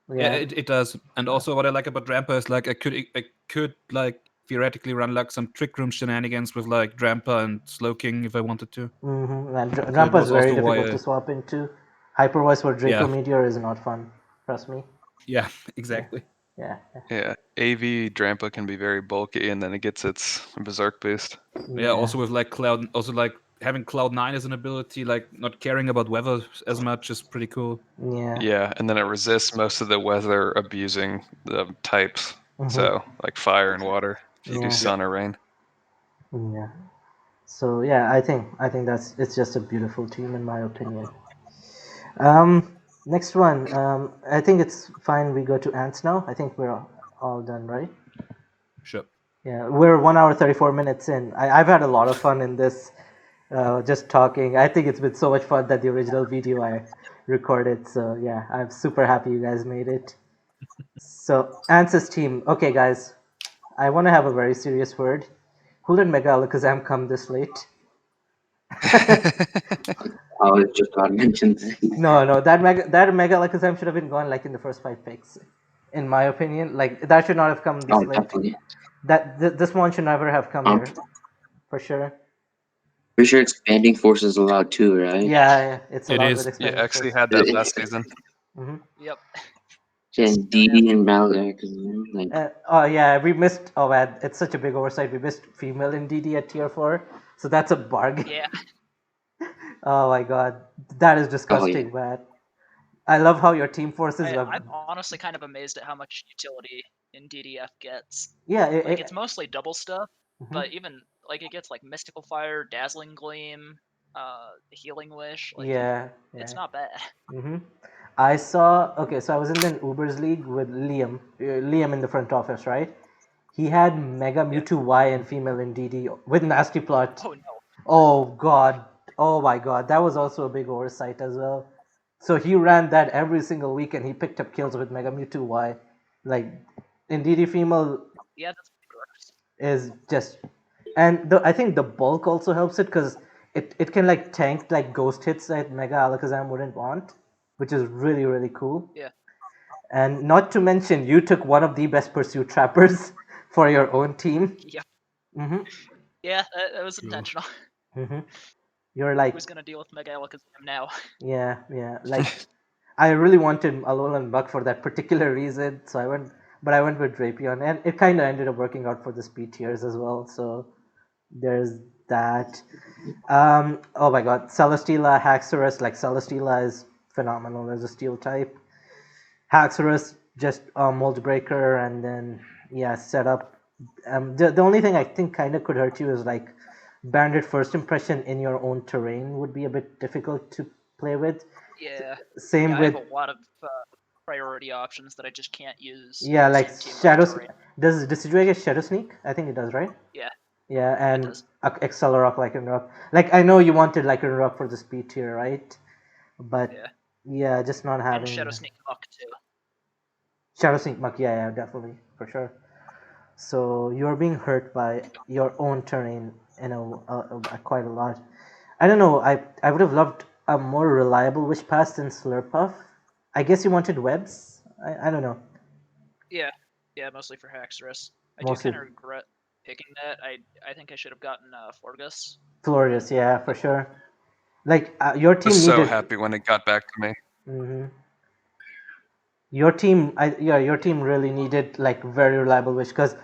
Speaker 5: Yeah,
Speaker 1: Yeah.
Speaker 5: it does. And also, what I like about Drampa is like I could like theoretically run like some Trick Room shenanigans with like Drampa and Slowking if I wanted to.
Speaker 1: Mm-hmm. And
Speaker 5: So it
Speaker 1: Drampa is
Speaker 5: was
Speaker 1: very
Speaker 5: also why
Speaker 1: difficult to swap into. Hyper Voice for Draco
Speaker 5: Yeah.
Speaker 1: Meteor is not fun. Trust me.
Speaker 5: Yeah, exactly.
Speaker 1: Yeah.
Speaker 4: Yeah, AV Drampa can be very bulky, and then it gets its Berserk boost.
Speaker 5: Yeah, also with like Cloud, also like having Cloud9 as an ability, like not caring about weather as much is pretty cool.
Speaker 1: Yeah.
Speaker 4: Yeah, and then it resists most of the weather abusing the types.
Speaker 1: Mhm.
Speaker 4: So like fire and water. If you
Speaker 1: Yeah.
Speaker 4: do sun or rain.
Speaker 1: Yeah. So yeah, I think that's it's just a beautiful team in my opinion. Next one. I think it's fine. We go to ants now. I think we're all done, right?
Speaker 5: Sure.
Speaker 1: Yeah, we're 1 hour 34 minutes in. I've had a lot of fun in this, just talking. I think it's been so much fun that the original video I recorded. So yeah, I'm super happy you guys made it. So Ansys team. Okay, guys, I want to have a very serious word. Who let Mega Alakazam come this late?
Speaker 6: I was just about to mention that.
Speaker 1: No, that Mega Alakazam should have been gone like in the first 5 picks, in my opinion. Like that should not have come this
Speaker 6: Oh,
Speaker 1: late.
Speaker 6: definitely.
Speaker 1: This one should never have come here, for sure.
Speaker 6: Pretty sure expanding force is allowed too, right?
Speaker 1: Yeah, it's
Speaker 5: It
Speaker 1: allowed
Speaker 5: is.
Speaker 1: with
Speaker 4: Yeah,
Speaker 1: expanding
Speaker 4: actually
Speaker 1: force.
Speaker 4: had that last season.
Speaker 1: Hmm.
Speaker 3: Yep.
Speaker 6: And DD and Malagak, like,
Speaker 1: Oh yeah, we missed. Oh man, it's such a big oversight. We missed female in DD at tier 4, so that's a bargain.
Speaker 3: Yeah.
Speaker 1: Oh my god, that is
Speaker 6: oh yeah.
Speaker 1: disgusting, man. I love how your team forces.
Speaker 3: I'm honestly kind of amazed at how much utility in DDF gets.
Speaker 1: Yeah,
Speaker 3: Like it's mostly double stuff,
Speaker 1: Mhm.
Speaker 3: but even like it gets like Mystical Fire, Dazzling Gleam, Healing Wish. Like
Speaker 1: yeah,
Speaker 3: it's
Speaker 1: yeah.
Speaker 3: not bad.
Speaker 1: Mm-hmm. I saw. Okay, so I was in the Ubers league with Liam. Liam in the front office, right? He had Mega Mewtwo Y and female in DD with nasty plot.
Speaker 3: Oh no.
Speaker 1: Oh god. Oh my god. That was also a big oversight as well. So he ran that every single week and he picked up kills with Mega Mewtwo Y. Like in DD female
Speaker 3: Yeah, that's gross.
Speaker 1: is just, and I think the bulk also helps it because it can like tank like ghost hits that Mega Alakazam wouldn't want, which is really really cool.
Speaker 3: Yeah.
Speaker 1: And not to mention, you took one of the best pursuit trappers for your own team.
Speaker 3: Yeah.
Speaker 1: Mm-hmm.
Speaker 3: Yeah, that was
Speaker 5: True.
Speaker 3: intentional.
Speaker 1: Mm-hmm. You're like,
Speaker 3: Who's gonna deal with Mega Alakazam now?
Speaker 1: yeah. Like, I really wanted Alolan Buck for that particular reason, so I went with Drapion, and it kind of ended up working out for the speed tiers as well. So there's that. Oh my god, Celesteela, Haxorus. Like Celesteela is phenomenal as a steel type. Haxorus just Mold Breaker, and then yeah, set up. The only thing I think kind of could hurt you is like Bandit First Impression in your own terrain would be a bit difficult to play with.
Speaker 3: Yeah.
Speaker 1: Same
Speaker 3: Yeah, I
Speaker 1: with
Speaker 3: have a lot of priority options that I just can't use.
Speaker 1: yeah,
Speaker 3: in the
Speaker 1: like
Speaker 3: same team with
Speaker 1: Shadow.
Speaker 3: terrain.
Speaker 1: Does Decidueye get Shadow Sneak? I think it does, right?
Speaker 3: Yeah.
Speaker 1: Yeah, and
Speaker 3: does.
Speaker 1: Accelerock, Lycanroc. Like I know you wanted Lycanroc for the speed tier, right? But
Speaker 3: Yeah.
Speaker 1: yeah, just not
Speaker 3: And
Speaker 1: having
Speaker 3: Shadow Sneak Muck too.
Speaker 1: Shadow Sneak Muck. Yeah, definitely for sure. So you're being hurt by your own terrain, quite a lot. I don't know. I would have loved a more reliable Wish Pass than Slurpuff. I guess you wanted webs. I don't know.
Speaker 3: Yeah. Yeah, mostly for Haxorus. I
Speaker 1: Mostly
Speaker 3: do kind of regret picking that. I think I should have gotten Florgus.
Speaker 1: Florius, yeah, for sure. Like your
Speaker 4: I
Speaker 1: team
Speaker 4: was so
Speaker 1: needed.
Speaker 4: happy when it got back to me.
Speaker 1: Mm-hmm. Your team, your team really needed like very reliable Wish because,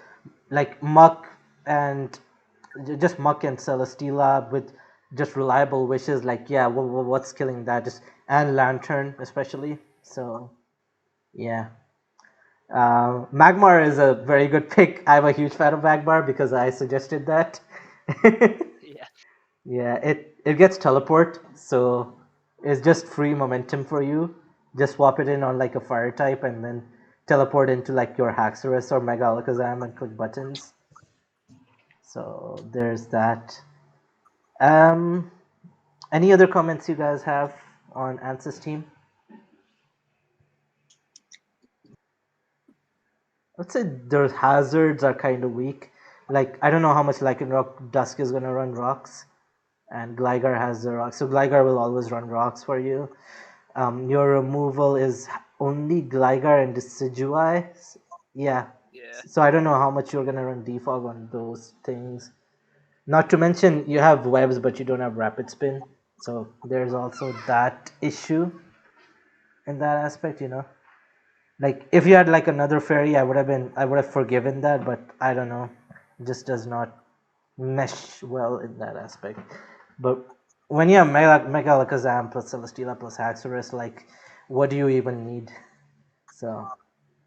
Speaker 1: like Muck and just Muck and Celesteela with just reliable wishes. Like yeah, what's killing that? Just and Lantern especially. So yeah. Magmar is a very good pick. I'm a huge fan of Magmar because I suggested that.
Speaker 3: Yeah.
Speaker 1: Yeah, it gets teleport, so it's just free momentum for you. Just swap it in on like a fire type and then teleport into like your Haxorus or Mega Alakazam and click buttons. So there's that. Any other comments you guys have on Ansys team? I'd say their hazards are kind of weak. Like I don't know how much Lycanroc Dusk is gonna run rocks, and Gligar has the rocks. So Gligar will always run rocks for you. Your removal is only Gligar and Decidueye. Yeah.
Speaker 3: Yeah.
Speaker 1: So I don't know how much you're gonna run defog on those things. Not to mention you have webs, but you don't have rapid spin. So there's also that issue in that aspect, Like if you had like another fairy, I would have forgiven that, but I don't know. It just does not mesh well in that aspect. But when you have Mega Alakazam plus Celesteela plus Haxorus, like, what do you even need? So,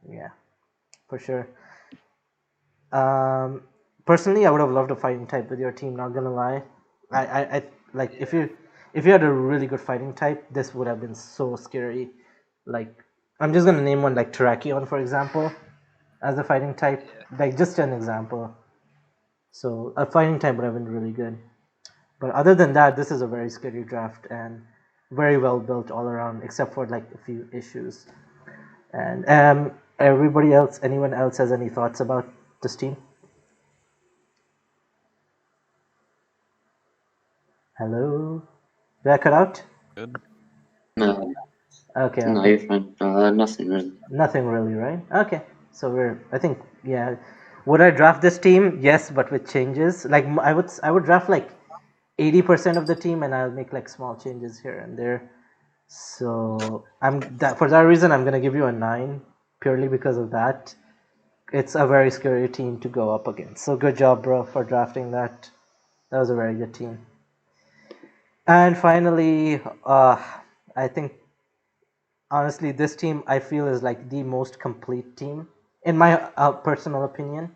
Speaker 1: yeah, for sure. personally, I would have loved a fighting type with your team. Not gonna lie, I like if you had a really good fighting type, this would have been so scary. Like I'm just gonna name one like Terrakion, for example, as a fighting type. Like just an example. So a fighting type would have been really good. But other than that, this is a very scary draft and very well built all around, except for like a few issues. And everybody else, anyone else has any thoughts about this team? Hello, did I cut out?
Speaker 4: Good.
Speaker 6: No,
Speaker 1: Okay,
Speaker 6: no,
Speaker 1: okay.
Speaker 6: you're fine. Nothing really.
Speaker 1: Nothing really, right? Okay, so I think, yeah. Would I draft this team? Yes, but with changes. Like I would draft like 80% of the team, and I'll make like small changes here and there. So for that reason, I'm gonna give you a 9 purely because of that. It's a very scary team to go up against. So good job, bro, for drafting that. That was a very good team. And finally, I think honestly, this team I feel is like the most complete team in my personal opinion.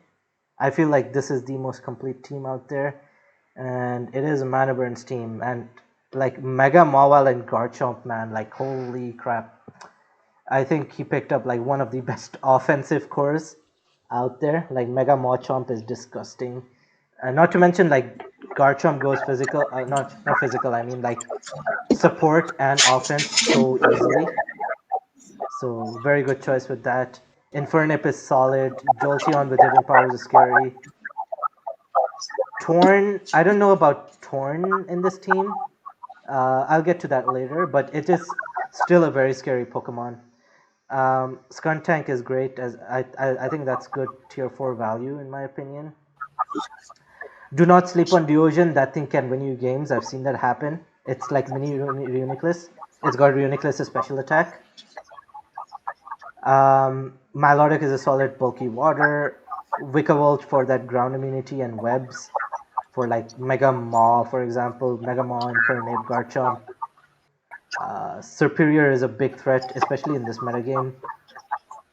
Speaker 1: I feel like this is the most complete team out there, and it is Manaburn's team. And like Mega Mawile and Garchomp, man, like holy crap! I think he picked up like one of the best offensive cores out there. Like Mega Mawchomp is disgusting, and not to mention like Garchomp goes physical, not physical. I mean like support and offense so easily. So very good choice with that. Infernape is solid. Jolteon with hidden powers is scary. Torn, I don't know about Torn in this team. I'll get to that later, but it is still a very scary Pokemon. Skuntank is great, as I think that's good tier 4 value in my opinion. Do not sleep on Deogen, that thing can win you games. I've seen that happen. It's like mini Reuniclus. It's got Reuniclus' special attack. Milotic is a solid bulky water. Vikavolt for that ground immunity and webs. For like Mega Maw, for example, Mega Maw, Infernape, Garchomp. Superior is a big threat, especially in this metagame.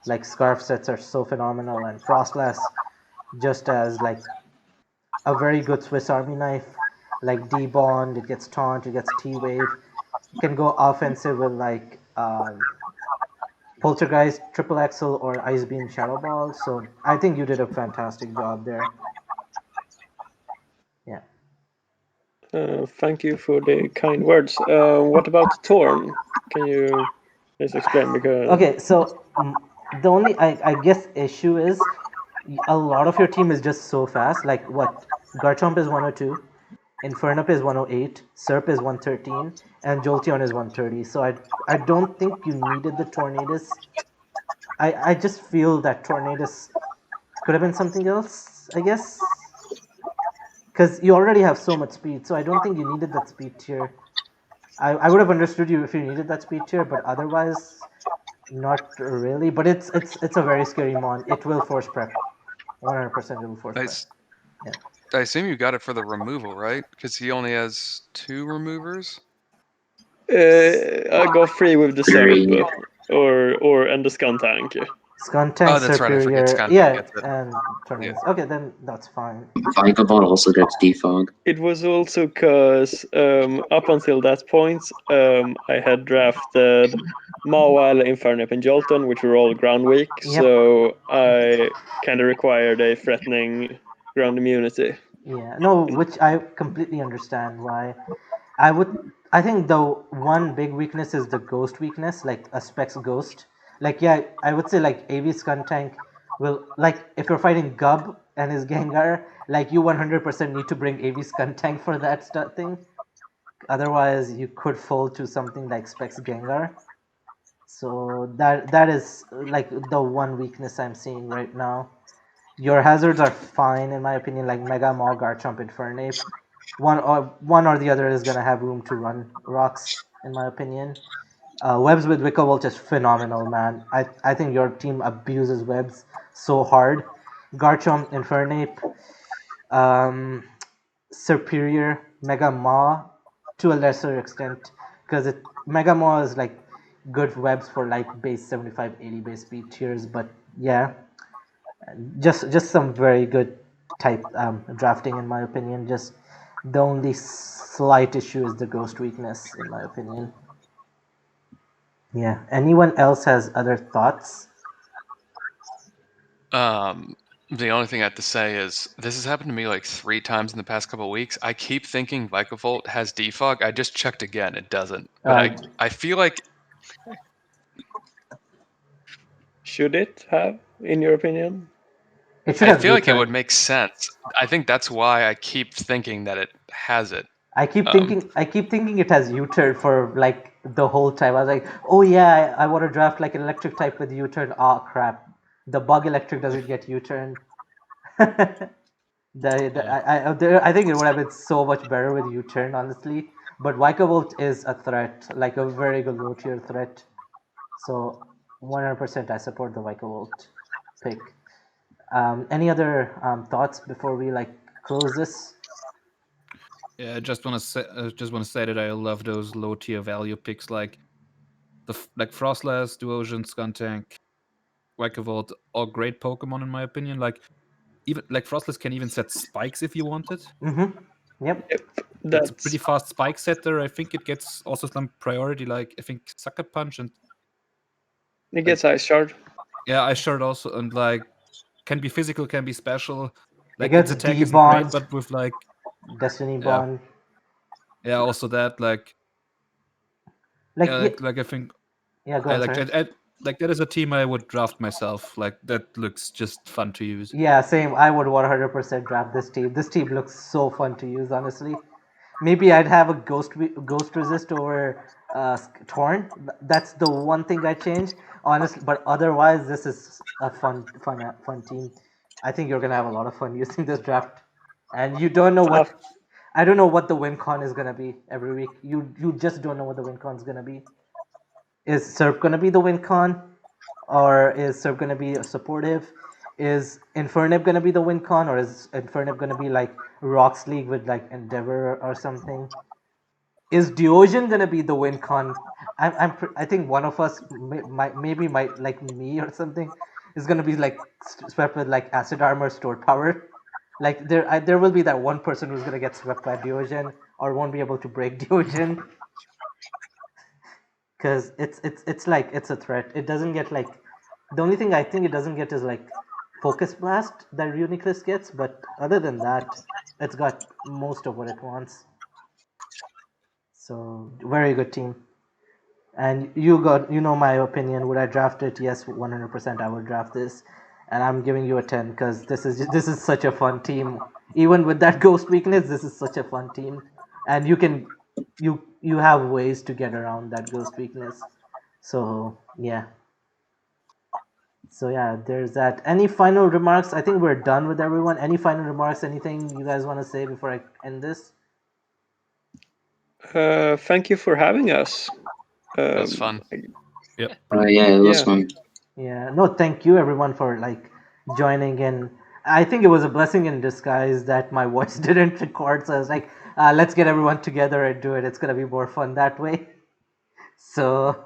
Speaker 1: Like Scarf sets are so phenomenal, and Frostlass just as like a very good Swiss Army knife. Like D-Bond, it gets Taunt, it gets T-Wave. You can go offensive with like Poltergeist, Triple Axle, or Ice Beam Shadow Ball. So I think you did a fantastic job there. Yeah.
Speaker 2: Thank you for the kind words. What about Torn? Can you please explain? Because
Speaker 1: Okay, so the only I guess issue is a lot of your team is just so fast. Like what? Garchomp is 102, Infernup is 108, Serp is 113, and Jolteon is 130. So I don't think you needed the Tornadus. I just feel that Tornadus could have been something else, I guess. Because you already have so much speed, so I don't think you needed that speed tier. I would have understood you if you needed that speed tier, but otherwise, not really. But it's a very scary mon. It will force prep. 100% it will force prep. Yeah.
Speaker 4: I assume you got it for the removal, right? Because he only has 2 removers.
Speaker 2: I go free with the Serp or and the Skuntank.
Speaker 1: Skuntank,
Speaker 4: Oh, that's right, I forget
Speaker 1: Superior,
Speaker 4: Skuntank
Speaker 1: yeah,
Speaker 4: gets it.
Speaker 1: and Tornadus. Okay, then that's fine.
Speaker 6: Vagabond also gets defog.
Speaker 2: It was also because up until that point, I had drafted Mawile, Infernape, and Jolton, which were all ground weak.
Speaker 1: Yep.
Speaker 2: So I kind of required a threatening ground immunity.
Speaker 1: Yeah, no, which I completely understand why. I think the one big weakness is the ghost weakness, like a Specs ghost. Like, yeah, I would say like AV Skuntank will, like, if you're fighting Gub and his Gengar, like, you 100% need to bring AV Skuntank for that thing. Otherwise, you could fold to something like Specs Gengar. So that is like the one weakness I'm seeing right now. Your hazards are fine in my opinion, like Mega Maw, Garchomp, Infernape. One or the other is gonna have room to run rocks, in my opinion. Webs with Vikavolt is phenomenal, man. I think your team abuses webs so hard. Garchomp, Infernape, Superior, Mega Maw, to a lesser extent, because Mega Maw is like good webs for like base 75, 80 base speed tiers, but yeah, just some very good type drafting, in my opinion. Just the only slight issue is the ghost weakness, in my opinion. Yeah. Anyone else has other thoughts?
Speaker 4: The only thing I have to say is this has happened to me like 3 times in the past couple of weeks. I keep thinking Vikavolt has defog. I just checked again; it doesn't. But I feel like
Speaker 2: Should it have, in your opinion?
Speaker 1: It should
Speaker 4: I
Speaker 1: have
Speaker 4: feel like it
Speaker 1: U-turn.
Speaker 4: would make sense. I think that's why I keep thinking that it has it.
Speaker 1: I keep thinking it has U-turn for like the whole time. I was like, oh yeah, I want to draft like an electric type with U-turn. Oh crap, the bug electric doesn't get U-turn. I think it would have been so much better with U-turn, honestly. But Vikavolt is a threat, like a very good low tier threat. So 100% I support the Vikavolt pick. Any other thoughts before we like close this?
Speaker 5: Yeah, I just want to say that I love those low tier value picks like like Frostlass, Duosion, Skuntank, Vikavolt, all great Pokemon in my opinion. Like even like Frostlass can even set spikes if you want it.
Speaker 1: Mm-hmm. Yep.
Speaker 2: Yep.
Speaker 5: It's a pretty fast spike setter. I think it gets also some priority, like I think Sucker Punch and
Speaker 2: It gets Ice Shard.
Speaker 5: yeah, Ice Shard also, and like can be physical, can be special. Like
Speaker 1: gets
Speaker 5: its attack isn't
Speaker 1: D-Bond.
Speaker 5: great, but with like
Speaker 1: Destiny
Speaker 5: yeah.
Speaker 1: Bond.
Speaker 5: Yeah, also that like
Speaker 1: Like
Speaker 5: yeah, like I think
Speaker 1: yeah, go
Speaker 5: I
Speaker 1: on,
Speaker 5: like
Speaker 1: sorry.
Speaker 5: like that is a team I would draft myself. Like that looks just fun to use.
Speaker 1: Yeah, same. I would 100% draft this team. This team looks so fun to use, honestly. Maybe I'd have a ghost resist over Torn. That's the one thing I change, honestly. But otherwise, this is a fun team. I think you're gonna have a lot of fun using this draft, and you don't know what. I don't know what the win con is gonna be every week. You just don't know what the win con is gonna be. Is Serp gonna be the win con, or is Serp gonna be supportive? Is Infernib gonna be the win con, or is Infernib gonna be like Rocks League with like Endeavor or something? Is Deogen gonna be the win con? I think one of us maybe like me or something is gonna be like swept with like acid armor stored power. Like there will be that one person who's gonna get swept by Deogen or won't be able to break Deogen because it's like it's a threat. It doesn't get like the only thing I think it doesn't get is like Focus Blast that Uniclus gets, but other than that, it's got most of what it wants. So very good team. And you know my opinion. Would I draft it? Yes, 100%. I would draft this, and I'm giving you a 10 because this is such a fun team. Even with that ghost weakness, this is such a fun team, and you have ways to get around that ghost weakness. So yeah. So yeah, there's that. Any final remarks? I think we're done with everyone. Any final remarks? Anything you guys want to say before I end this?
Speaker 2: Thank you for having us.
Speaker 4: That was fun.
Speaker 5: Yep.
Speaker 6: Yeah, it was fun.
Speaker 1: Yeah, no, thank you everyone for like joining in. I think it was a blessing in disguise that my voice didn't record, so I was like, let's get everyone together and do it. It's gonna be more fun that way. So,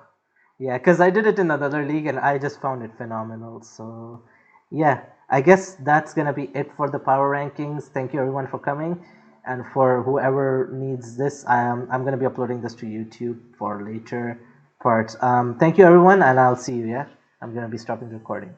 Speaker 1: yeah, because I did it in another league and I just found it phenomenal. So, yeah, I guess that's gonna be it for the power rankings. Thank you everyone for coming, and for whoever needs this, I'm gonna be uploading this to YouTube for later parts. Thank you everyone, and I'll see you. Yeah, I'm gonna be stopping the recording.